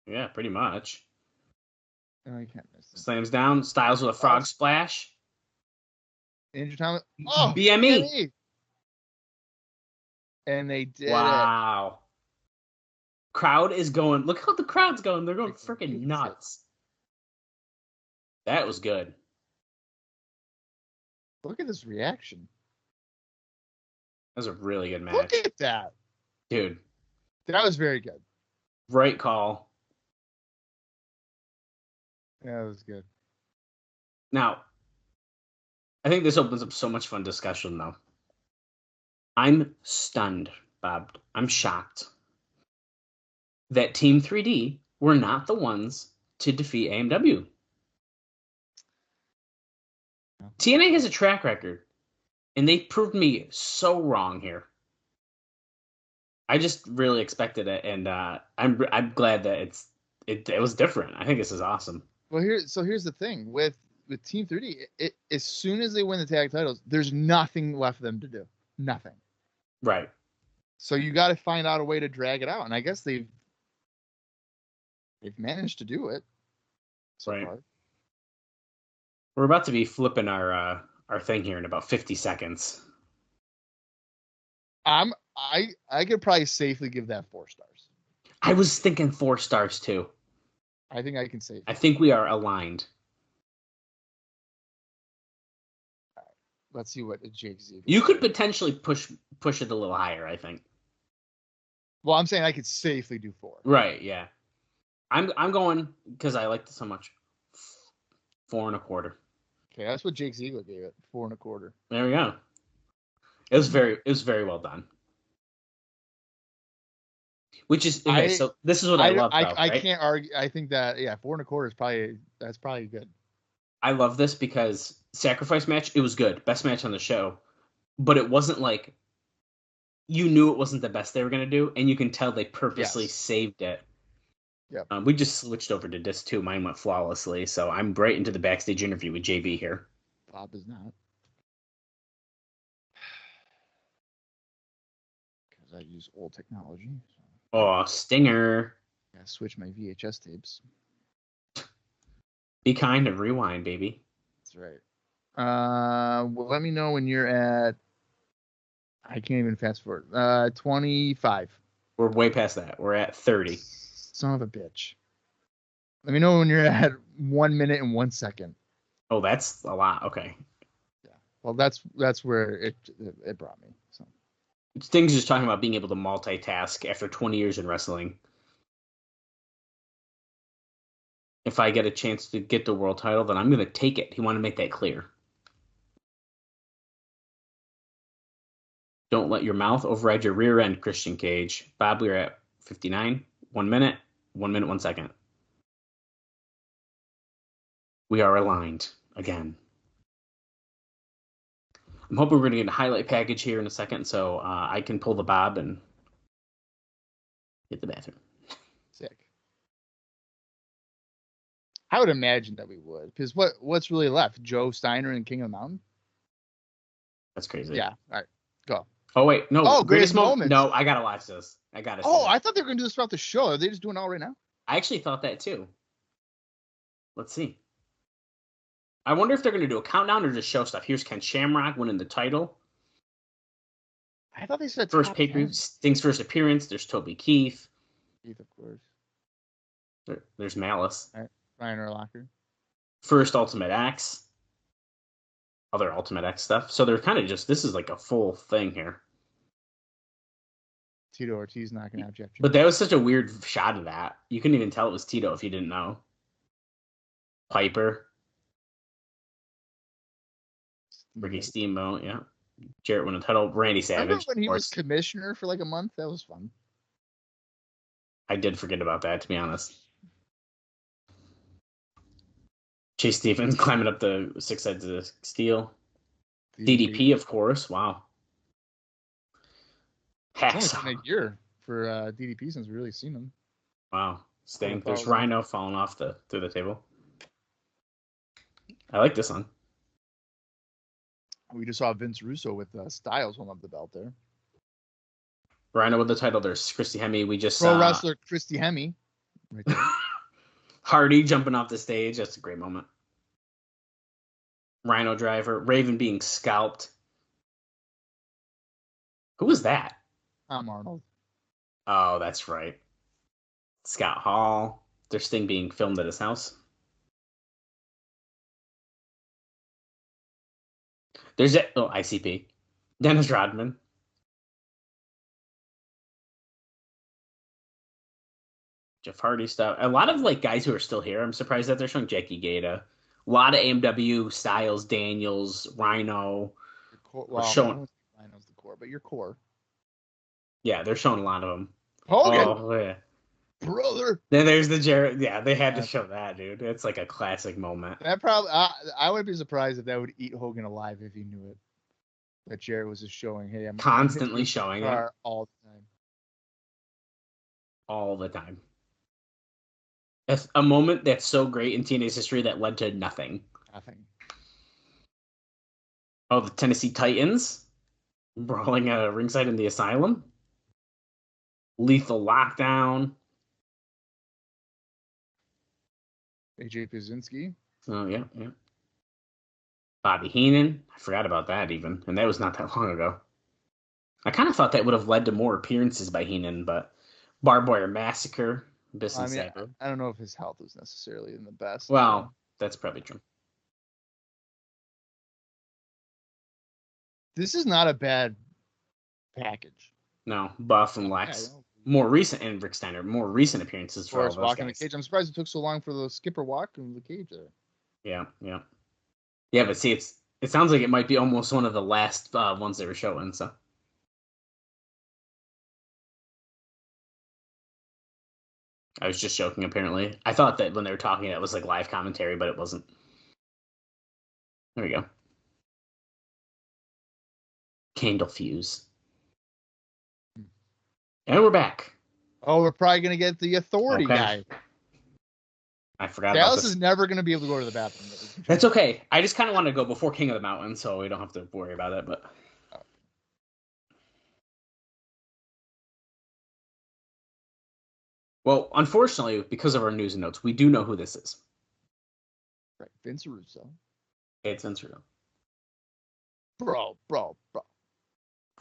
Yeah, pretty much. No, you can't miss it. Slams down. Styles with a frog splash. Andrew Thomas. Oh, BME. And they did it. Wow. Crowd is going. Look how the crowd's going. They're going freaking nuts. That was good. Look at this reaction. That was a really good match. Look at that. Dude. That was very good. Right call. Yeah, it was good. Now, I think this opens up so much fun discussion, though. I'm stunned, Bob. I'm shocked that Team 3D were not the ones to defeat AMW. TNA has a track record, and they proved me so wrong here. I just really expected it, and I'm glad that it was different. I think this is awesome. Well, here's the thing with Team 3D. As soon as they win the tag titles, there's nothing left for them to do. Nothing. Right. So you got to find out a way to drag it out, and I guess they've managed to do it so Right. far. We're about to be flipping our thing here in about 50 seconds. I could probably safely give that 4 stars. I was thinking 4 stars too. I think I can safely. I think we are aligned. Let's see what Jake Z. You could potentially push it a little higher, I think. Well, I'm saying I could safely do 4. Right, yeah. I'm going because I liked it so much. 4.25. Okay, that's what Jake Ziegler gave it. 4.25. There we go. It was very well done. Which is okay. So this is what I love. I can't argue. I think that 4.25 is probably good. I love this because sacrifice match. It was good, best match on the show, but it wasn't like you knew it wasn't the best they were gonna do, and you can tell they purposely saved it. Yeah. We just switched over to disc 2. Mine went flawlessly, so I'm right into the backstage interview with JB here. Bob is not. Because I use old technology. So. Oh, Stinger. I switch my VHS tapes. Be kind and rewind, baby. That's right. Well, let me know when you're at. I can't even fast forward. 25. We're way past that. We're at 30. Son of a bitch. Let me know when you're at 1 minute and 1 second. Oh, that's a lot. Okay. Yeah. Well, that's where it brought me. So. Sting's just talking about being able to multitask after 20 years in wrestling. If I get a chance to get the world title, then I'm going to take it. He wanted to make that clear. Don't let your mouth override your rear end, Christian Cage. Bob, we're at 59. 1 minute. 1 minute, 1 second. We are aligned again. I'm hoping we're going to get a highlight package here in a second, so I can pull the Bob and hit the bathroom. Sick. I would imagine that we would, because what's really left? Joe Steiner and King of the Mountain? That's crazy. Yeah. All right. Go. Oh, wait. No. Oh, greatest moments. No, I got to watch this. I got to see I thought they were going to do this throughout the show. Are they just doing it all right now? I actually thought that, too. Let's see. I wonder if they're going to do a countdown or just show stuff. Here's Ken Shamrock winning the title. I thought they said First pay-per-view, Sting's first appearance. There's Toby Keith. Keith, of course. There's Malice. All right. Ryan Urlacher. First Ultimate X. Other Ultimate X stuff. So they're kind of just, this is like a full thing here. Tito Ortiz knocking out Jeff Jarrett. But that was such a weird shot of that. You couldn't even tell it was Tito if you didn't know. Piper. Ricky Steamboat, yeah. Jarrett won a title. Randy Savage. Remember when he was commissioner for like a month? That was fun. I did forget about that, to be honest. Chase Stevens climbing up the 6 sides of steel. DDP, of course. Wow. It's only been a year for DDP since we really seen him. Wow. Sting. There's Rhino falling off through the table. I like this one. We just saw Vince Russo with Styles holding up the belt there. Rhino with the title. There's Christy Hemme. We just Pro saw wrestler Christy Hemme. Right there. Hardy jumping off the stage. That's a great moment. Rhino driver. Raven being scalped. Who was that? I'm Arnold. Oh, that's right. Scott Hall. There's Sting being filmed at his house. There's ICP. Dennis Rodman. Jeff Hardy stuff. A lot of like guys who are still here. I'm surprised that they're showing Jackie Gata. A lot of AMW, Styles, Daniels, Rhino. Well, showing. I don't think Rhino's the core, but your core. Yeah, they're showing a lot of them. Hogan, Oh yeah. brother. Then there's the Jarrett. Yeah, they had to show that, dude. It's like a classic moment. That probably. I would be surprised if that would eat Hogan alive if he knew it. That Jarrett was just showing, hey, I'm Constantly showing it all the time. All the time. It's a moment that's so great in TNA's history that led to nothing. Nothing. Oh, the Tennessee Titans brawling ringside in the Asylum. Lethal Lockdown. AJ Pazynski. Oh, yeah. Bobby Heenan. I forgot about that even. And that was not that long ago. I kind of thought that would have led to more appearances by Heenan, but Barbed Wire Massacre. I don't know if his health was necessarily in the best. Well, that's probably true. This is not a bad package. No, Buff and Lex. More recent, and Rick Steiner, more recent appearances for all those walking guys. the cage. I'm surprised it took so long for the skipper walk in the cage there. Yeah, but see, it sounds like it might be almost one of the last ones they were showing, so. I was just joking, apparently. I thought that when they were talking, it was like live commentary, but it wasn't. There we go. Candle fuse. And we're back. Oh, we're probably going to get the authority guy. I forgot Dallas about this. is never going to be able to go to the bathroom. That's okay. I just kind of want to go before King of the Mountain, so we don't have to worry about it, but... Well, unfortunately, because of our news and notes, we do know who this is. Right, Vince Russo. It's Vince Russo. Bro.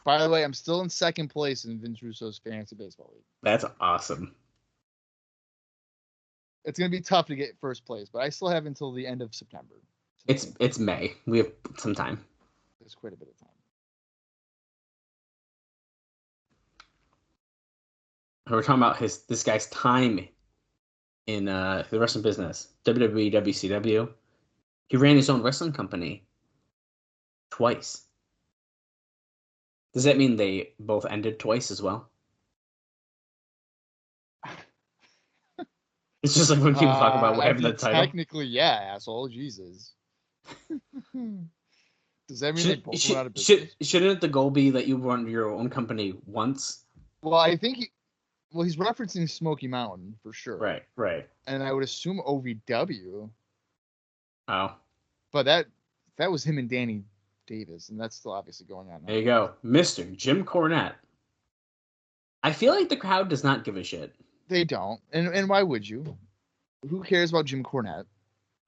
By the way, I'm still in second place in Vince Russo's fantasy baseball league. That's awesome. It's going to be tough to get first place, but I still have until the end of September. It's May. We have some time. There's quite a bit of time. We're talking about this guy's time in the wrestling business. WWE, WCW. He ran his own wrestling company twice. Does that mean they both ended twice as well? It's just like when people talk about having the title. Technically, yeah, asshole. Jesus. Does that mean they both went out of business? Shouldn't the goal be that you run your own company once? Well, I think he's referencing Smoky Mountain for sure. Right. And I would assume OVW. Oh. But that was him and Danny Davis, and that's still obviously going on now. There you go. Mr. Jim Cornette. I feel like the crowd does not give a shit. They don't. And why would you? Who cares about Jim Cornette?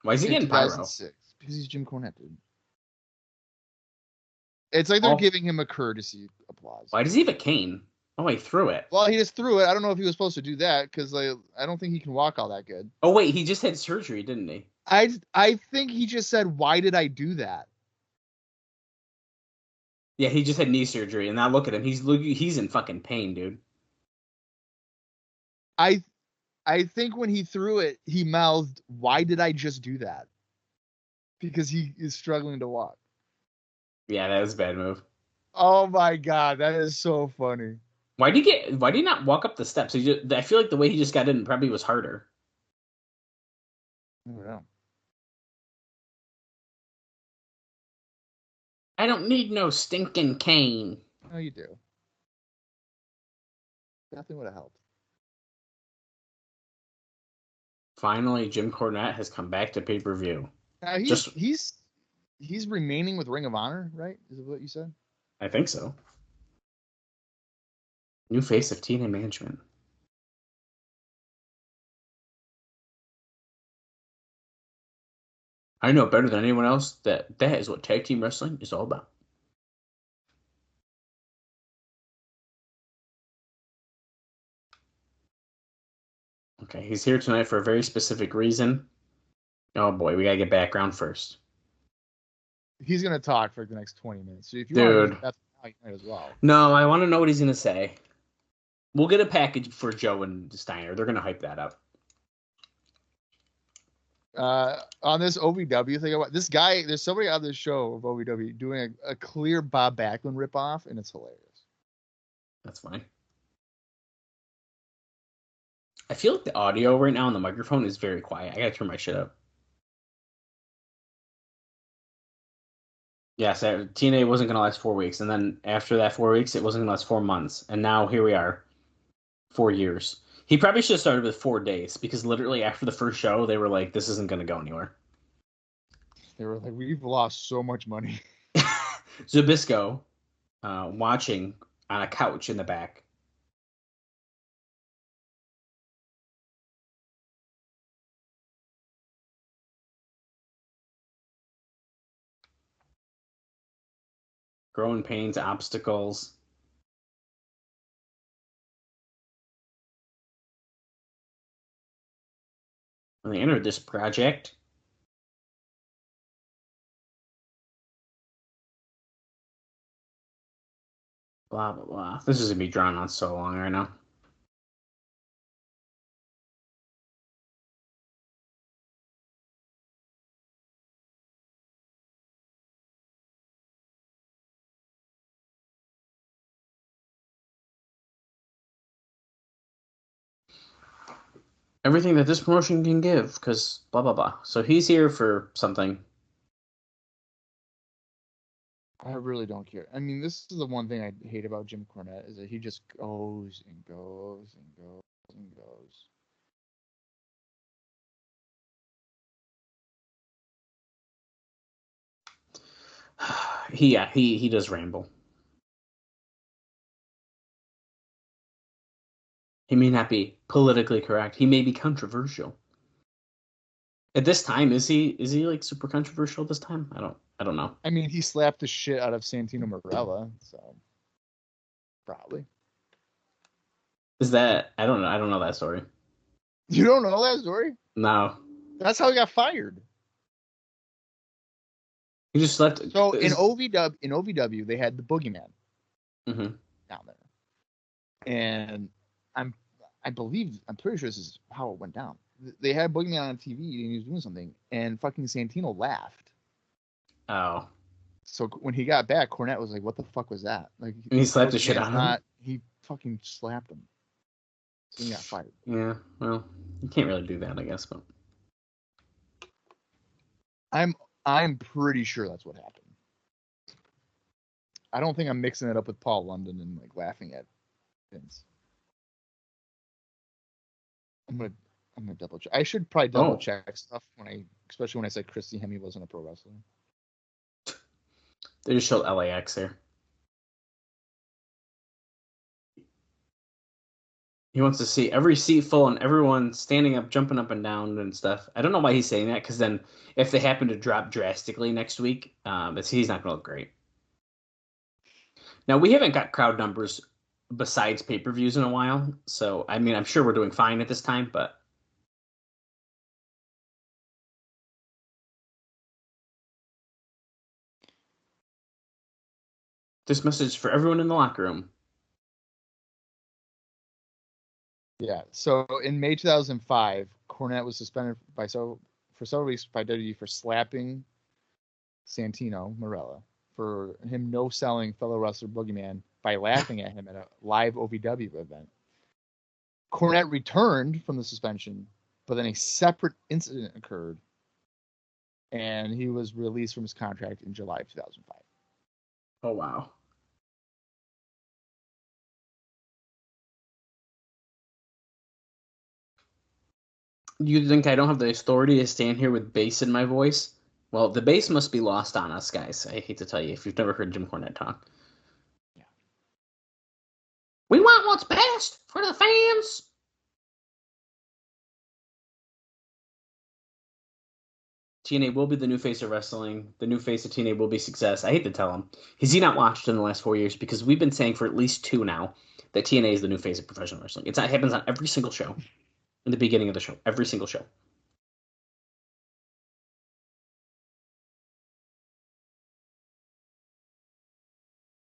Why is he getting pyro? 2006. Because he's Jim Cornette, dude. It's like they're giving him a courtesy applause. Why does he have a cane? Oh, he threw it. Well, he just threw it. I don't know if he was supposed to do that because I don't think he can walk all that good. Oh, wait, he just had surgery, didn't he? I think he just said, why did I do that? Yeah, he just had knee surgery, and now look at him. He's in fucking pain, dude. I think when he threw it, he mouthed, why did I just do that? Because he is struggling to walk. Yeah, that was a bad move. Oh my god, that is so funny. Why did he not walk up the steps? I feel like the way he just got in probably was harder. I don't know. I don't need no stinking cane. No, you do. Nothing would have helped. Finally, Jim Cornette has come back to pay-per-view. Now he's remaining with Ring of Honor, right? Is it what you said? I think so. New face of TNA Management. I know better than anyone else that is what tag team wrestling is all about. Okay, he's here tonight for a very specific reason. Oh boy, we gotta get background first. He's gonna talk for the next 20 minutes. So if you Dude, want to, that's as well. No, I want to know what he's gonna say. We'll get a package for Joe and Steiner. They're going to hype that up. On this OVW thing, about this guy, there's somebody on this show of OVW doing a clear Bob Backlund ripoff, and it's hilarious. That's funny. I feel like the audio right now on the microphone is very quiet. I gotta turn my shit up. Yes, TNA wasn't gonna last 4 weeks, and then after that 4 weeks, it wasn't gonna last 4 months, and now here we are, 4 years. He probably should have started with 4 days, because literally after the first show, they were like, "This isn't gonna go anywhere." They were like, "We've lost so much money." Zbyszko, watching on a couch in the back. Growing pains, obstacles. When they entered this project, blah, blah, blah. This is going to be drawn on so long right now. Everything that this promotion can give, because blah, blah, blah. So he's here for something. I really don't care. I mean, this is the one thing I hate about Jim Cornette, is that he just goes and goes and goes and goes. He does ramble. He may not be politically correct. He may be controversial. At this time, is he like super controversial this time? I don't know. I mean, he slapped the shit out of Santino Marella, so probably. Is that I don't know that story. You don't know that story? No. That's how he got fired. He just slept. So in OVW, they had the Boogeyman Mm-hmm. down there, and I'm pretty sure this is how it went down. They had Boogeyman on TV and he was doing something, and fucking Santino laughed. Oh. So when he got back, Cornette was like, "What the fuck was that?" Like, And he slapped the shit out of him? He fucking slapped him. So he got fired. Yeah. Well, you can't really do that, I guess, but I'm pretty sure that's what happened. I don't think I'm mixing it up with Paul London and like laughing at Vince. I'm gonna double check. I should probably double check stuff especially when I said Christy Hemme wasn't a pro wrestler. they just showed LAX there. He wants to see every seat full and everyone standing up, jumping up and down and stuff. I don't know why he's saying that, because then if they happen to drop drastically next week, he's not going to look great. Now, we haven't got crowd numbers besides pay-per-views in a while, so, I mean, I'm sure we're doing fine at this time, but... This message for everyone in the locker room. Yeah. So in May 2005, Cornette was suspended for several weeks by WWE for slapping Santino Marella for him no-selling fellow wrestler Boogeyman by laughing at him at a live OVW event. Cornette returned from the suspension, but then a separate incident occurred, and he was released from his contract in July of 2005. Oh, wow. You think I don't have the authority to stand here with bass in my voice? Well, the bass must be lost on us, guys. I hate to tell you, if you've never heard Jim Cornette talk. Yeah. We want what's best for the fans. TNA will be the new face of wrestling. The new face of TNA will be success. I hate to tell him. Has he not watched in the last 4 years? Because we've been saying for at least 2 now that TNA is the new face of professional wrestling. It happens on every single show. In the beginning of the show. Every single show.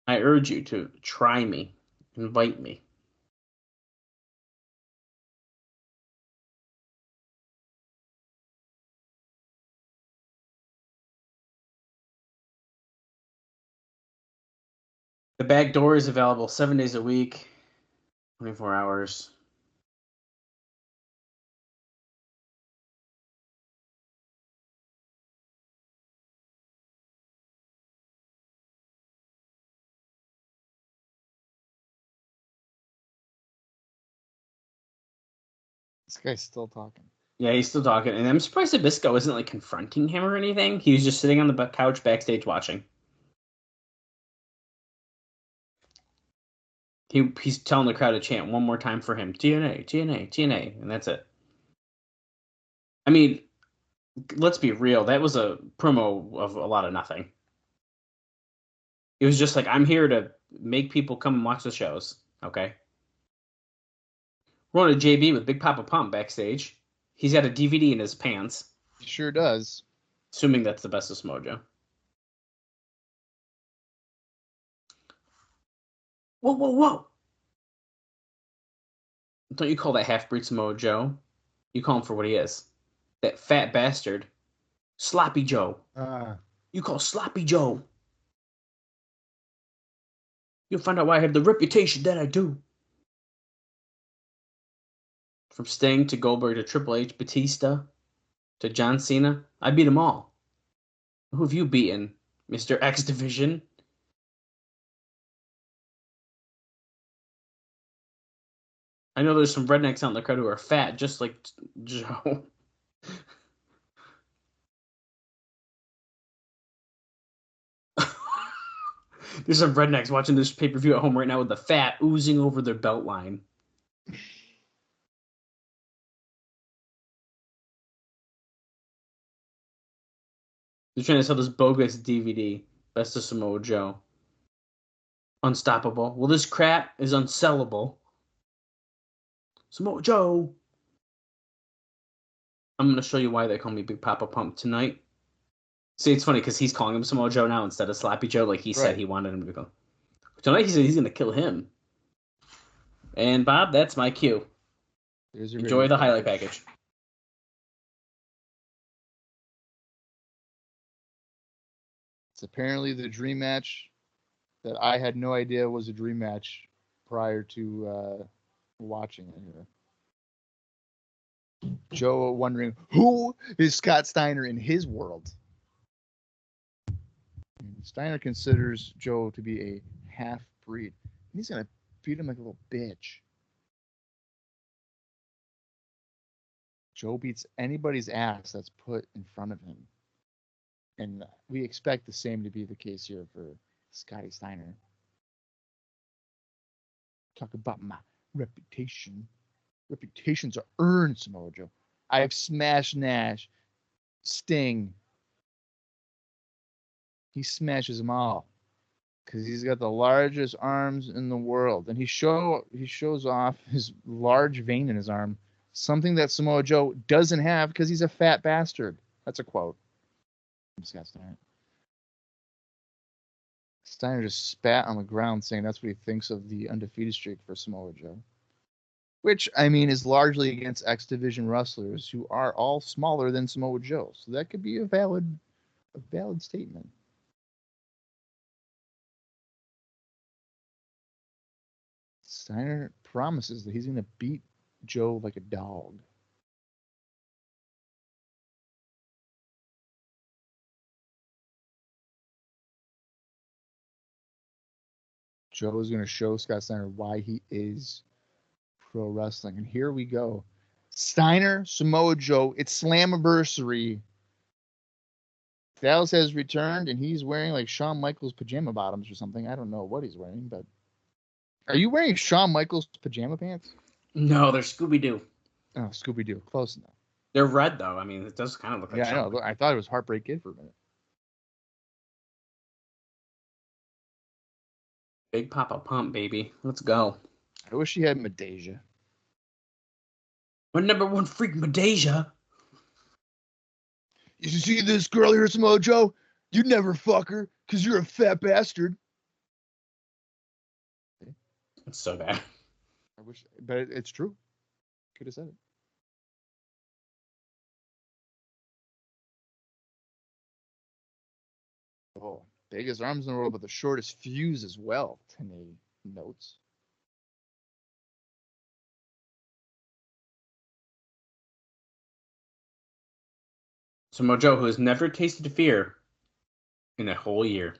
I urge you to try me. Invite me. The back door is available 7 days a week, 24 hours. This guy's still talking. Yeah, he's still talking, and I'm surprised Zbyszko isn't like confronting him or anything. He was just sitting on the couch backstage watching. He's telling the crowd to chant one more time for him, TNA, TNA, TNA, and that's it. I mean, let's be real. That was a promo of a lot of nothing. It was just like, I'm here to make people come and watch the shows. Okay. We're on a JB with Big Papa Pump backstage. He's got a DVD in his pants. He sure does. Assuming that's the best of Samoa Joe. Whoa, whoa, whoa. Don't you call that half-breed Samoa Joe? You call him for what he is. That fat bastard. Sloppy Joe. You call Sloppy Joe. You'll find out why I have the reputation that I do. From Sting to Goldberg to Triple H, Batista to John Cena, I beat them all. Who have you beaten, Mr. X Division? I know there's some rednecks out in the crowd who are fat, just like Joe. There's some rednecks watching this pay-per-view at home right now with the fat oozing over their belt line. They're trying to sell this bogus DVD, Best of Samoa Joe. Unstoppable. Well, this crap is unsellable. Samoa Joe. I'm going to show you why they call me Big Papa Pump tonight. See, it's funny because he's calling him Samoa Joe now instead of Sloppy Joe, like he said he wanted him to become. Tonight he said he's going to kill him. And Bob, that's my cue. Enjoy the highlight package. It's apparently the dream match that I had no idea was a dream match prior to watching it here. Joe wondering, who is Scott Steiner in his world? Steiner considers Joe to be a half-breed. He's going to beat him like a little bitch. Joe beats anybody's ass that's put in front of him. And we expect the same to be the case here for Scotty Steiner. Talk about my reputation. Reputations are earned, Samoa Joe. I have smashed Nash, Sting. He smashes them all because he's got the largest arms in the world, and he shows off his large vein in his arm, something that Samoa Joe doesn't have because he's a fat bastard. That's a quote from Scott Steiner. Steiner just spat on the ground, saying that's what he thinks of the undefeated streak for Samoa Joe. Which, I mean, is largely against X Division wrestlers who are all smaller than Samoa Joe. So that could be a valid statement. Steiner promises that he's going to beat Joe like a dog. Joe is going to show Scott Steiner why he is pro wrestling. And here we go. Steiner, Samoa Joe, it's Slammiversary. Dallas has returned, and he's wearing like Shawn Michaels pajama bottoms or something. I don't know what he's wearing, but are you wearing Shawn Michaels pajama pants? No, they're Scooby-Doo. Oh, Scooby-Doo. Close enough. They're red, though. I mean, it does kind of look like Yeah, I know. I thought it was Heartbreak Kid for a minute. Big Papa Pump, baby. Let's go. I wish he had Medeja. My number one freak, Medeja. You see this girl here, Samoa Joe? You'd never fuck her because you're a fat bastard. It's so bad. I wish, but it's true. Could have said it. Oh, Biggest arms in the world, but the shortest fuse as well. TNA notes. Samoa Joe, who has never tasted fear in a whole year.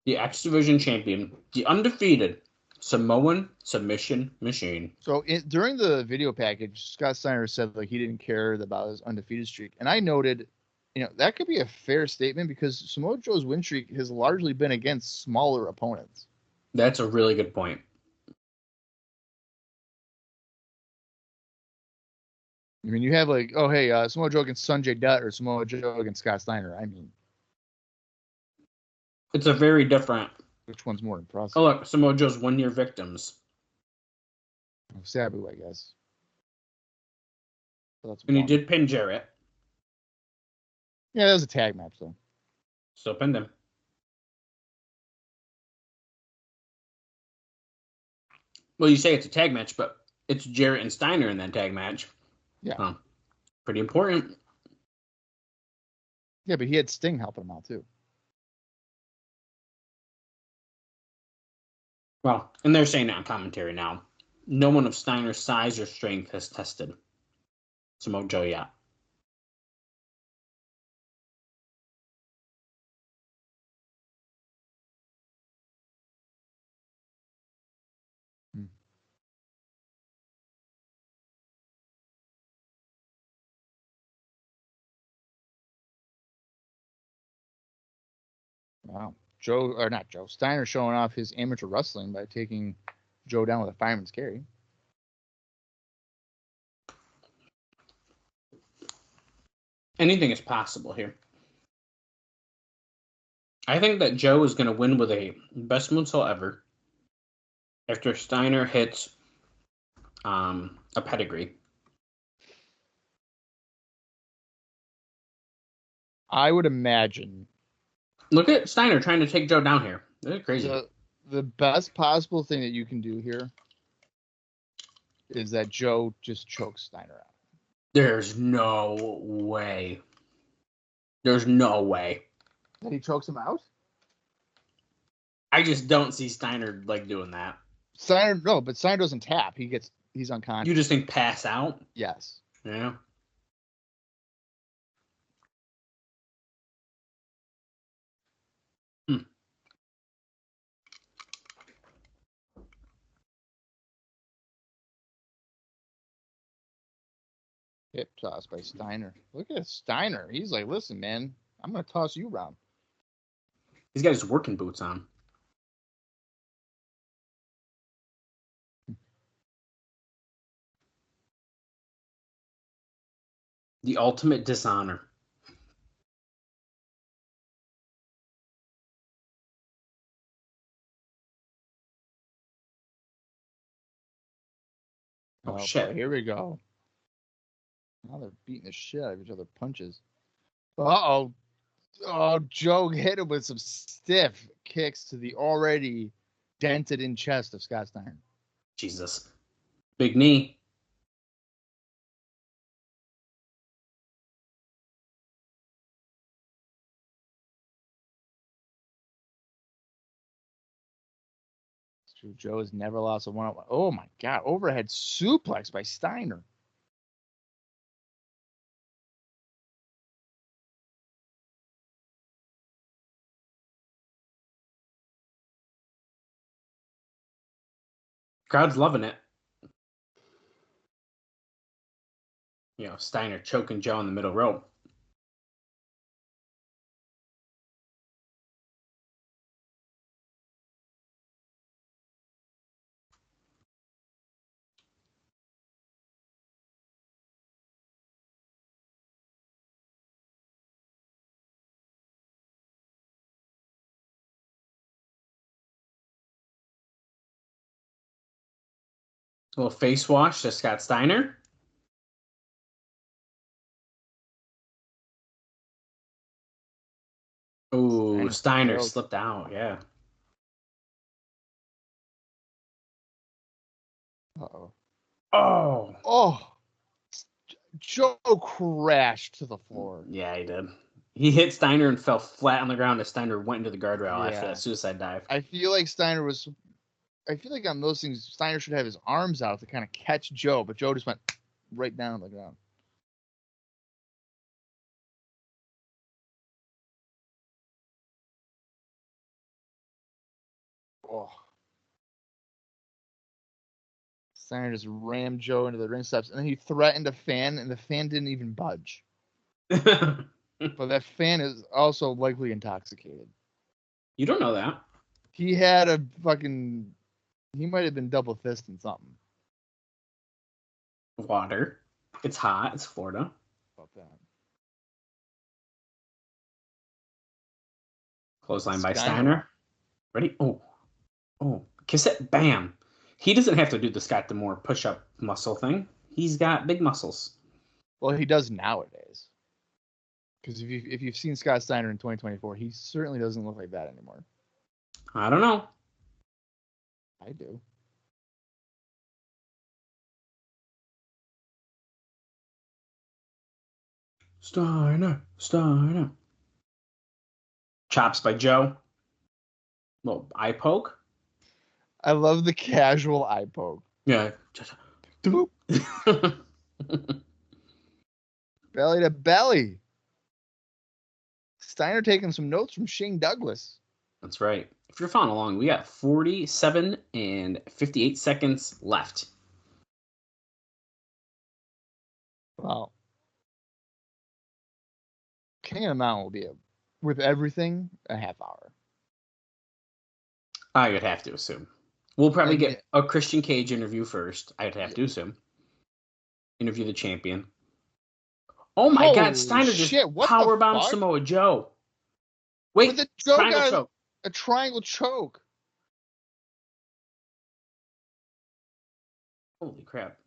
The X Division champion, the undefeated Samoan submission machine. So during the video package, Scott Steiner said like he didn't care about his undefeated streak, and I noted, that could be a fair statement because Samoa Joe's win streak has largely been against smaller opponents. That's a really good point. I mean, you have like, oh hey, Samoa Joe against Sanjay Dutt or Samoa Joe against Scott Steiner. I mean, it's a very different. Which one's more impressive? Oh look, Samoa Joe's 1 year victims. Sabu, I guess. So and he did pin Jarrett. Yeah, that was a tag match though. Still pinned him. Well, you say it's a tag match, but it's Jarrett and Steiner in that tag match. Yeah. Pretty important. Yeah, but he had Sting helping him out too. Well, and they're saying that on commentary now. No one of Steiner's size or strength has tested Samoa Joe yet. Wow. Steiner showing off his amateur wrestling by taking Joe down with a fireman's carry. Anything is possible here. I think that Joe is going to win with a best moonsault ever after Steiner hits a pedigree. I would imagine. Look at Steiner trying to take Joe down here. They're crazy. The best possible thing that you can do here is that Joe just chokes Steiner out. There's no way. There's no way. That he chokes him out? I just don't see Steiner doing that. Steiner doesn't tap. He's unconscious. You just think pass out? Yes. Yeah. Hip toss by Steiner. Look at Steiner. He's like, listen, man, I'm going to toss you around. He's got his working boots on. The ultimate dishonor. Oh shit. Boy, here we go. Now they're beating the shit out of each other punches. Uh-oh. Oh, Joe hit him with some stiff kicks to the already dented in chest of Scott Steiner. Jesus. Big knee. It's true. Joe has never lost a one-on-one. Oh, my God. Overhead suplex by Steiner. Crowd's loving it. Steiner choking Joe in the middle rope. A little face wash to Scott Steiner. Ooh, Steiner slipped out, yeah. Uh-oh. Oh. Oh. Joe crashed to the floor. Yeah, he did. He hit Steiner and fell flat on the ground as Steiner went into the guardrail after Yeah. that suicide dive. I feel like on those things, Steiner should have his arms out to kind of catch Joe, but Joe just went right down on the ground. Oh. Steiner just rammed Joe into the ring steps, and then he threatened a fan, and the fan didn't even budge. But that fan is also likely intoxicated. You don't know that. He had a fucking... He might have been double fisting something. Water. It's hot. It's Florida. About that. Clothesline by Steiner. Ready? Oh. Kiss it. Bam. He doesn't have to do the Scott D'Amore push-up muscle thing. He's got big muscles. Well, he does nowadays. Because if you've seen Scott Steiner in 2024, he certainly doesn't look like that anymore. I don't know. I do. Steiner. Chops by Joe. Little eye poke. I love the casual eye poke. Yeah. Doop. Belly to belly. Steiner taking some notes from Shane Douglas. That's right. If you're following along, we got 47 and 58 seconds left. Well, King of the Mountain will be, with everything, a half hour. I would have to assume. We'll probably get a Christian Cage interview first. I'd have to assume. Interview the champion. Oh my God, Steiner just powerbombed Samoa Joe. Wait, the Joe triangle got choke. A triangle choke. Holy crap.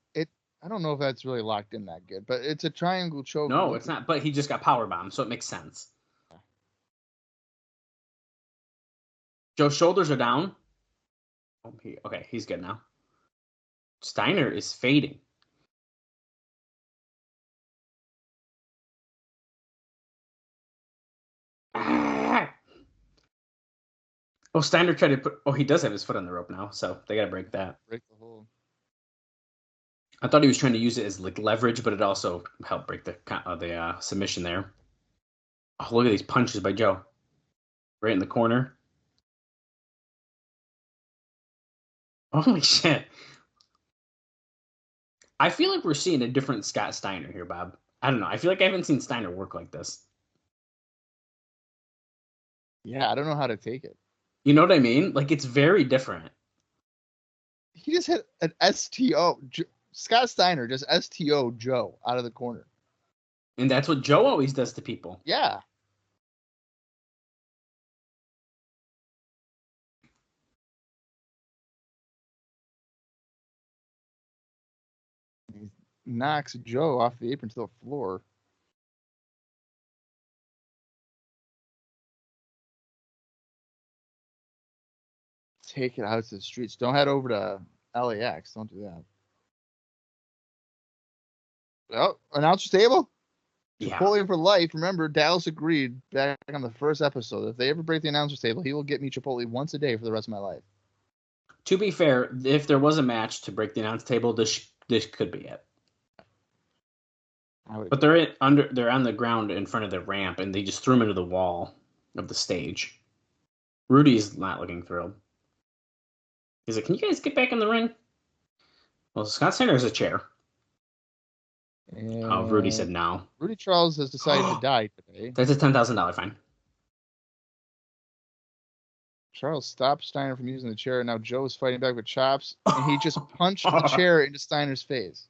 I don't know if that's really locked in that good, but it's a triangle choke. No, it's not, but he just got powerbombed, so it makes sense. Joe's shoulders are down. Okay, he's good now. Steiner is fading. Oh, Steiner tried to put... Oh, he does have his foot on the rope now, so they got to break that. Break the hold. I thought he was trying to use it as like leverage, but it also helped break the submission there. Oh, look at these punches by Joe. Right in the corner. Holy shit. I feel like we're seeing a different Scott Steiner here, Bob. I don't know. I feel like I haven't seen Steiner work like this. Yeah, I don't know how to take it. You know what I mean? Like, it's very different. He just hit an STO. Scott Steiner just STO Joe out of the corner. And that's what Joe always does to people. Yeah. He knocks Joe off the apron to the floor. Take it out to the streets. Don't head over to LAX. Don't do that. Oh, announcer's table? Yeah. Chipotle for life. Remember, Dallas agreed back on the first episode. If they ever break the announcer's table, he will get me Chipotle once a day for the rest of my life. To be fair, if there was a match to break the announce table, this could be it. But they're on the ground in front of the ramp, and they just threw him into the wall of the stage. Rudy's not looking thrilled. He's like, "Can you guys get back in the ring?" Well, Scott Steiner has a chair. And Rudy said no. Rudy Charles has decided to die today. That's a $10,000 fine. Charles stopped Steiner from using the chair, and now Joe is fighting back with chops, and he just punched the chair into Steiner's face.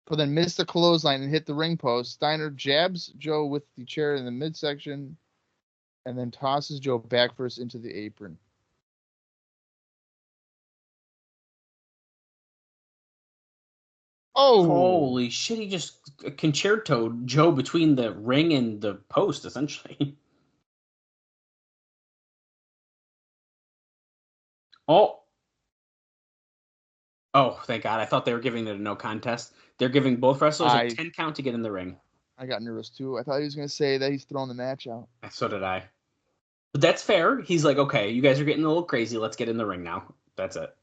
But then missed the clothesline and hit the ring post. Steiner jabs Joe with the chair in the midsection, and then tosses Joe back first into the apron. Oh! Holy shit, he just concertoed Joe between the ring and the post, essentially. Oh. Oh, thank God. I thought they were giving it a no contest. They're giving both wrestlers a 10 count to get in the ring. I got nervous too. I thought he was going to say that he's throwing the match out. So did I. But that's fair. He's like, okay, you guys are getting a little crazy. Let's get in the ring now. That's it.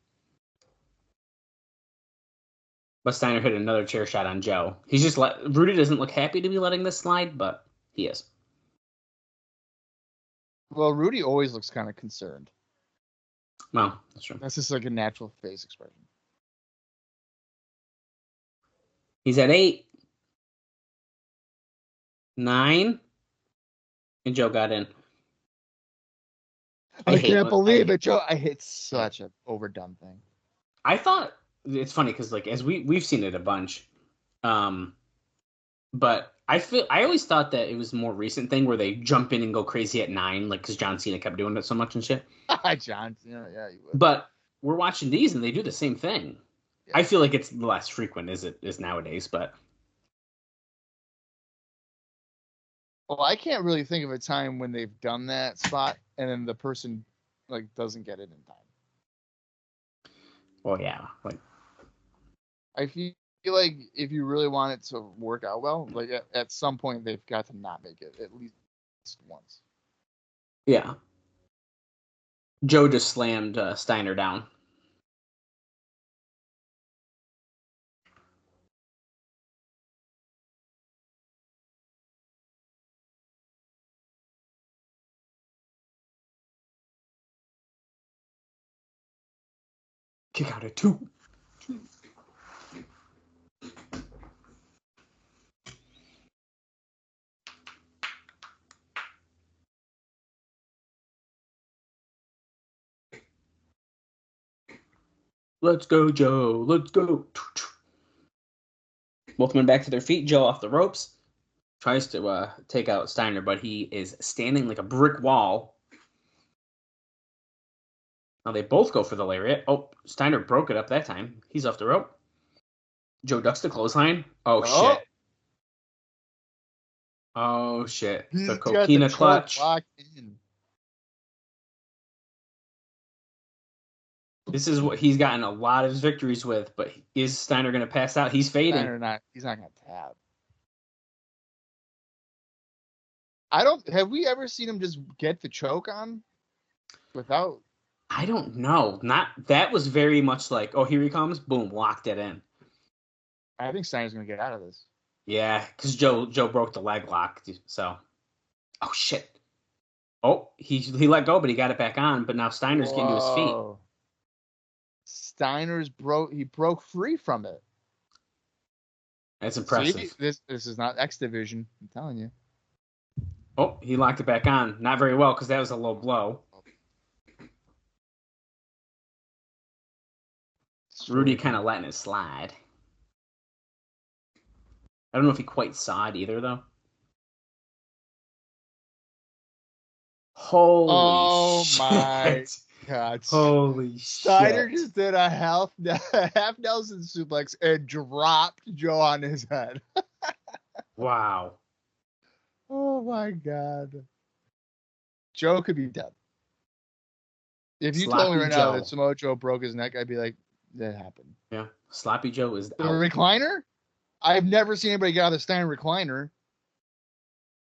But Steiner hit another chair shot on Joe. He's just Rudy doesn't look happy to be letting this slide, but he is. Well, Rudy always looks kind of concerned. Well, that's true. That's just like a natural face expression. He's at 8. 9. And Joe got in. I can't believe it, Joe. I hit such an overdone thing. I thought it's funny because like as we've seen it a bunch, but I always thought that it was a more recent thing where they jump in and go crazy at 9, like because John Cena kept doing it so much and shit. John Cena, yeah, you would. But we're watching these and they do the same thing. Yeah. I feel like it's less frequent as it is nowadays, but. Well, I can't really think of a time when they've done that spot and then the person like doesn't get it in time. Well, yeah, like I feel like if you really want it to work out well, like at some point they've got to not make it at least once. Yeah. Joe just slammed Steiner down. Kick out at 2. Let's go, Joe. Let's go. Both men back to their feet. Joe off the ropes. Tries to take out Steiner, but he is standing like a brick wall. Now they both go for the lariat. Oh, Steiner broke it up that time. He's off the rope. Joe ducks the clothesline. Oh, shit. Oh, shit. The coquina clutch. This is what he's gotten a lot of his victories with, but is Steiner going to pass out? He's fading. He's not going to tap. Have we ever seen him just get the choke on without? I don't know. That was very much like, oh, here he comes. Boom, locked it in. I think Steiner's going to get out of this. Yeah, because Joe broke the leg lock. So, oh shit. Oh, he let go, but he got it back on. But now Steiner's getting to his feet. Steiner's broke free from it. That's impressive. See, this is not X Division. I'm telling you. Oh, he locked it back on. Not very well because that was a low blow. Rudy kind of letting it slide. I don't know if he quite saw it either, though. Holy shit. My God. Holy Steiner shit. just did a half Nelson suplex and dropped Joe on his head. Wow. Oh, my God. Joe could be dead. If you told me right now that Samoa Joe broke his neck, I'd be like, that happened. Yeah. Sloppy Joe is the out. recliner? I've never seen anybody get out of the Steiner recliner,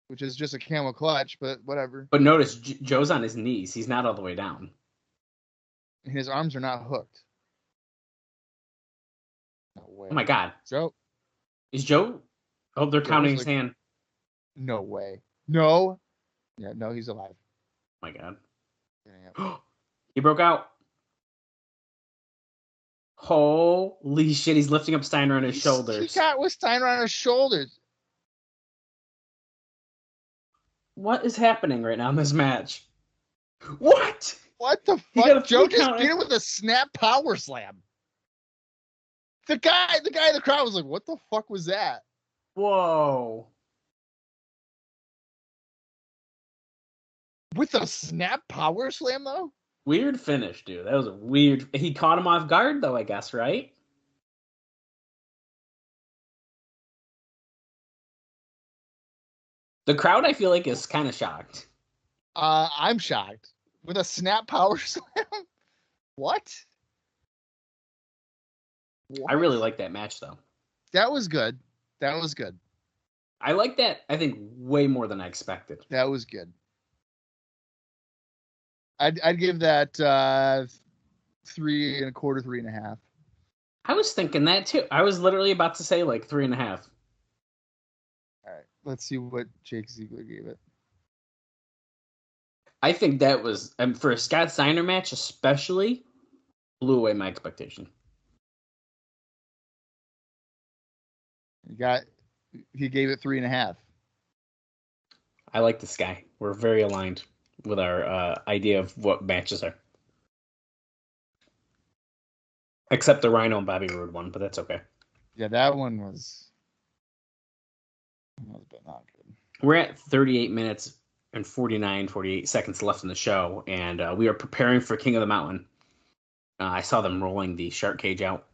which is just a camel clutch, but whatever. But notice, Joe's on his knees. He's not all the way down. And his arms are not hooked. No way. Oh, my God. Joe? Is Joe? Oh, they're counting his hand. No way. No. Yeah, no, he's alive. Oh, my God. He broke out. Holy shit, he's lifting up Steiner on his shoulders. He got with Steiner on his shoulders. What is happening right now in this match? What? What the fuck? Joe just beat him with a snap power slam. The guy in the crowd was like, what the fuck was that? Whoa. With a snap power slam, though? Weird finish, dude. That was a weird... He caught him off guard, though, I guess, right? The crowd, I feel like, is kind of shocked. I'm shocked. With a snap power slam? What? What? I really like that match, though. That was good. That was good. I like that, I think, way more than I expected. That was good. I'd give that 3.25, 3.5. I was thinking that, too. I was literally about to say, like, 3.5. All right, let's see what Jake Ziegler gave it. I think that was, for a Scott Steiner match especially, blew away my expectation. He gave it 3.5. I like this guy. We're very aligned with our idea of what matches are. Except the Rhino and Bobby Roode one, but that's okay. Yeah, that one was but not good. We're at 38 minutes and 48 seconds left in the show, and we are preparing for King of the Mountain. I saw them rolling the shark cage out.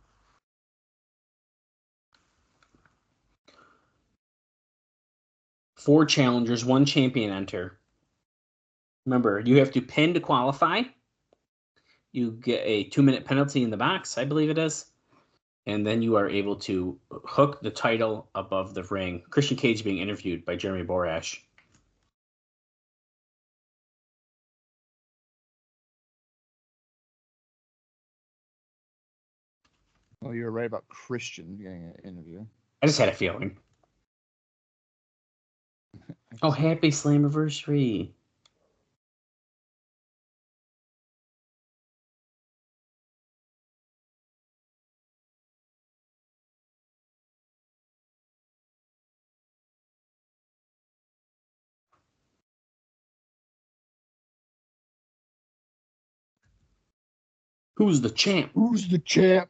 Four challengers, one champion enter. Remember, you have to pin to qualify. You get a 2-minute penalty in the box, I believe it is. And then you are able to hook the title above the ring. Christian Cage being interviewed by Jeremy Borash. Oh, you were right about Christian getting an interview. I just had a feeling. Oh, happy Slammiversary. Who's the champ? Who's the champ?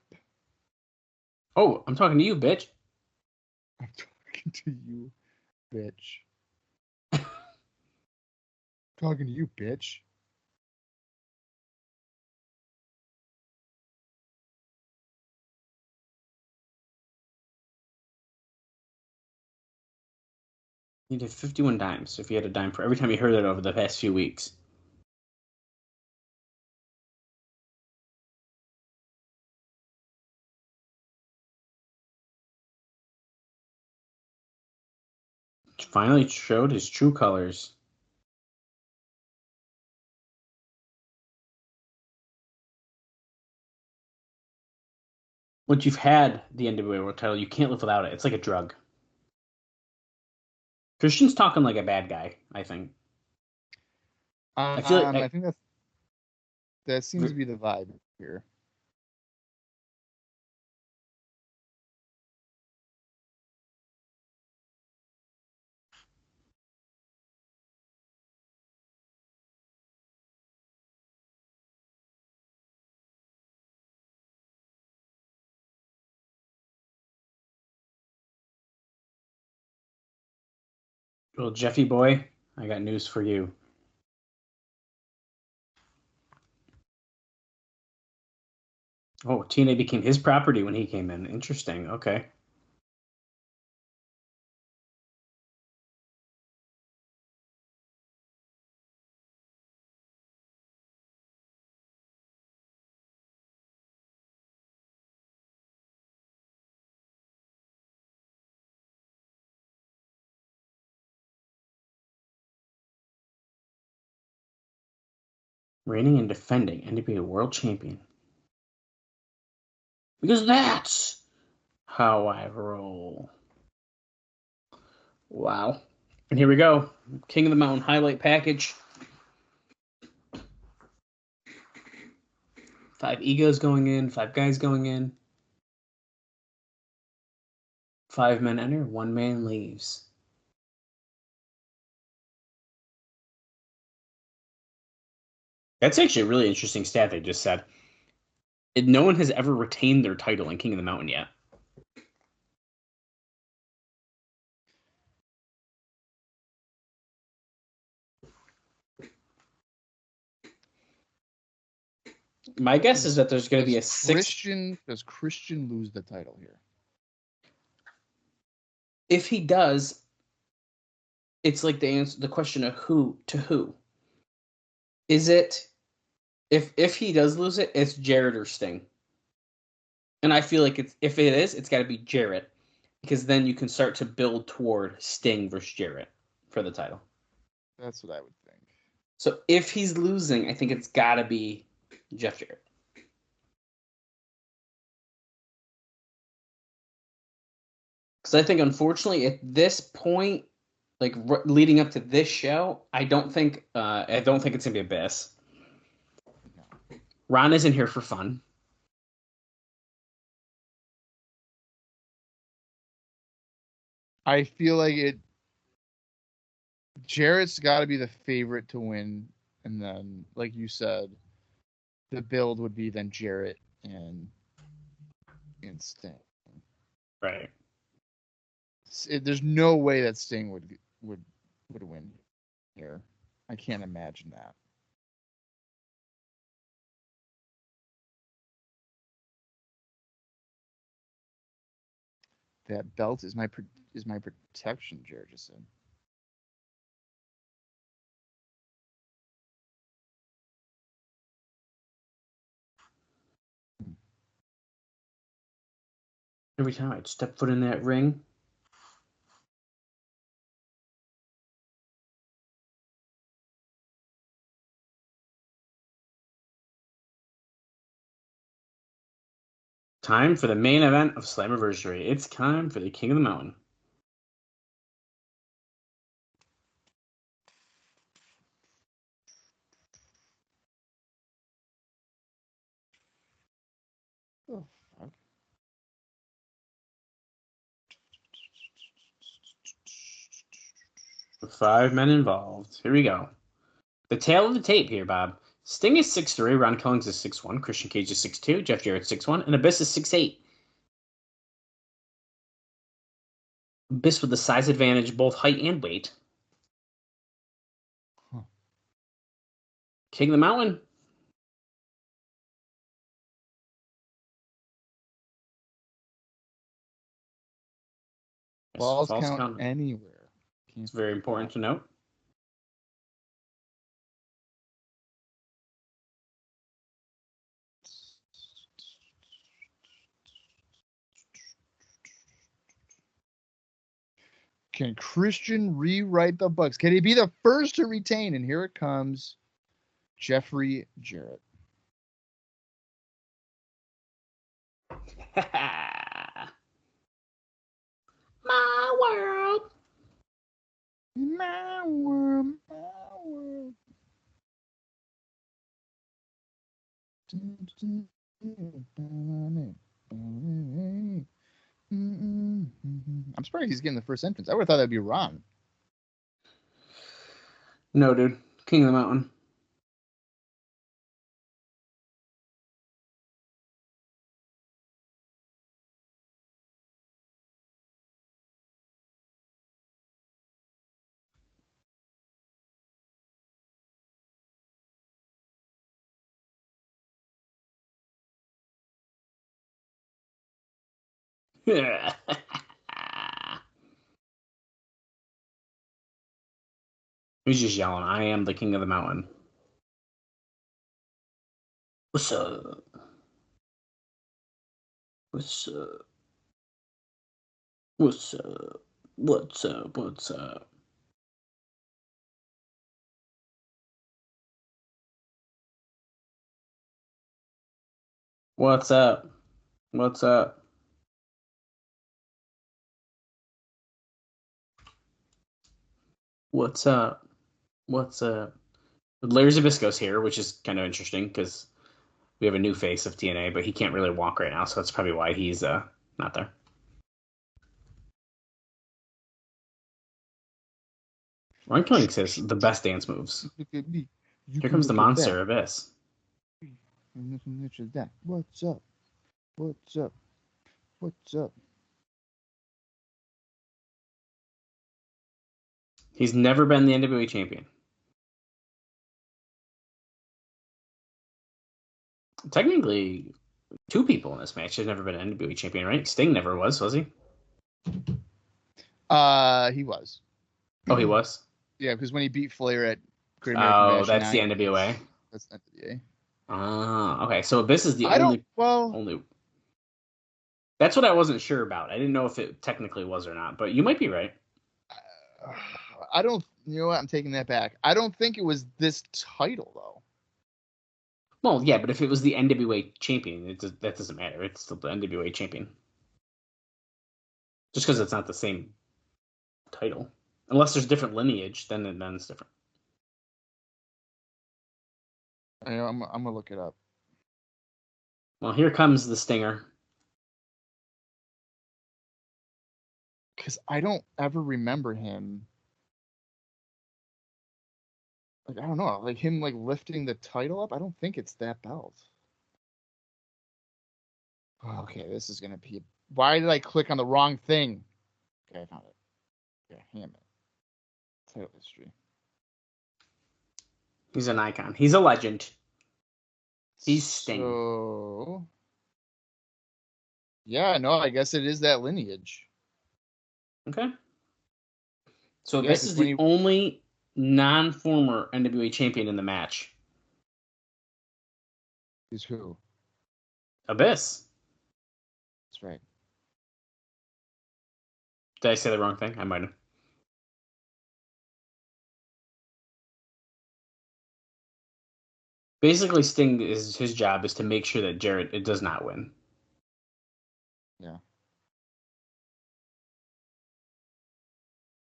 Oh, I'm talking to you, bitch. I'm talking to you, bitch. Talking to you, bitch. You did 51 dimes if you had a dime for every time you heard that over the past few weeks. Finally showed his true colors. Once you've had the NWA World Title, you can't live without it. It's like a drug. Christian's talking like a bad guy, I think. I feel like I think that seems to be the vibe here. Well, Jeffy boy, I got news for you. Oh, TNA became his property when he came in. Interesting. Okay. Reigning and defending NWA World Champion. Because that's how I roll. Wow. And here we go. King of the Mountain highlight package. 5 egos going in, 5 guys going in. 5 men enter, 1 man leaves. That's actually a really interesting stat they just said. No one has ever retained their title in King of the Mountain yet. My guess is that there's going to be a 6. Does Christian lose the title here? If he does, it's like the question of who to who. Is it if he does lose it, it's Jarrett or Sting. And I feel like if it is, it's got to be Jarrett, because then you can start to build toward Sting versus Jarrett for the title. That's what I would think. So if he's losing, I think it's got to be Jeff Jarrett. Because I think, unfortunately, at this point, like leading up to this show, I don't think it's gonna be Abyss. Ron isn't here for fun. I feel like Jarrett's got to be the favorite to win, and then, like you said, the build would be then Jarrett and Sting. Right. There's no way that Sting would win here. I can't imagine that. That belt is my protection, Jergison. Every time I'd step foot in that ring, time for the main event of Slammiversary. It's time for the King of the Mountain. Oh, fuck. With 5 men involved. Here we go. The tail of the tape here, Bob. Sting is 6'3", Ron Killings is 6'1", Christian Cage is 6'2", Jeff Jarrett 6'1", and Abyss is 6'8". Abyss with the size advantage, both height and weight. Huh. King of the Mountain. Balls False count count. anywhere. It's very important to note. Can Christian rewrite the books? Can he be the first to retain? And here it comes, Jeffrey Jarrett. My world. My world, my world. I'm surprised he's getting the first entrance. I would have thought that'd be Ron. No, dude. King of the Mountain. He's just yelling, I am the King of the Mountain. What's up? What's up? What's up? What's up? What's up? What's up? What's up? What's up? What's up? Larry Zbysko's here, which is kind of interesting because we have a new face of TNA, but he can't really walk right now, so that's probably why he's not there. Ron Killing says the best dance moves. Here comes the monster Abyss. What's up? What's up? What's up? He's never been the NWA champion. Technically, 2 people in this match have never been an NWA champion, right? Sting never was he? He was. Oh, he was? Yeah, because when he beat Flair at Great American Bash, that's the NWA? That's NWA. Okay. So Abyss is the only... That's what I wasn't sure about. I didn't know if it technically was or not, but you might be right. I don't. You know what? I'm taking that back. I don't think it was this title though. Well, yeah, but if it was the NWA champion, that doesn't matter. It's still the NWA champion. Just because it's not the same title. Unless there's different lineage, then it's different. I'm gonna look it up. Well, here comes the Stinger. Because I don't ever remember him. Like, I don't know, like him like lifting the title up. I don't think it's that belt. Oh, okay, this is gonna be. Why did I click on the wrong thing? Okay, I found it. Yeah, damn it. Title history. He's an icon. He's a legend. He's Sting. So, yeah, no, I guess it is that lineage. Okay. So Yeah, this 'cause is when the he- only non-former NWA champion in the match. He's who? Abyss. That's right. Did I say the wrong thing? I might have. Basically, Sting is his job is to make sure that Jarrett it does not win. Yeah.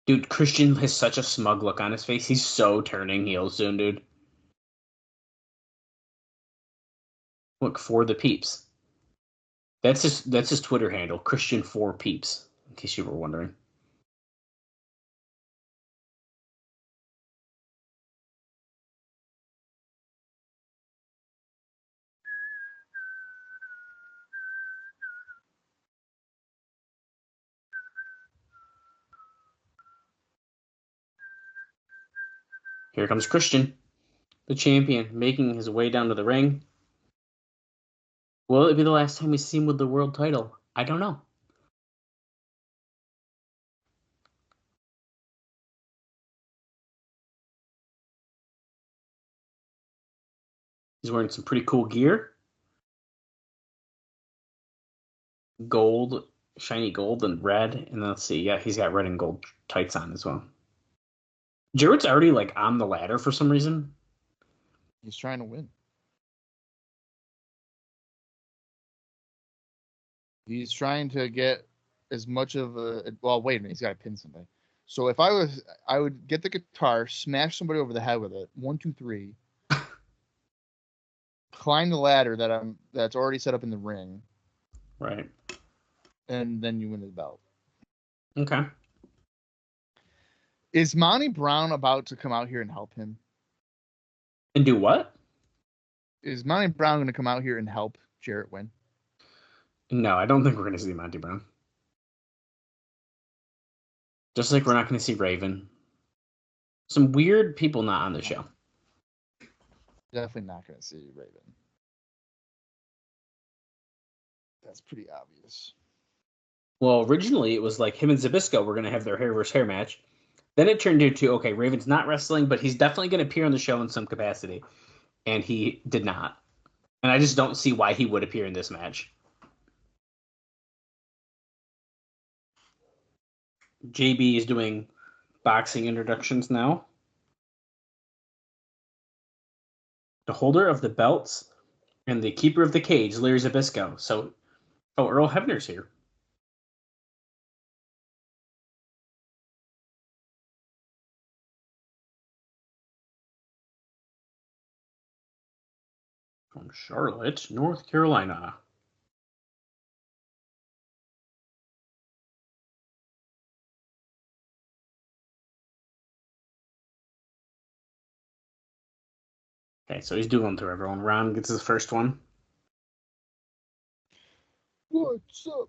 Dude, Christian has such a smug look on his face. He's so turning heel soon, dude. Look, for the peeps. That's his Twitter handle, Christian4Peeps, in case you were wondering. Here comes Christian, the champion, making his way down to the ring. Will it be the last time we see him with the world title? I don't know. He's wearing some pretty cool gear. Gold, shiny gold and red. And let's see. Yeah, he's got red and gold tights on as well. Jarrett's already like on the ladder for some reason. He's trying to win. He's trying to get as much of a. Well, wait a minute. He's got to pin somebody. So if I would get the guitar, smash somebody over the head with it. 1, 2, 3. Climb the ladder that's already set up in the ring. Right. And then you win the belt. Okay. Is Monty Brown about to come out here and help him? And do what? Is Monty Brown going to come out here and help Jarrett win? No, I don't think we're going to see Monty Brown. Just like we're not going to see Raven. Some weird people not on the show. Definitely not going to see Raven. That's pretty obvious. Well, originally it was like him and Zbyszko were going to have their hair versus hair match. Then it turned into, okay, Raven's not wrestling, but he's definitely going to appear on the show in some capacity. And he did not. And I just don't see why he would appear in this match. JB is doing boxing introductions now. The holder of the belts and the keeper of the cage, Larry Zbyszko. So, Earl Hebner's here. From Charlotte, North Carolina. Okay, so he's doing to everyone. Ron gets his first one. What's up?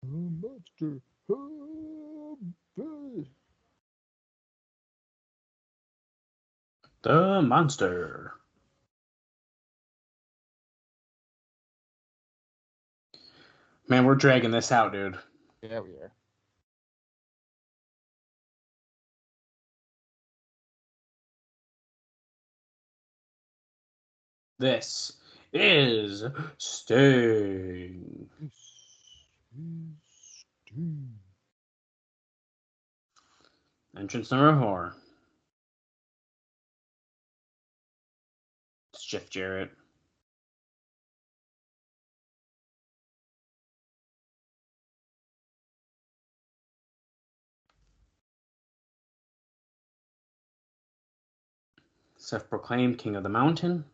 Monster. The Monster. Man, we're dragging this out, dude. Yeah, we are. This is Sting. Entrance number 4. It's Jeff Jarrett. Self-proclaimed King of the Mountain.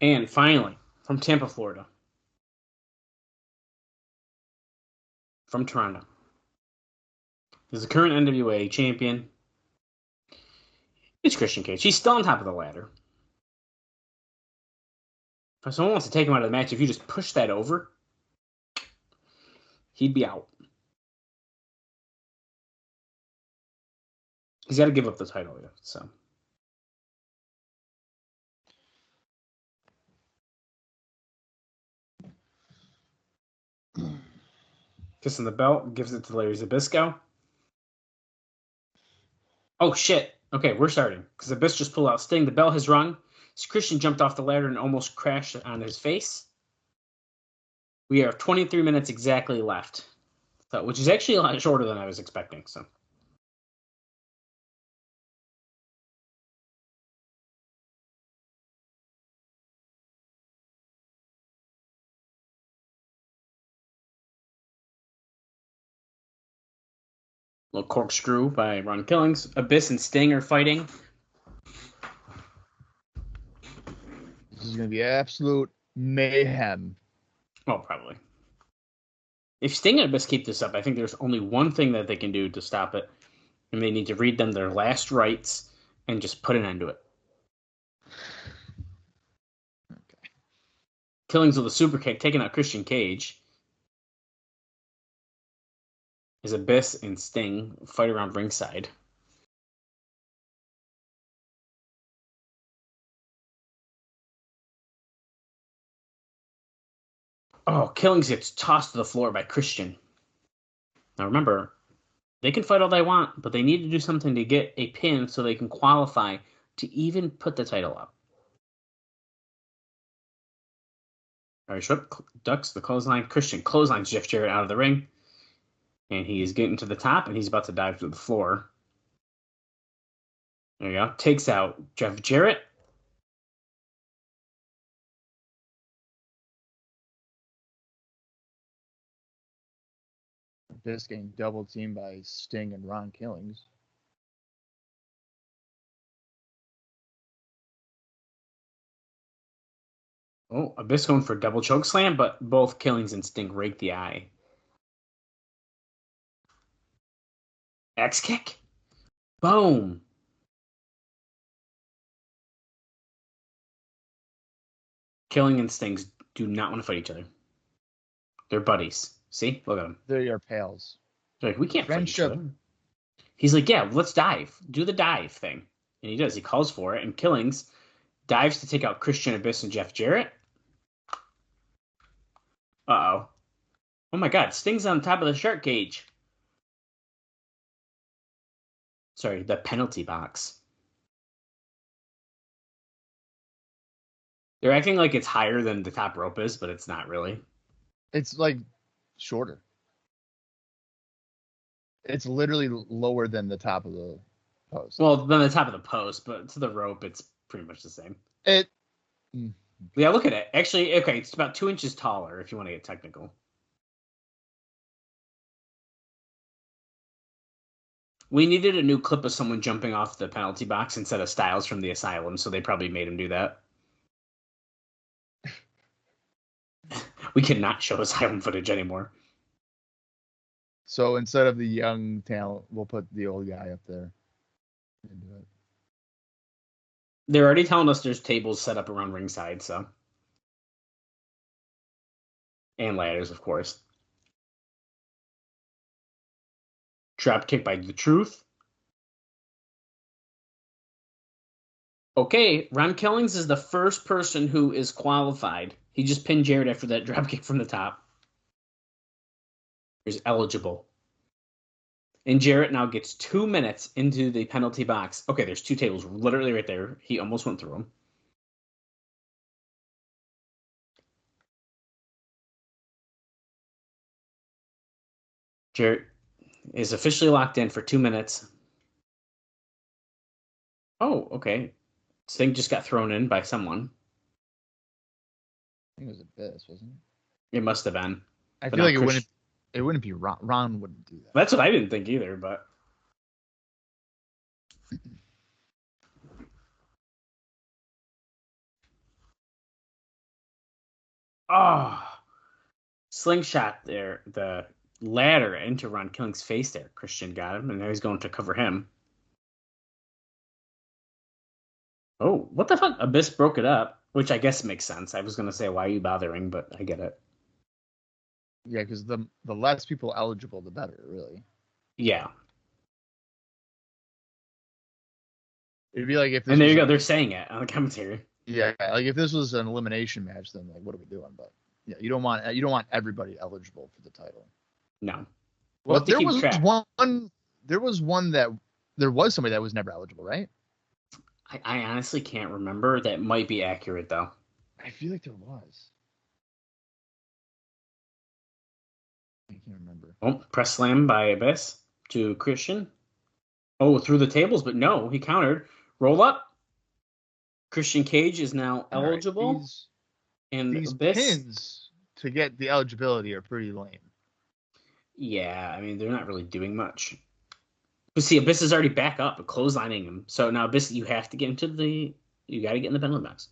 And finally, from Tampa, Florida. From Toronto. He's the current NWA champion. It's Christian Cage. He's still on top of the ladder. If someone wants to take him out of the match, if you just push that over, he'd be out. He's got to give up the title, yeah, so. Kissing the belt, gives it to Larry Zbyszko. Oh, shit. Okay, we're starting. Because Zbyszko just pulled out Sting. The bell has rung. Christian jumped off the ladder and almost crashed on his face. We have 23 minutes exactly left, so, which is actually a lot shorter than I was expecting. So. Little corkscrew by Ron Killings. Abyss and Sting are fighting. This is going to be absolute mayhem. Well, probably. If Sting and Abyss keep this up, I think there's only one thing that they can do to stop it, and they need to read them their last rites and just put an end to it. Okay. Killings with a super kick, taking out Christian Cage. As Abyss and Sting fight around ringside. Oh, Killings gets tossed to the floor by Christian. Now remember, they can fight all they want, but they need to do something to get a pin so they can qualify to even put the title up. Irish whip ducks the clothesline. Christian clotheslines Jeff Jarrett out of the ring. And he's getting to the top, and he's about to dive to the floor. There you go. Takes out Jeff Jarrett. This getting double teamed by Sting and Ron Killings. Oh, Abyss going for a double choke slam, but both Killings and Sting rake the eye. X kick. Boom. Killing and Stings do not want to fight each other. They're buddies. See? Look at them. They're your pals. They're like, we can't fight each Friendship. other. He's like, yeah, let's dive. Do the dive thing. And he does. He calls for it. And Killings dives to take out Christian Abyss and Jeff Jarrett. Uh-oh. Oh my god, Sting's on top of the shark cage. Sorry, the penalty box. They're acting like it's higher than the top rope is, but it's not really. It's like shorter. It's literally lower than the top of the post. Well, than the top of the post, but to the rope, it's pretty much the same. Yeah, look at it. Actually, okay, it's about 2 inches taller if you want to get technical. We needed a new clip of someone jumping off the penalty box instead of Styles from the Asylum, so they probably made him do that. We cannot show Asylum footage anymore. So instead of the young talent, we'll put the old guy up there. And do it. They're already telling us there's tables set up around ringside, so. And ladders, of course. Drop kick by The Truth. Okay, Ron Killings is the first person who is qualified. He just pinned Jarrett after that dropkick from the top. He's eligible. And Jarrett now gets 2 minutes into the penalty box. Okay, there's two tables literally right there. He almost went through them. Jarrett is officially locked in for 2 minutes. Oh, okay. This thing just got thrown in by someone. I think it was Abyss, wasn't It must have been. it? I But feel like now it wouldn't be Ron. Ron wouldn't do that. That's what I didn't think either, but oh, slingshot there, the ladder into Ron Killing's face there. Christian got him, and now he's going to cover him. Oh, what the fuck? Abyss broke it up, which I guess makes sense. I was going to say, why are you bothering? But I get it. Yeah, because the less people eligible, the better, really. Yeah. It'd be like if this And there you was go. They're saying it on the commentary. Yeah, like if this was an elimination match, then like what are we doing? But yeah, you don't want everybody eligible for the title. No. Well, We'll there was one that there was somebody that was never eligible, right? I honestly can't remember. That might be accurate, though. I feel like there was. I can't remember. Oh, press slam by Abyss to Christian. Oh, through the tables, but no, he countered. Roll up. Christian Cage is now eligible. Right, and these Abyss pins to get the eligibility are pretty lame. Yeah, I mean, they're not really doing much. But see, Abyss is already back up, clotheslining him. So now, Abyss, you have to get into the... You got to get in the penalty box.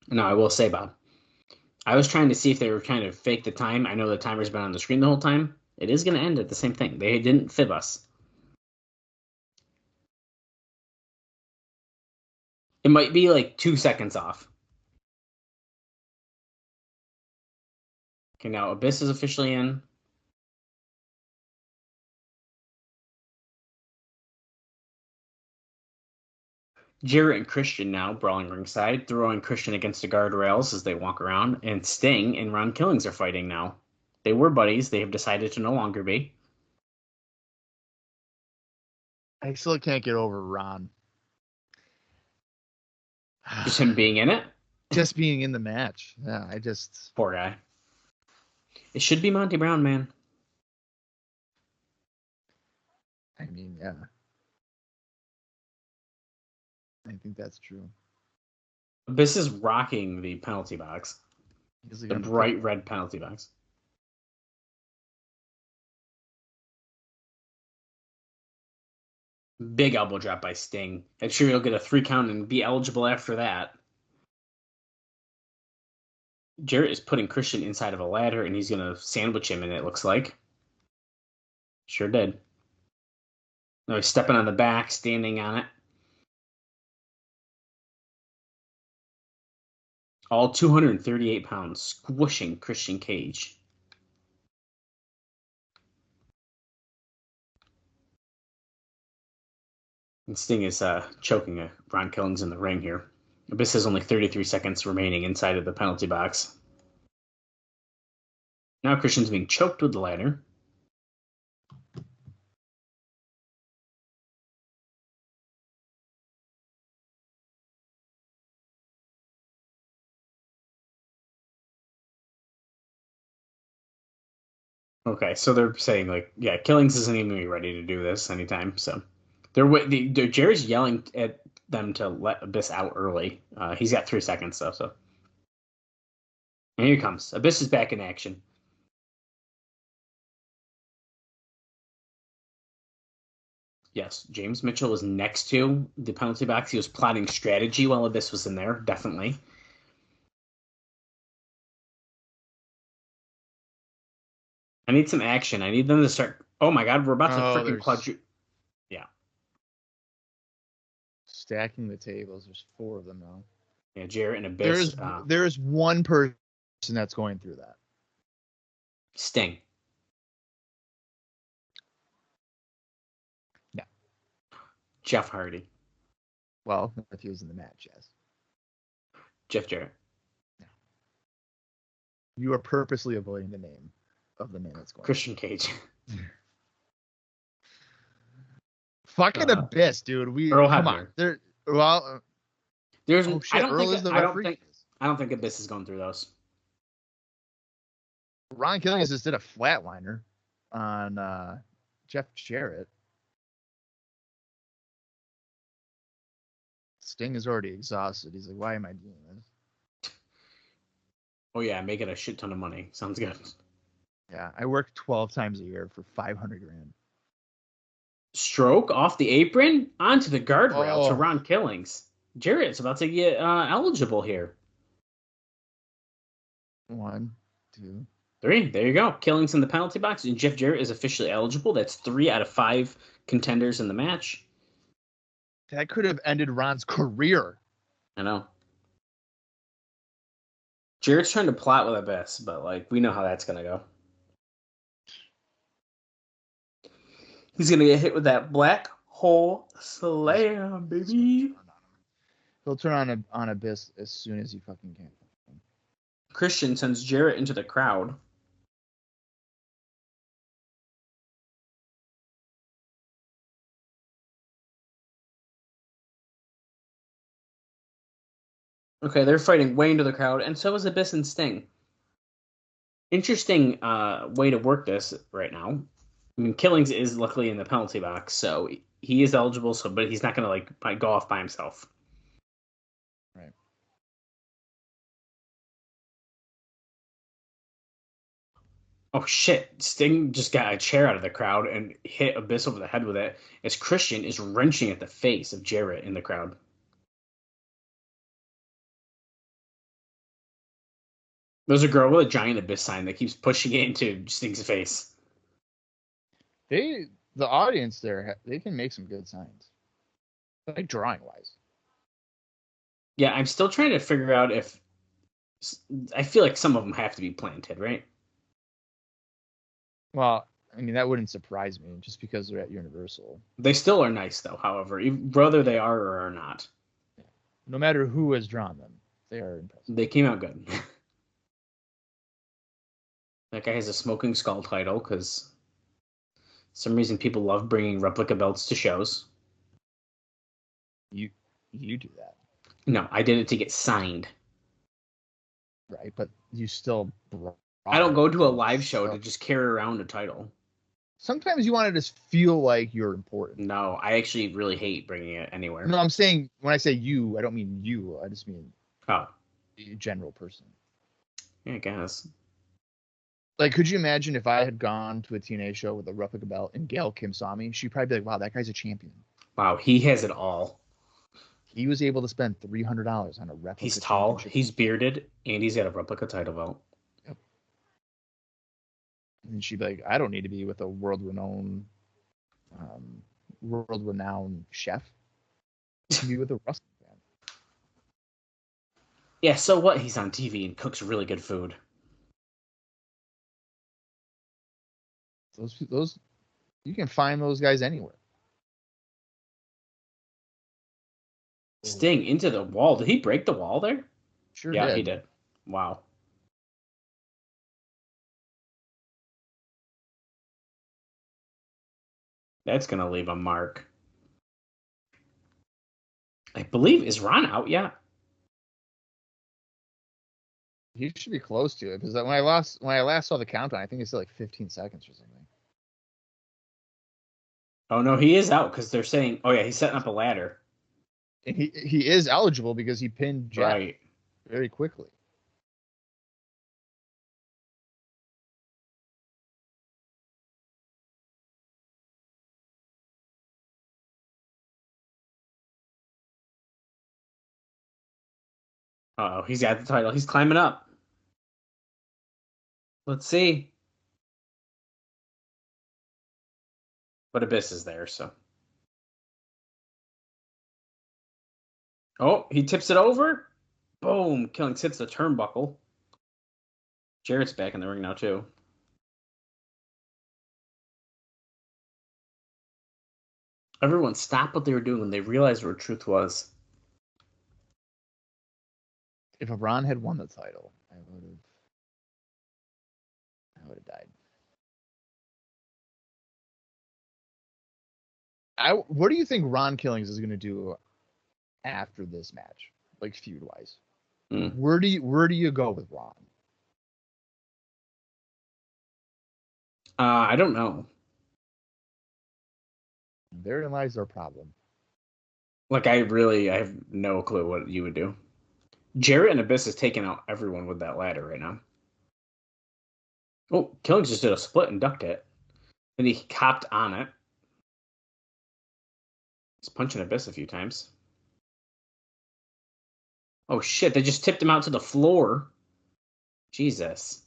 Now, I will say, Bob, I was trying to see if they were trying to fake the time. I know the timer's been on the screen the whole time. It is going to end at the same thing. They didn't fib us. It might be like 2 seconds off. Okay, now Abyss is officially in. Jarrett and Christian now brawling ringside, throwing Christian against the guardrails as they walk around, and Sting and Ron Killings are fighting now. They were buddies. They have decided to no longer be. I still can't get over Ron. Just him being in it? Just being in the match. Yeah, I just... Poor guy. It should be Monty Brown, man. I mean, yeah. I think that's true. Abyss is rocking the penalty box. The bright red penalty box. Big elbow drop by Sting. I'm sure he'll get a 3 count and be eligible after that. Jarrett is putting Christian inside of a ladder, and he's going to sandwich him, and it looks like. Sure did. Now he's stepping on the back, standing on it. All 238 pounds, squishing Christian Cage. And Sting is choking Ron Killings in the ring here. Abyss has only 33 seconds remaining inside of the penalty box. Now Christian's being choked with the ladder. Okay, so they're saying, like, yeah, Killings isn't even gonna be ready to do this anytime, so... Jerry's yelling at them to let Abyss out early. He's got 3 seconds, though, so... And here he comes. Abyss is back in action. Yes, James Mitchell was next to the penalty box. He was plotting strategy while Abyss was in there, definitely. I need some action. I need them to start... Oh my god, we're about to freaking quadruple... Yeah. Stacking the tables. There's 4 of them now. Yeah, Jarrett and Abyss. There's one person that's going through that. Sting. Jeff Hardy. Well, if he was in the match, yes. Jeff Jarrett. You are purposely avoiding the name of the man that's going. Christian Cage. Fucking Abyss, dude. Earl Come Hebner. on. There. Well, There's. oh shit. I don't Earl think. is the I don't referee. think Abyss is going through those. Ron Killings just did a flatliner on Jeff Jarrett. Sting is already exhausted. He's like, why am I doing this? Oh yeah, making a shit ton of money. Sounds good. Yeah, I work 12 times a year for $500,000. Stroke off the apron onto the guardrail to Oh. Ron Killings. Jarrett's about to get eligible here. 1, 2. 3. There you go. Killings in the penalty box, and Jeff Jarrett is officially eligible. That's 3 out of 5 contenders in the match. That could have ended Ron's career. I know. Jarrett's trying to plot with Abyss, but like we know how that's gonna go. He's gonna get hit with that black hole slam, baby. He'll turn on Abyss as soon as he fucking can. Christian sends Jarrett into the crowd. Okay, they're fighting way into the crowd, and so is Abyss and Sting. Interesting way to work this right now. I mean, Killings is luckily in the penalty box, so he is eligible. But he's not gonna like go off by himself. Right. Oh shit! Sting just got a chair out of the crowd and hit Abyss over the head with it. As Christian is wrenching at the face of Jarrett in the crowd. There's a girl with a giant Abyss sign that keeps pushing it into Sting's face. The audience there, they can make some good signs, like drawing wise. Yeah, I'm still trying to figure out if I feel like some of them have to be planted, right? Well, I mean that wouldn't surprise me just because they're at Universal. They still are nice though. However, whether they are or are not, No matter who has drawn them, they are impressive. they came out good. That guy has a Smoking Skull title because some reason people love bringing replica belts to shows. You do that, No, I did it to get signed. right? But you still. I don't go to a live show to just carry around a title. Sometimes you want to just feel like you're important. No, I actually really hate bringing it anywhere. No, I'm saying when I say you, I don't mean you. I just mean Oh, the general person. yeah, I guess. Like, could you imagine if I had gone to a TNA show with a replica belt and Gail Kim saw me? She'd probably be like, wow, that guy's a champion. Wow, he has it all. He was able to spend $300 on a replica. He's tall, championship. he's bearded, and he's got a replica title belt. Yep. And she'd be like, I don't need to be with a world-renowned chef. I can be with a wrestling fan. Yeah, so what? He's on TV and cooks really good food. Those, you can find those guys anywhere. Sting into the wall. Did he break the wall there? Sure Yeah, did. he did. Wow. That's going to leave a mark. I believe, is Ron out yet? He should be close to it because when I last saw the countdown, I think it's still like 15 seconds or something. Oh, no, he is out because they're saying, oh, yeah, he's setting up a ladder. And he is eligible because he pinned Jeff Right. very quickly. Uh-oh, he's got the title. He's climbing up. Let's see. But Abyss is there, so. Oh, he tips it over. Boom. Killings hits the turnbuckle. Jarrett's back in the ring now, too. Everyone stopped what they were doing when they realized what truth was. If Ron had won the title, I would have died. What do you think Ron Killings is going to do after this match, like feud wise? Where do you go with Ron? I don't know. Therein lies our problem. Like, I have no clue what you would do. Jarrett and Abyss is taking out everyone with that ladder right now. Oh, Killings just did a split and ducked it. Then he hopped on it. He's punching Abyss a few times. Oh shit, they just tipped him out to the floor. Jesus.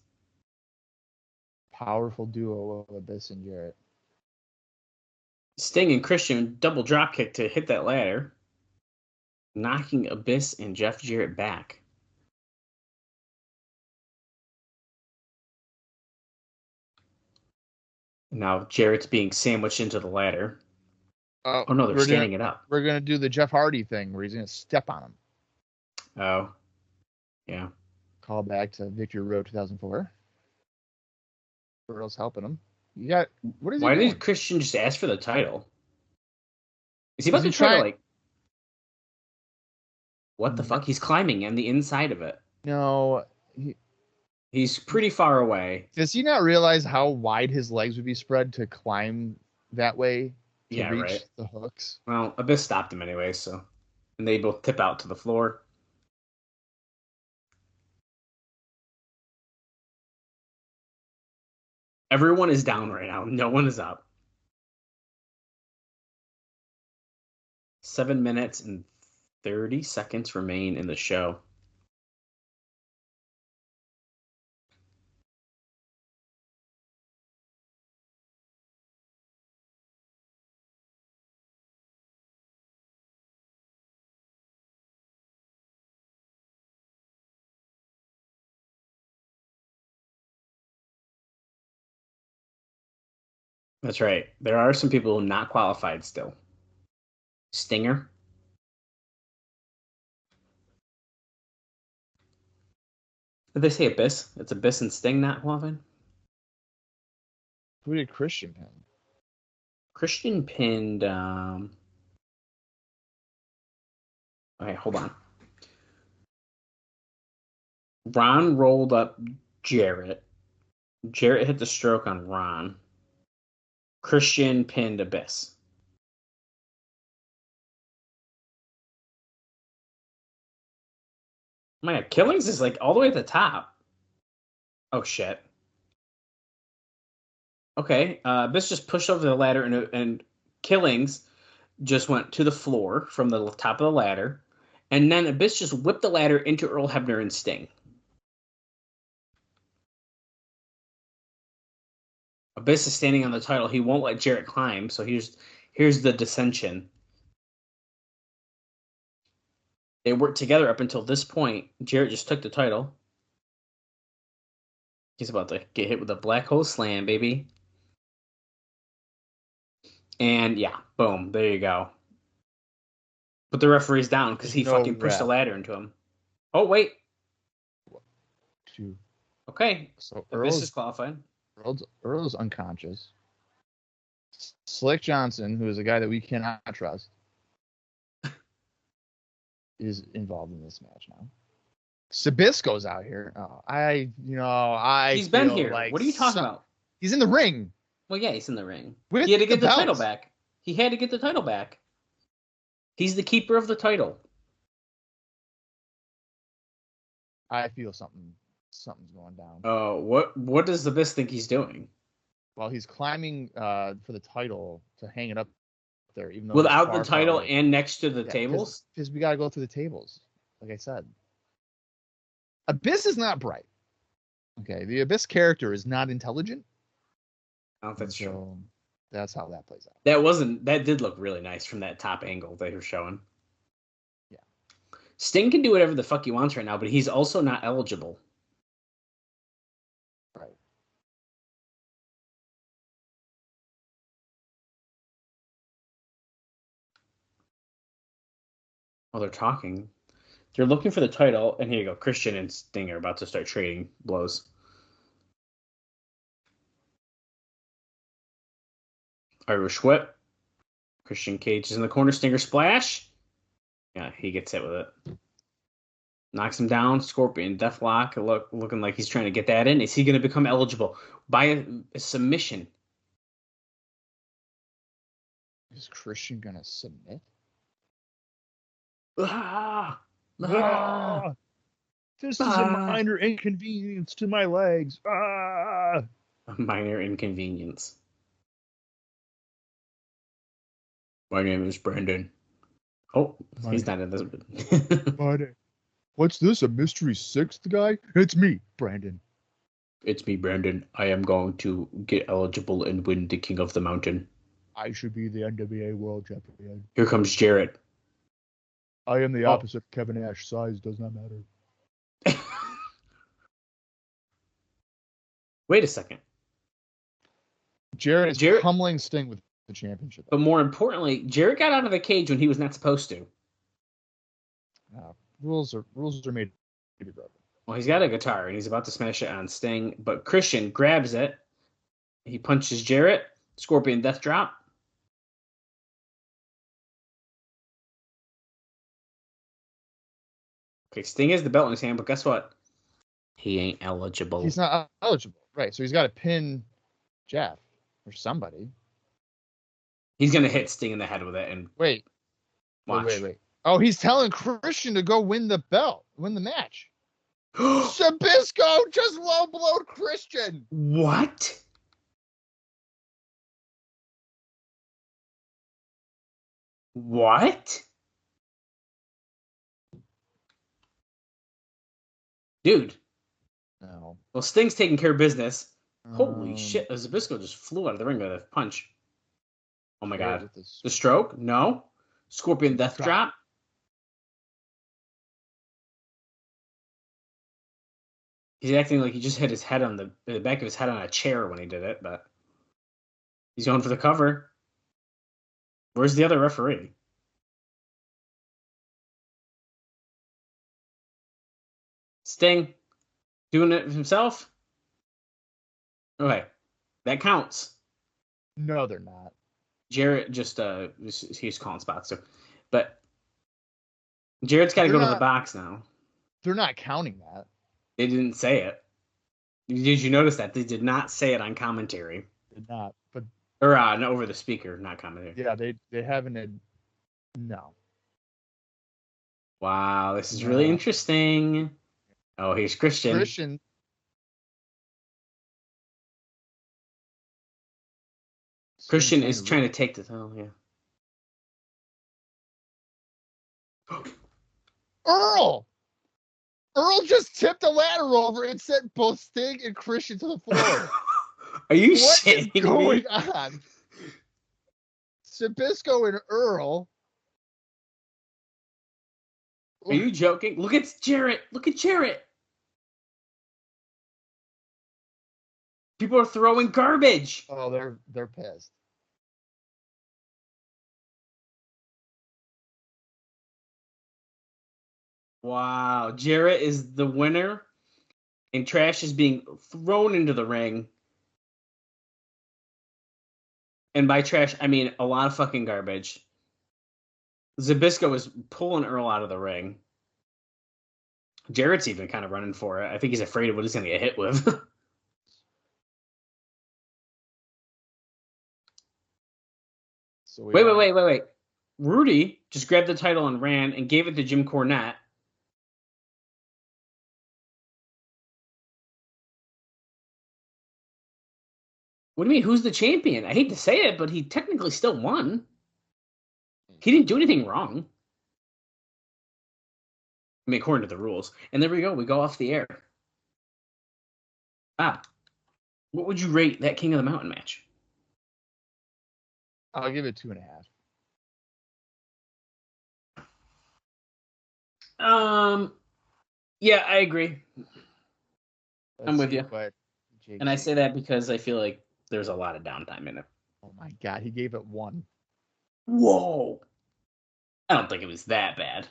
Powerful duo of Abyss and Jarrett. Sting and Christian double drop kick to hit that ladder, knocking Abyss and Jeff Jarrett back. Now Jarrett's being sandwiched into the ladder. Oh no, they're standing it up. We're gonna do the Jeff Hardy thing where he's gonna step on him. Oh, yeah. Call back to Victory Road 2004. Earl's helping him. You got what is? Why did Christian just ask for the title? Is he about to try to like? What the fuck? He's climbing on the inside of it. No, he's pretty far away. Does he not realize how wide his legs would be spread to climb that way? To reach the hooks. Well, Abyss stopped him anyway, so and they both tip out to the floor. Everyone is down right now. No one is up. 7 minutes and 30 seconds remain in the show. That's right. There are some people not qualified still. Stinger. Did they say Abyss? It's Abyss and Sting not qualified? Who did Christian pin? Christian pinned... All right, hold on. Ron rolled up Jarrett. Jarrett hit the stroke on Ron. Christian pinned Abyss. Oh my god, Killings is like all the way at the top. Oh shit. Okay, Abyss just pushed over the ladder and Killings just went to the floor from the top of the ladder. And then Abyss just whipped the ladder into Earl Hebner and Sting. Abyss is standing on the title. He won't let Jarrett climb, so here's the dissension. They worked together up until this point. Jarrett just took the title. He's about to get hit with a black hole slam, baby. And yeah, boom, there you go. Put the referee's down because he fucking pushed the ladder into him. Oh, wait. Okay, so Abyss is qualified. Earl's unconscious. Slick Johnson, who is a guy that we cannot trust, is involved in this match now. Sabisco's out here. He's been here. Like what are you talking about? He's in the ring. Well, yeah, he's in the ring. He had to get the title back. He had to get the title back. He's the keeper of the title. I feel something's going down. Oh, what does the Abyss think he's doing? Well, he's climbing for the title to hang it up there, even though without the title and next to the tables. Because we got to go through the tables, like I said. Abyss is not bright. Okay, the Abyss character is not intelligent. Oh, that's true. That's how that plays out. That did look really nice from that top angle they were showing. Yeah. Sting can do whatever the fuck he wants right now, but he's also not eligible. Right. Oh, they're talking. They're looking for the title, and here you go. Christian and Sting are about to start trading blows. Irish whip. Christian Cage is in the corner. Stinger splash. Yeah, he gets hit with it. Knocks him down. Scorpion Deathlock. Looking like he's trying to get that in. Is he going to become eligible by a submission? Is Christian gonna submit? Ah! Ah! This is a minor inconvenience to my legs. Ah! A minor inconvenience. My name is Brandon. Oh, he's not in this. But what's this? A mystery sixth guy? It's me, Brandon. It's me, Brandon. I am going to get eligible and win the King of the Mountain. I should be the NWA World Champion. Here comes Jarrett. I am the opposite of Kevin Nash. Size does not matter. Wait a second. Jarrett is pummeling Sting with the championship. But more importantly, Jarrett got out of the cage when he was not supposed to. Rules are made to be broken. Well, he's got a guitar and he's about to smash it on Sting, but Christian grabs it. He punches Jarrett. Scorpion Death Drop. Okay, Sting has the belt in his hand, but guess what? He ain't eligible. He's not eligible, right? So he's got to pin Jeff or somebody. He's gonna hit Sting in the head with it and wait. Oh, he's telling Christian to go win the belt, win the match. Sabisco just low blowed Christian. What? What? Dude. No. Well, Sting's taking care of business. Holy shit. Zabisco just flew out of the ring with a punch. Oh my god. The stroke? No. Scorpion Death Drop. He's acting like he just hit his head on the back of his head on a chair when he did it, but he's going for the cover. Where's the other referee? Sting doing it himself? Okay. That counts. No, they're not. Jarrett just he's calling spots too. But Jarrett's got to go to the box now. They're not counting that. They didn't say it. Did you notice that? They did not say it on commentary. Did not. But or no, over the speaker, not commentary. Yeah, they haven't. No. Wow, this is really interesting. Oh, here's Christian. Christian is trying to take the title, yeah. Earl just tipped a ladder over and sent both Sting and Christian to the floor. Are you shitting me? What is going on? Sabisco and Earl. Are you joking? Look at Jarrett. Look at Jarrett. People are throwing garbage. Oh, they're pissed. Wow, Jarrett is the winner, and trash is being thrown into the ring. And by trash, I mean a lot of fucking garbage. Zabisco is pulling Earl out of the ring. Jarrett's even kind of running for it. I think he's afraid of what he's going to get hit with. Wait. Rudy just grabbed the title and ran and gave it to Jim Cornette. What do you mean? Who's the champion? I hate to say it, but he technically still won. He didn't do anything wrong. I mean, according to the rules. And there we go. We go off the air. What would you rate that King of the Mountain match? I'll give it 2.5. Yeah, I agree. I'm with you. And I say that because I feel like there's a lot of downtime in it. Oh my god, he gave it 1. Whoa. I don't think it was that bad.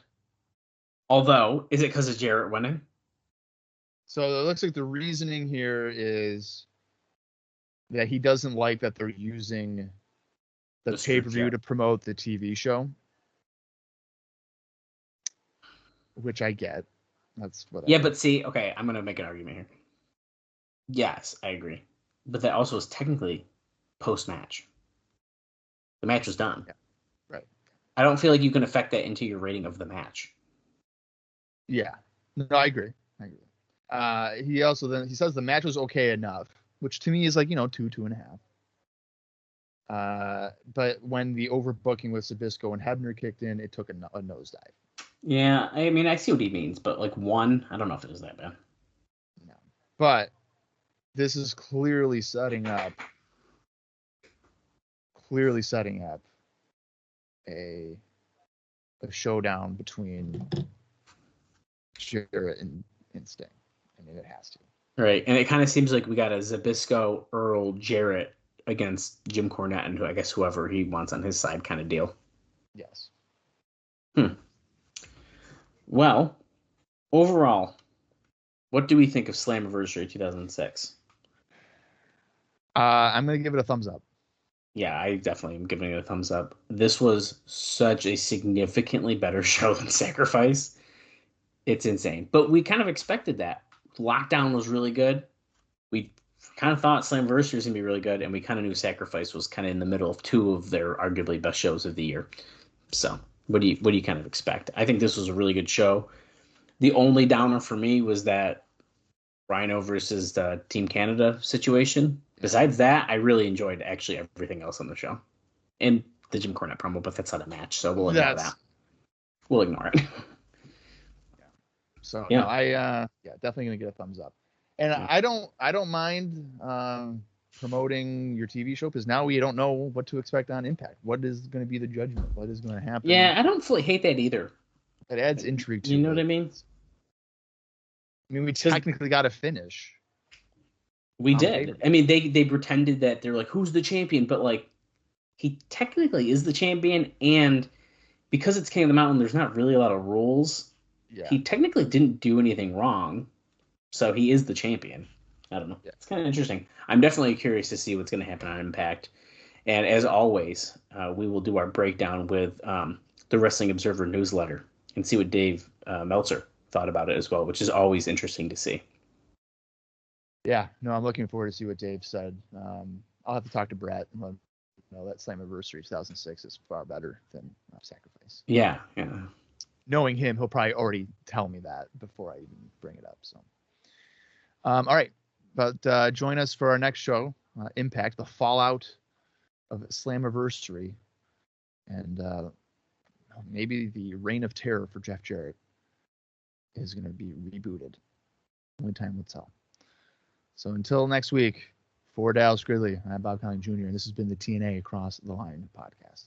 Although, is it because of Jarrett winning? So it looks like the reasoning here is that he doesn't like that they're using the pay-per-view to promote the TV show, which I get. That's whatever. Yeah, but see, okay, I'm gonna make an argument here. Yes, I agree, but that also is technically post-match. The match was done. Yeah, right. I don't feel like you can affect that into your rating of the match. Yeah, no, I agree. He says the match was okay enough, which to me is like 2.5. But when the overbooking with Zbyszko and Hebner kicked in, it took a nosedive. Yeah, I mean, I see what he means, but like I don't know if it was that bad. No, but this is clearly setting up a showdown between Jarrett and Sting. I mean, it has to. Right, and it kind of seems like we got a Zbyszko, Earl, Jarrett against Jim Cornette and I guess whoever he wants on his side kind of deal. Yes. Well, overall, what do we think of Slammiversary 2006? I'm going to give it a thumbs up. Yeah, I definitely am giving it a thumbs up. This was such a significantly better show than Sacrifice. It's insane. But we kind of expected that. Lockdown was really good. We kind of thought Slammiversary was going to be really good, and we kind of knew Sacrifice was kind of in the middle of two of their arguably best shows of the year. So, what do you kind of expect? I think this was a really good show. The only downer for me was that Rhino versus the Team Canada situation. Besides that, I really enjoyed actually everything else on the show. And the Jim Cornette promo, but that's not a match, so we'll ignore that. We'll ignore it. So yeah. No, I definitely gonna get a thumbs up. And I don't mind promoting your TV show because now we don't know what to expect on Impact. What is going to be the judgment? What is going to happen? Yeah, I don't fully hate that either. It adds intrigue to it. You know what I mean? I mean, we technically got to finish. We did. I mean, they pretended that they're like, who's the champion? But like, he technically is the champion, and because it's King of the Mountain, there's not really a lot of rules. Yeah. He technically didn't do anything wrong, so he is the champion. I don't know. Yeah. It's kind of interesting. I'm definitely curious to see what's going to happen on Impact. And as always, we will do our breakdown with the Wrestling Observer newsletter and see what Dave Meltzer thought about it as well, which is always interesting to see. Yeah, no, I'm looking forward to see what Dave said. I'll have to talk to Brett and let him know that Slammiversary 2006 is far better than Sacrifice. Yeah. Knowing him, he'll probably already tell me that before I even bring it up. So, all right, but join us for our next show, Impact, the fallout of Slammiversary, and maybe the reign of terror for Jeff Jarrett is going to be rebooted. Only time will tell. So until next week, for Dallas Gridley, I'm Bob Colling Jr., and this has been the TNA Across the Line podcast.